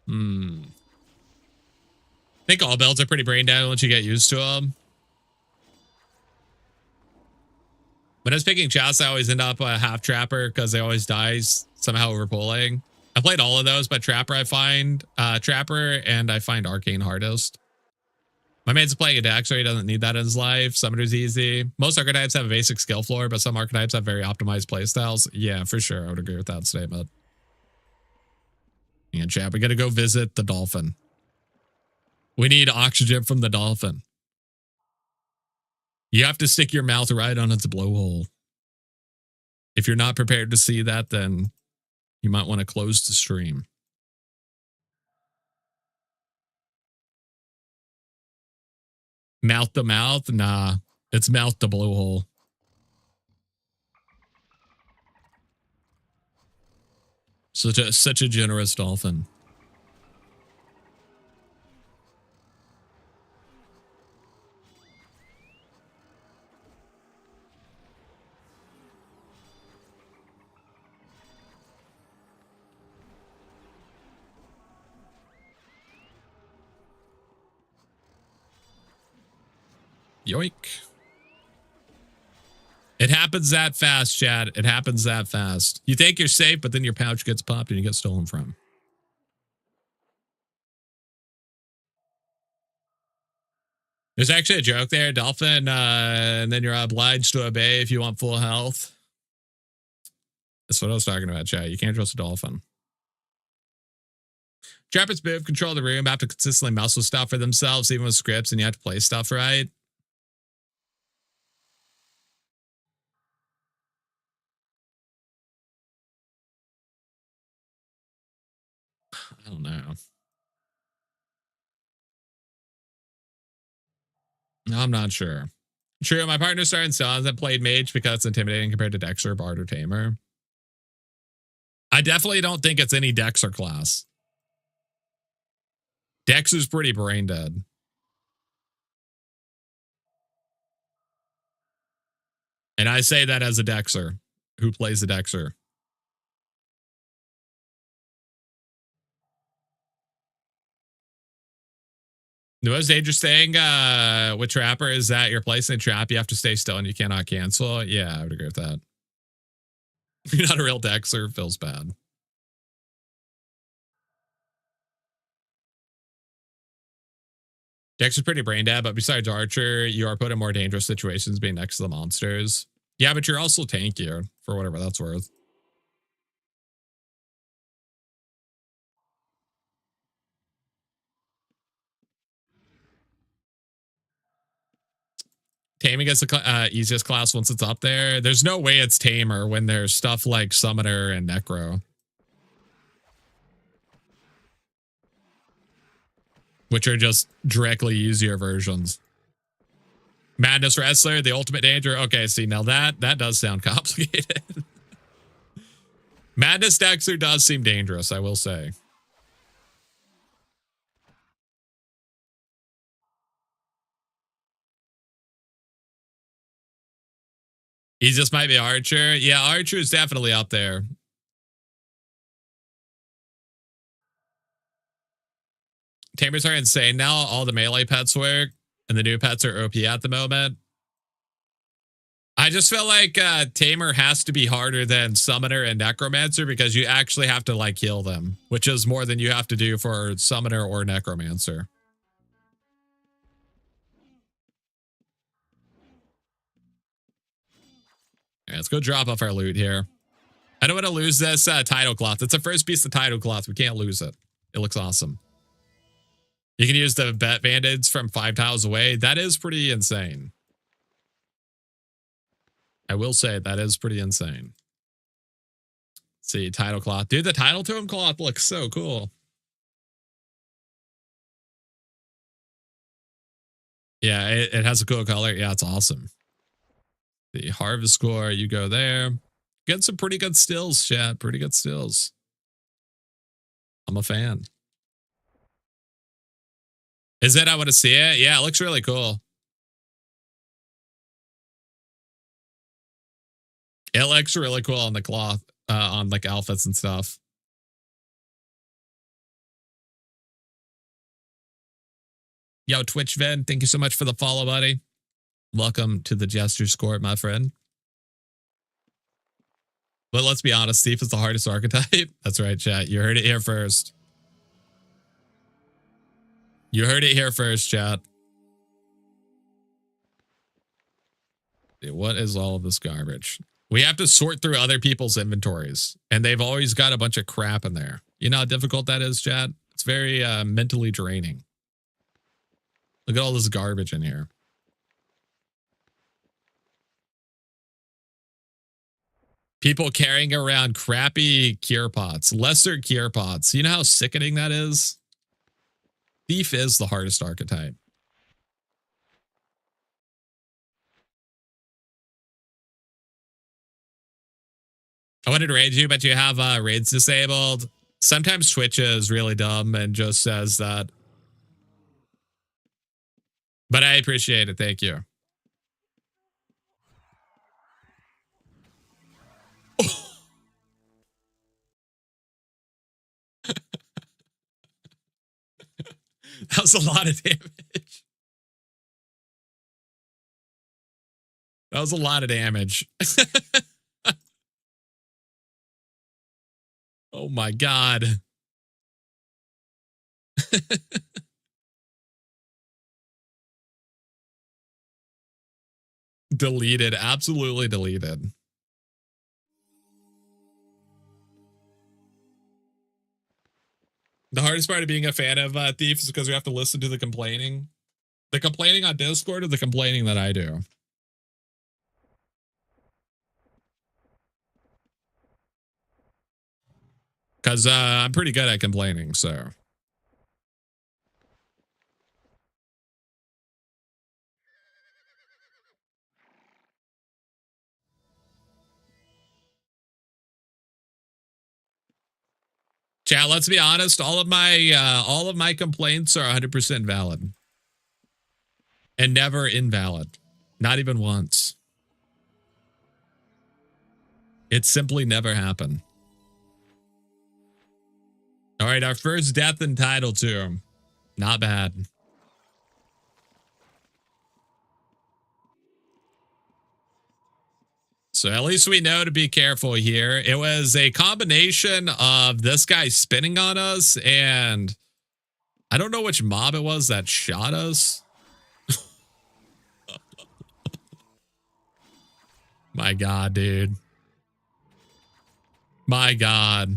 [SPEAKER 1] I think all builds are pretty brain dead once you get used to them. When I was picking chests, I always end up a half Trapper because they always dies somehow over pulling. I played all of those, but Trapper I find Trapper and I find Arcane hardest. My mate's playing a deck, so he doesn't need that in his life. Summoner's easy. Most archetypes have a basic skill floor, but some archetypes have very optimized playstyles. Yeah, for sure. I would agree with that statement. And chat, we gotta go visit the dolphin. We need oxygen from the dolphin. You have to stick your mouth right on its blowhole. If you're not prepared to see that, then you might want to close the stream. Mouth to mouth? Nah, it's mouth to blowhole. Such a generous dolphin. Yoink. It happens that fast, Chad. It happens that fast. You think you're safe, but then your pouch gets popped and you get stolen from. There's actually a joke there, dolphin, and then you're obliged to obey if you want full health. That's what I was talking about, Chad. You can't trust a dolphin. Trappers move, control the room, have to consistently muscle stuff for themselves, even with scripts, and you have to play stuff right. I don't know. I'm not sure. True, my partner started Sons and played Mage because it's intimidating compared to Dexter, Bard, or Tamer. I definitely don't think it's any Dexter class. Dex is pretty brain dead. And I say that as a Dexter who plays the Dexter. The most dangerous thing with Trapper is that you're placing a trap, you have to stay still and you cannot cancel. Yeah, I would agree with that. You're not a real Dexter, feels bad. Dexter's pretty brain dead, but besides Archer, you are put in more dangerous situations being next to the monsters. Yeah, but you're also tankier for whatever that's worth. Taming is the easiest class once it's up there. There's no way it's Tamer when there's stuff like Summoner and Necro, which are just directly easier versions. Madness Wrestler, the ultimate danger. Okay, see, now that does sound complicated. Madness Dexter does seem dangerous, I will say. He just might be Archer. Yeah, Archer is definitely up there. Tamers are insane now. All the melee pets work, and the new pets are OP at the moment. I just feel like Tamer has to be harder than Summoner and Necromancer because you actually have to like heal them, which is more than you have to do for Summoner or Necromancer. Yeah, let's go drop off our loot here. I don't want to lose this title cloth. It's the first piece of title cloth. We can't lose it. It looks awesome. You can use the bet bandits from 5 tiles away. That is pretty insane. I will say that is pretty insane. Let's see, title cloth. Dude, the title tome cloth looks so cool. Yeah, it has a cool color. Yeah, it's awesome. The harvest score, you go there. Get some pretty good stills, chat. Pretty good stills. I'm a fan. Is it? I want to see it. Yeah, it looks really cool. It looks really cool on the cloth, on like outfits and stuff. Yo, Twitch Ven, thank you so much for the follow, buddy. Welcome to the Jester's Court, my friend. But let's be honest, Thief is the hardest archetype. That's right, chat. You heard it here first. You heard it here first, chat. Dude, what is all of this garbage? We have to sort through other people's inventories, and they've always got a bunch of crap in there. You know how difficult that is, chat? It's very mentally draining. Look at all this garbage in here. People carrying around crappy cure pots, lesser cure pots. You know how sickening that is? Thief is the hardest archetype. I wanted to raid you, but you have raids disabled. Sometimes Twitch is really dumb and just says that. But I appreciate it. Thank you. That was a lot of damage. That was a lot of damage. Oh my God. Deleted. Absolutely deleted. The hardest part of being a fan of Thief is because we have to listen to the complaining. The complaining on Discord or the complaining that I do. Because I'm pretty good at complaining, so. Chat, let's be honest. All of my complaints are 100% valid. And never invalid. Not even once. It simply never happened. All right, our first death in title 2. Not bad. So at least we know to be careful here. It was a combination of this guy spinning on us and I don't know which mob it was that shot us. My God, dude. My God.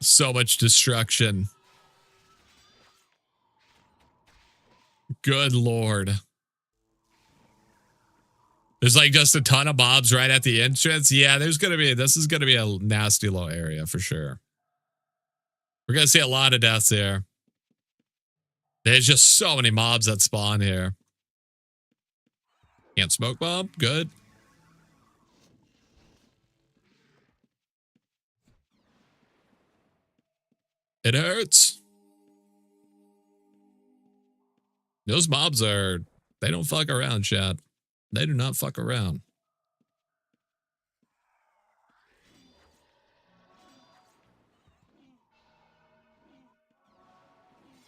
[SPEAKER 1] So much destruction. Good Lord. There's like just a ton of mobs right at the entrance. Yeah, this is going to be a nasty low area for sure. We're going to see a lot of deaths here. There's just so many mobs that spawn here. Can't smoke bomb. Good. It hurts. Those mobs they don't fuck around, chat. They do not fuck around.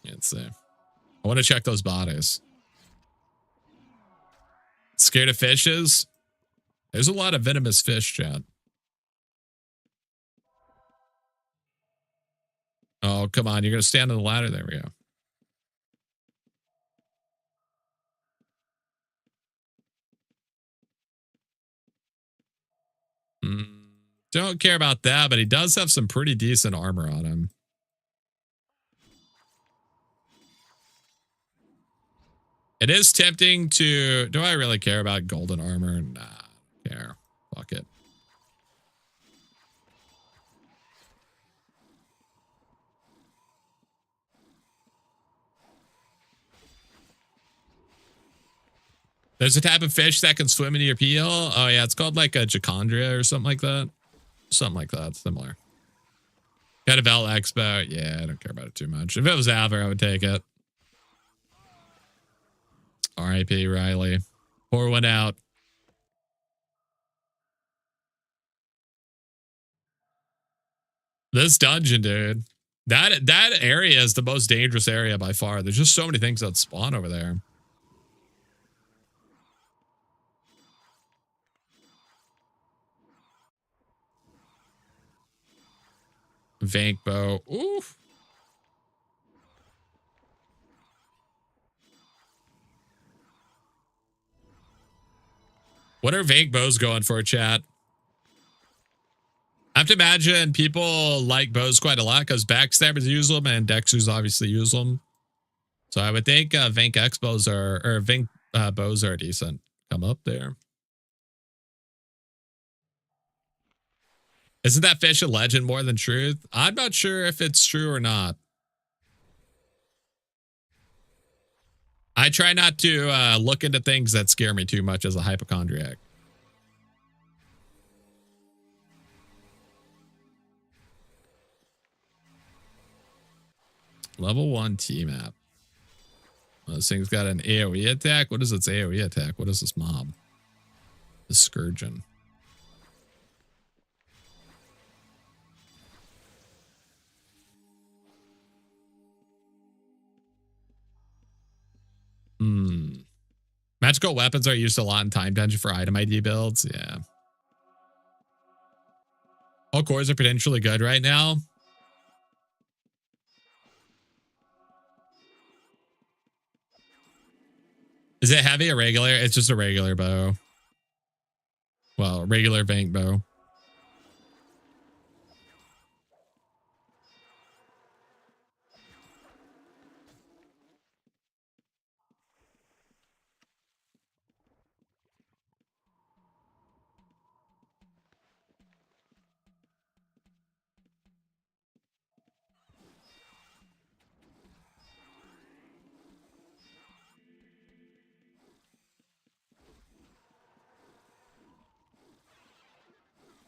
[SPEAKER 1] Let's see. I want to check those bodies. Scared of fishes? There's a lot of venomous fish, chat. Oh, come on. You're going to stand on the ladder. There we go. Don't care about that, but he does have some pretty decent armor on him. It is tempting to... Do I really care about golden armor? Nah, I don't care. Fuck it. There's a type of fish that can swim into your peel. Oh, yeah. It's called like a Jacondria or something like that. Something like that. Similar. Got a Vel Expo. Yeah, I don't care about it too much. If it was Aver, I would take it. R.I.P. Riley. Pour one out. This dungeon, dude. That area is the most dangerous area by far. There's just so many things that spawn over there. Vank bow. Oof. What are Vank bows going for, chat? I have to imagine people like bows quite a lot because backstabbers use them and Dexters obviously use them. So I would think Vank X bows are, or Vank bows are decent. Come up there. Isn't that fish a legend more than truth? I'm not sure if it's true or not. I try not to look into things that scare me too much as a hypochondriac. Level 1 T-map. Well, this thing's got an AoE attack. What is its AoE attack? What is this mob? The Scourgeon. Magical weapons are used a lot in Time Dungeon for item ID builds. Yeah. All cores are potentially good right now. Is it heavy or regular? It's just a regular bow. Well, regular Vank bow.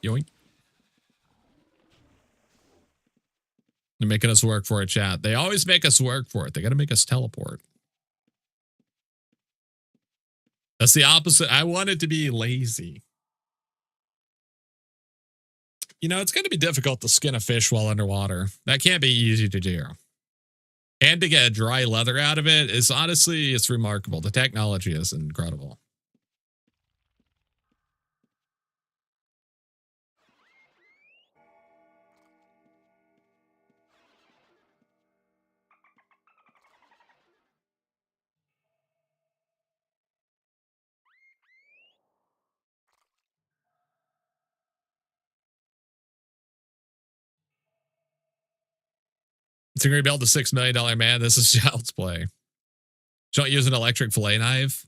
[SPEAKER 1] Yoink. They're making us work for it, chat. They always make us work for it. They got to make us teleport. That's the opposite. I want it to be lazy. You know, it's going to be difficult to skin a fish while underwater. That can't be easy to do. And to get dry leather out of it is honestly, it's remarkable. The technology is incredible. It's going to build a $6 million man. This is child's play. Don't use an electric fillet knife.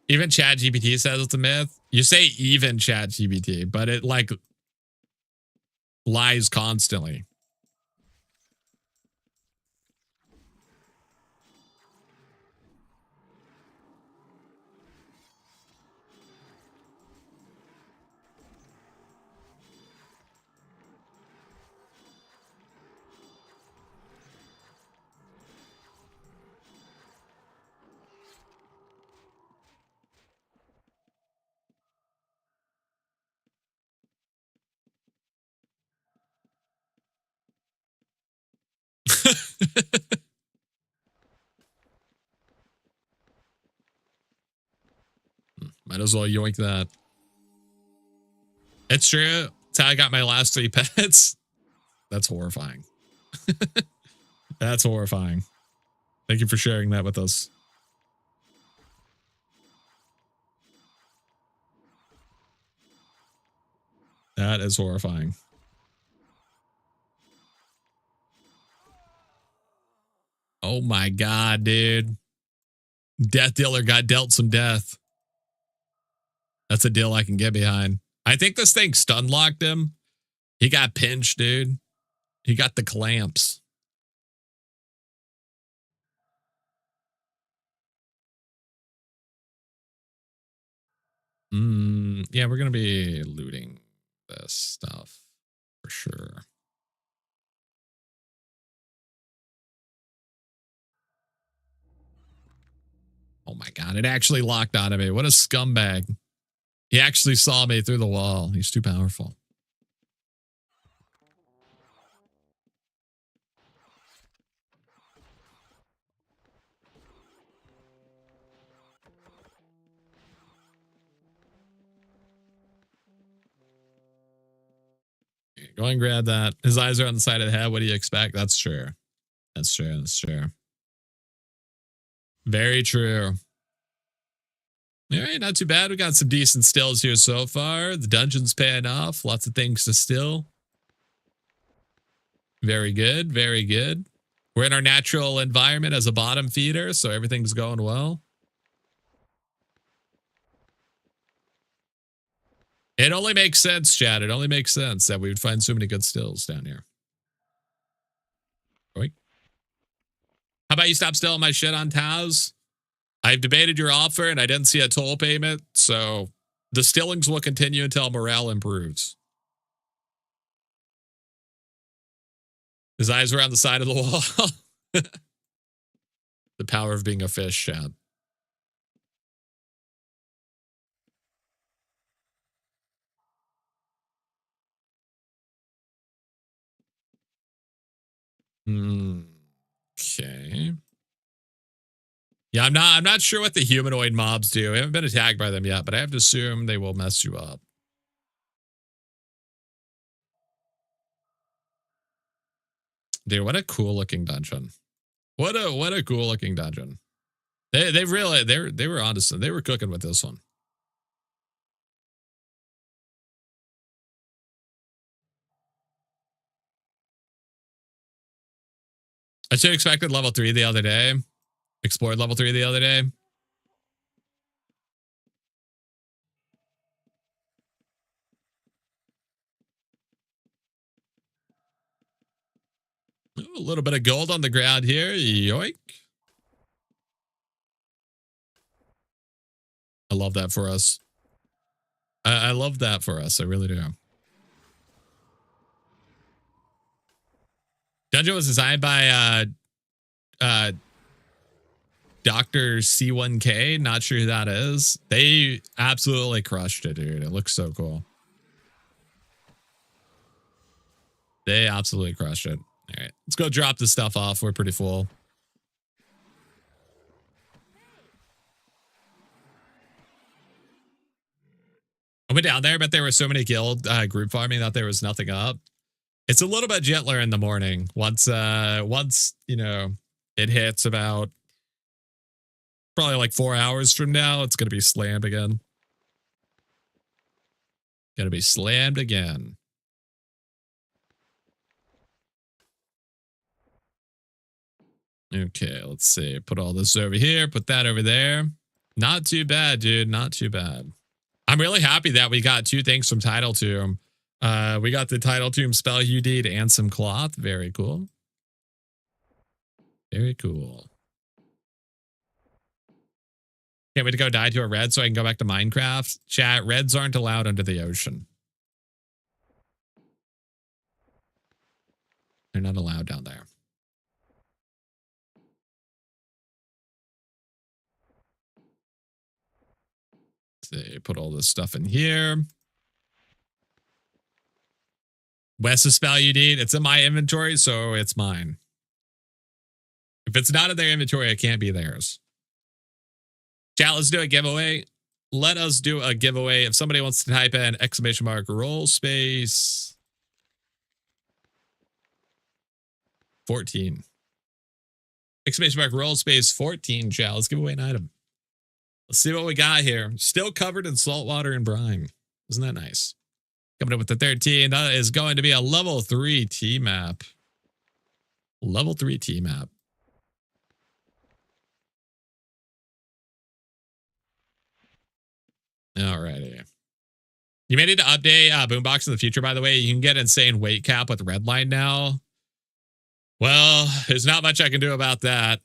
[SPEAKER 1] Even ChatGPT says it's a myth. You say even ChatGPT, but it like lies constantly. Might as well yoink that. It's true. It's how I got my last 3 pets. That's horrifying. That's horrifying. Thank you for sharing that with us. That is horrifying. Oh my God, dude. Death dealer got dealt some death. That's a deal I can get behind. I think this thing stun locked him. He got pinched, dude. He got the clamps. Yeah, we're going to be looting this stuff for sure. Oh my God, it actually locked onto me. What a scumbag. He actually saw me through the wall. He's too powerful. Go and grab that. His eyes are on the side of the head. What do you expect? That's true. That's true. That's true. Very true. All right, not too bad. We got some decent stills here so far. The dungeon's paying off. Lots of things to still. Very good. Very good. We're in our natural environment as a bottom feeder, so everything's going well. It only makes sense, Chad. It only makes sense that we would find so many good stills down here. How about you stop stealing my shit on Taz? I've debated your offer and I didn't see a toll payment, so the stillings will continue until morale improves. His eyes were on the side of the wall. The power of being a fish, Chad. Okay. Yeah, I'm not sure what the humanoid mobs do. I haven't been attacked by them yet, but I have to assume they will mess you up. Dude, what a cool looking dungeon. What a cool looking dungeon. They really they were honest. They were cooking with this one. I should have expected level 3 the other day. Explored level 3 the other day. Ooh, a little bit of gold on the ground here. Yoink. I love that for us. I love that for us. I really do. Dungeon was designed by Dr. C1K. Not sure who that is. They absolutely crushed it, dude. It looks so cool. They absolutely crushed it. All right, let's go drop this stuff off. We're pretty full. I went down there, but there were so many guild group farming that there was nothing up. It's a little bit gentler in the morning. Once you know it hits about probably like 4 hours from now, it's gonna be slammed again. Gonna be slammed again. Okay, let's see. Put all this over here. Put that over there. Not too bad, dude. Not too bad. I'm really happy that we got 2 things from Tidal Tomb. We got the Tidal Tomb spell you did and some cloth. Very cool. Very cool. Can't wait to go die to a red so I can go back to Minecraft. Chat, reds aren't allowed under the ocean. They're not allowed down there. They put all this stuff in here. Wes's spell you need. It's in my inventory, so it's mine. If it's not in their inventory, it can't be theirs. Chat, let's do a giveaway. Let us do a giveaway. If somebody wants to type in !, roll space 14. !, roll space 14, chat. Let's give away an item. Let's see what we got here. Still covered in salt water and brine. Isn't that nice? Coming up with the 13. That is going to be a level 3 T map. Level 3 T map. Alrighty. You may need to update Boombox in the future, by the way. You can get insane weight cap with Redline now. Well, there's not much I can do about that.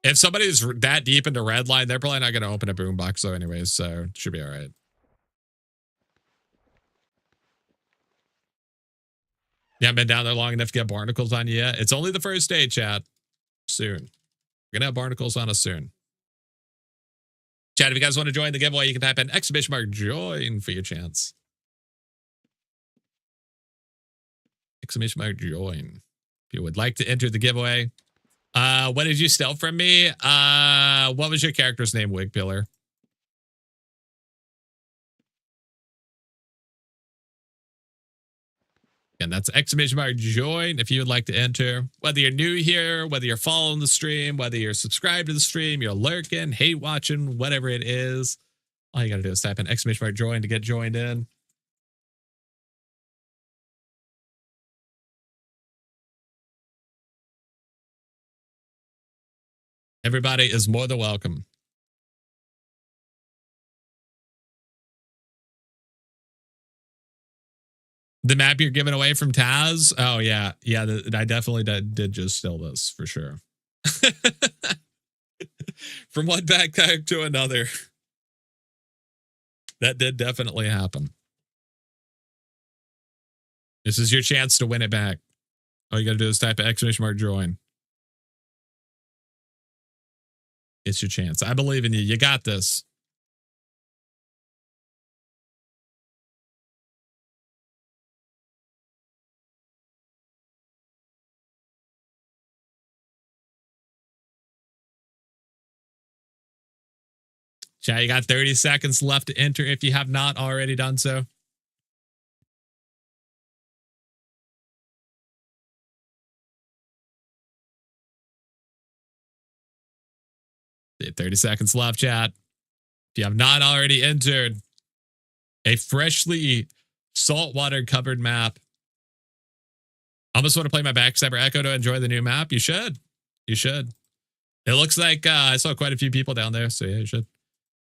[SPEAKER 1] If somebody's that deep into Redline, they're probably not going to open a Boombox though anyways, so it should be all right. You haven't been down there long enough to get barnacles on you yet? It's only the first day, chat. Soon. We're going to have barnacles on us soon. Chat, if you guys want to join the giveaway, you can type in !join for your chance. !join. If you would like to enter the giveaway. What did you steal from me? What was your character's name, Wig Pillar? And that's !join if you would like to enter. Whether you're new here, whether you're following the stream, whether you're subscribed to the stream, you're lurking, hate watching, whatever it is, all you got to do is type in !join to get joined in. Everybody is more than welcome. The map you're giving away from Taz? Oh, yeah. Yeah, I definitely did just steal this, for sure. From one backpack to another. That did definitely happen. This is your chance to win it back. All you got to do is type in !join. It's your chance. I believe in you. You got this. Chat, you got 30 seconds left to enter if you have not already done so. Okay, 30 seconds left, chat. If you have not already entered a freshly saltwater covered map. I almost want to play my Backstabber Echo to enjoy the new map. You should. You should. It looks like I saw quite a few people down there, so yeah, you should.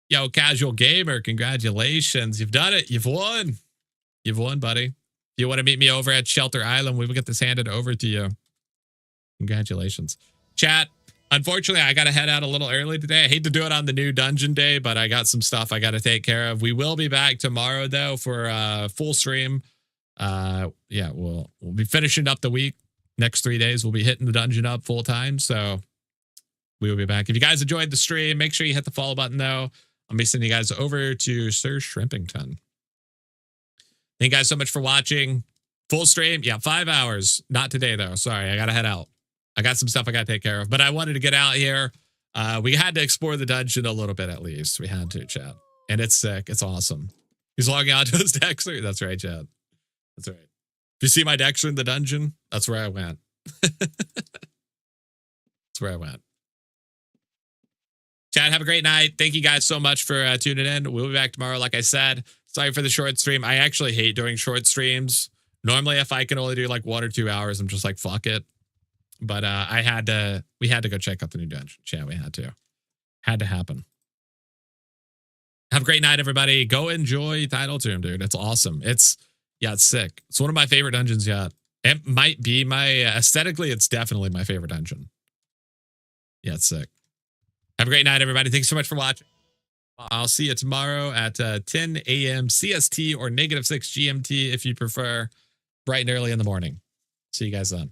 [SPEAKER 1] Yo, Casual Gamer, congratulations. You've done it. You've won. You've won, buddy. If you want to meet me over at Shelter Island, we will get this handed over to you. Congratulations. Chat, unfortunately, I got to head out a little early today. I hate to do it on the new dungeon day, but I got some stuff I got to take care of. We will be back tomorrow, though, for a full stream. Yeah, we'll be finishing up the week. Next 3 days, we'll be hitting the dungeon up full time, so we will be back. If you guys enjoyed the stream, make sure you hit the follow button, though. I'll be sending you guys over to Sir Shrimpington. Thank you guys so much for watching. Full stream. Yeah, 5 hours. Not today, though. Sorry, I got to head out. I got some stuff I got to take care of. But I wanted to get out here. We had to explore the dungeon a little bit, at least. We had to, chat. And it's sick. It's awesome. He's logging on to his Dexter. That's right, chat. That's right. If you see my Dexter in the dungeon, that's where I went. That's where I went. Chat, have a great night. Thank you guys so much for tuning in. We'll be back tomorrow, like I said. Sorry for the short stream. I actually hate doing short streams. Normally, if I can only do like 1 or 2 hours, I'm just like, fuck it. But we had to go check out the new dungeon. Chat, we had to. Had to happen. Have a great night, everybody. Go enjoy Tidal Tomb, dude. It's awesome. It's sick. It's one of my favorite dungeons yet. It might be aesthetically, it's definitely my favorite dungeon. Yeah, it's sick. Have a great night, everybody. Thanks so much for watching. I'll see you tomorrow at 10 a.m. CST or -6 GMT if you prefer, bright and early in the morning. See you guys then.